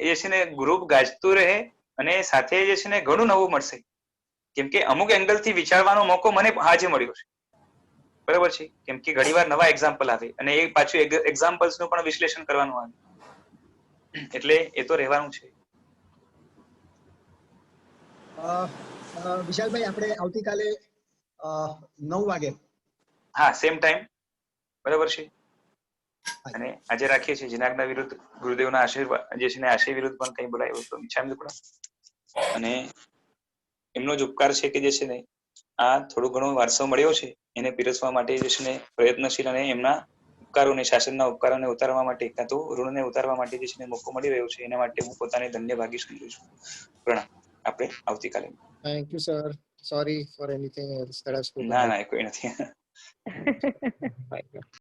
એ છે ને ગ્રુપ ગાજતું રહે અને સાથે જે છે ને ઘણું નવું મળશે. કેમ કે અમુક એંગલ થી વિચારવાનો મોકો મને આજે મળ્યો છે, બરાબર છે. કેમ કે ઘણીવાર નવા એક્ઝામ્પલ આવે અને એ પાછું એક્ઝામ્પલ્સ નું પણ વિશ્લેષણ કરવાનું આવે, એટલે એ તો રહેવાનું છે. વિશાલભાઈ, આપણે આવતીકાલે 9 વાગે, હા, સેમ ટાઈમ, બરાબર છે. અને આજે રાખીએ છીએ જીનાગના વિરુદ્ધ ગુરુદેવના આશીર્વાદ જે છે ને આશય વિરુદ્ધ પણ કંઈ બોલાયો તો ઈચ્છામી દુકડા. અને એમનો જ ઉપકાર છે કે જે છે ને આ થોડો ઘણો વારસો મળ્યો છે એને પીરસવા માટે જે છે ને પ્રયત્નશીલ અને એમના ઉપકારોને, શાસનના ઉપકારોને ઉતારવા માટે કાં તો ઋણને ઉતારવા માટે જે છે ને મોકો મળી રહ્યો છે એના માટે હું પોતાને ધન્ય ભાગી સમજુ છું. પ્રણામ. આપણે આવતીકાલે. Thank you sir. Sorry for anything else that I spoken. ના, કોઈ નથી.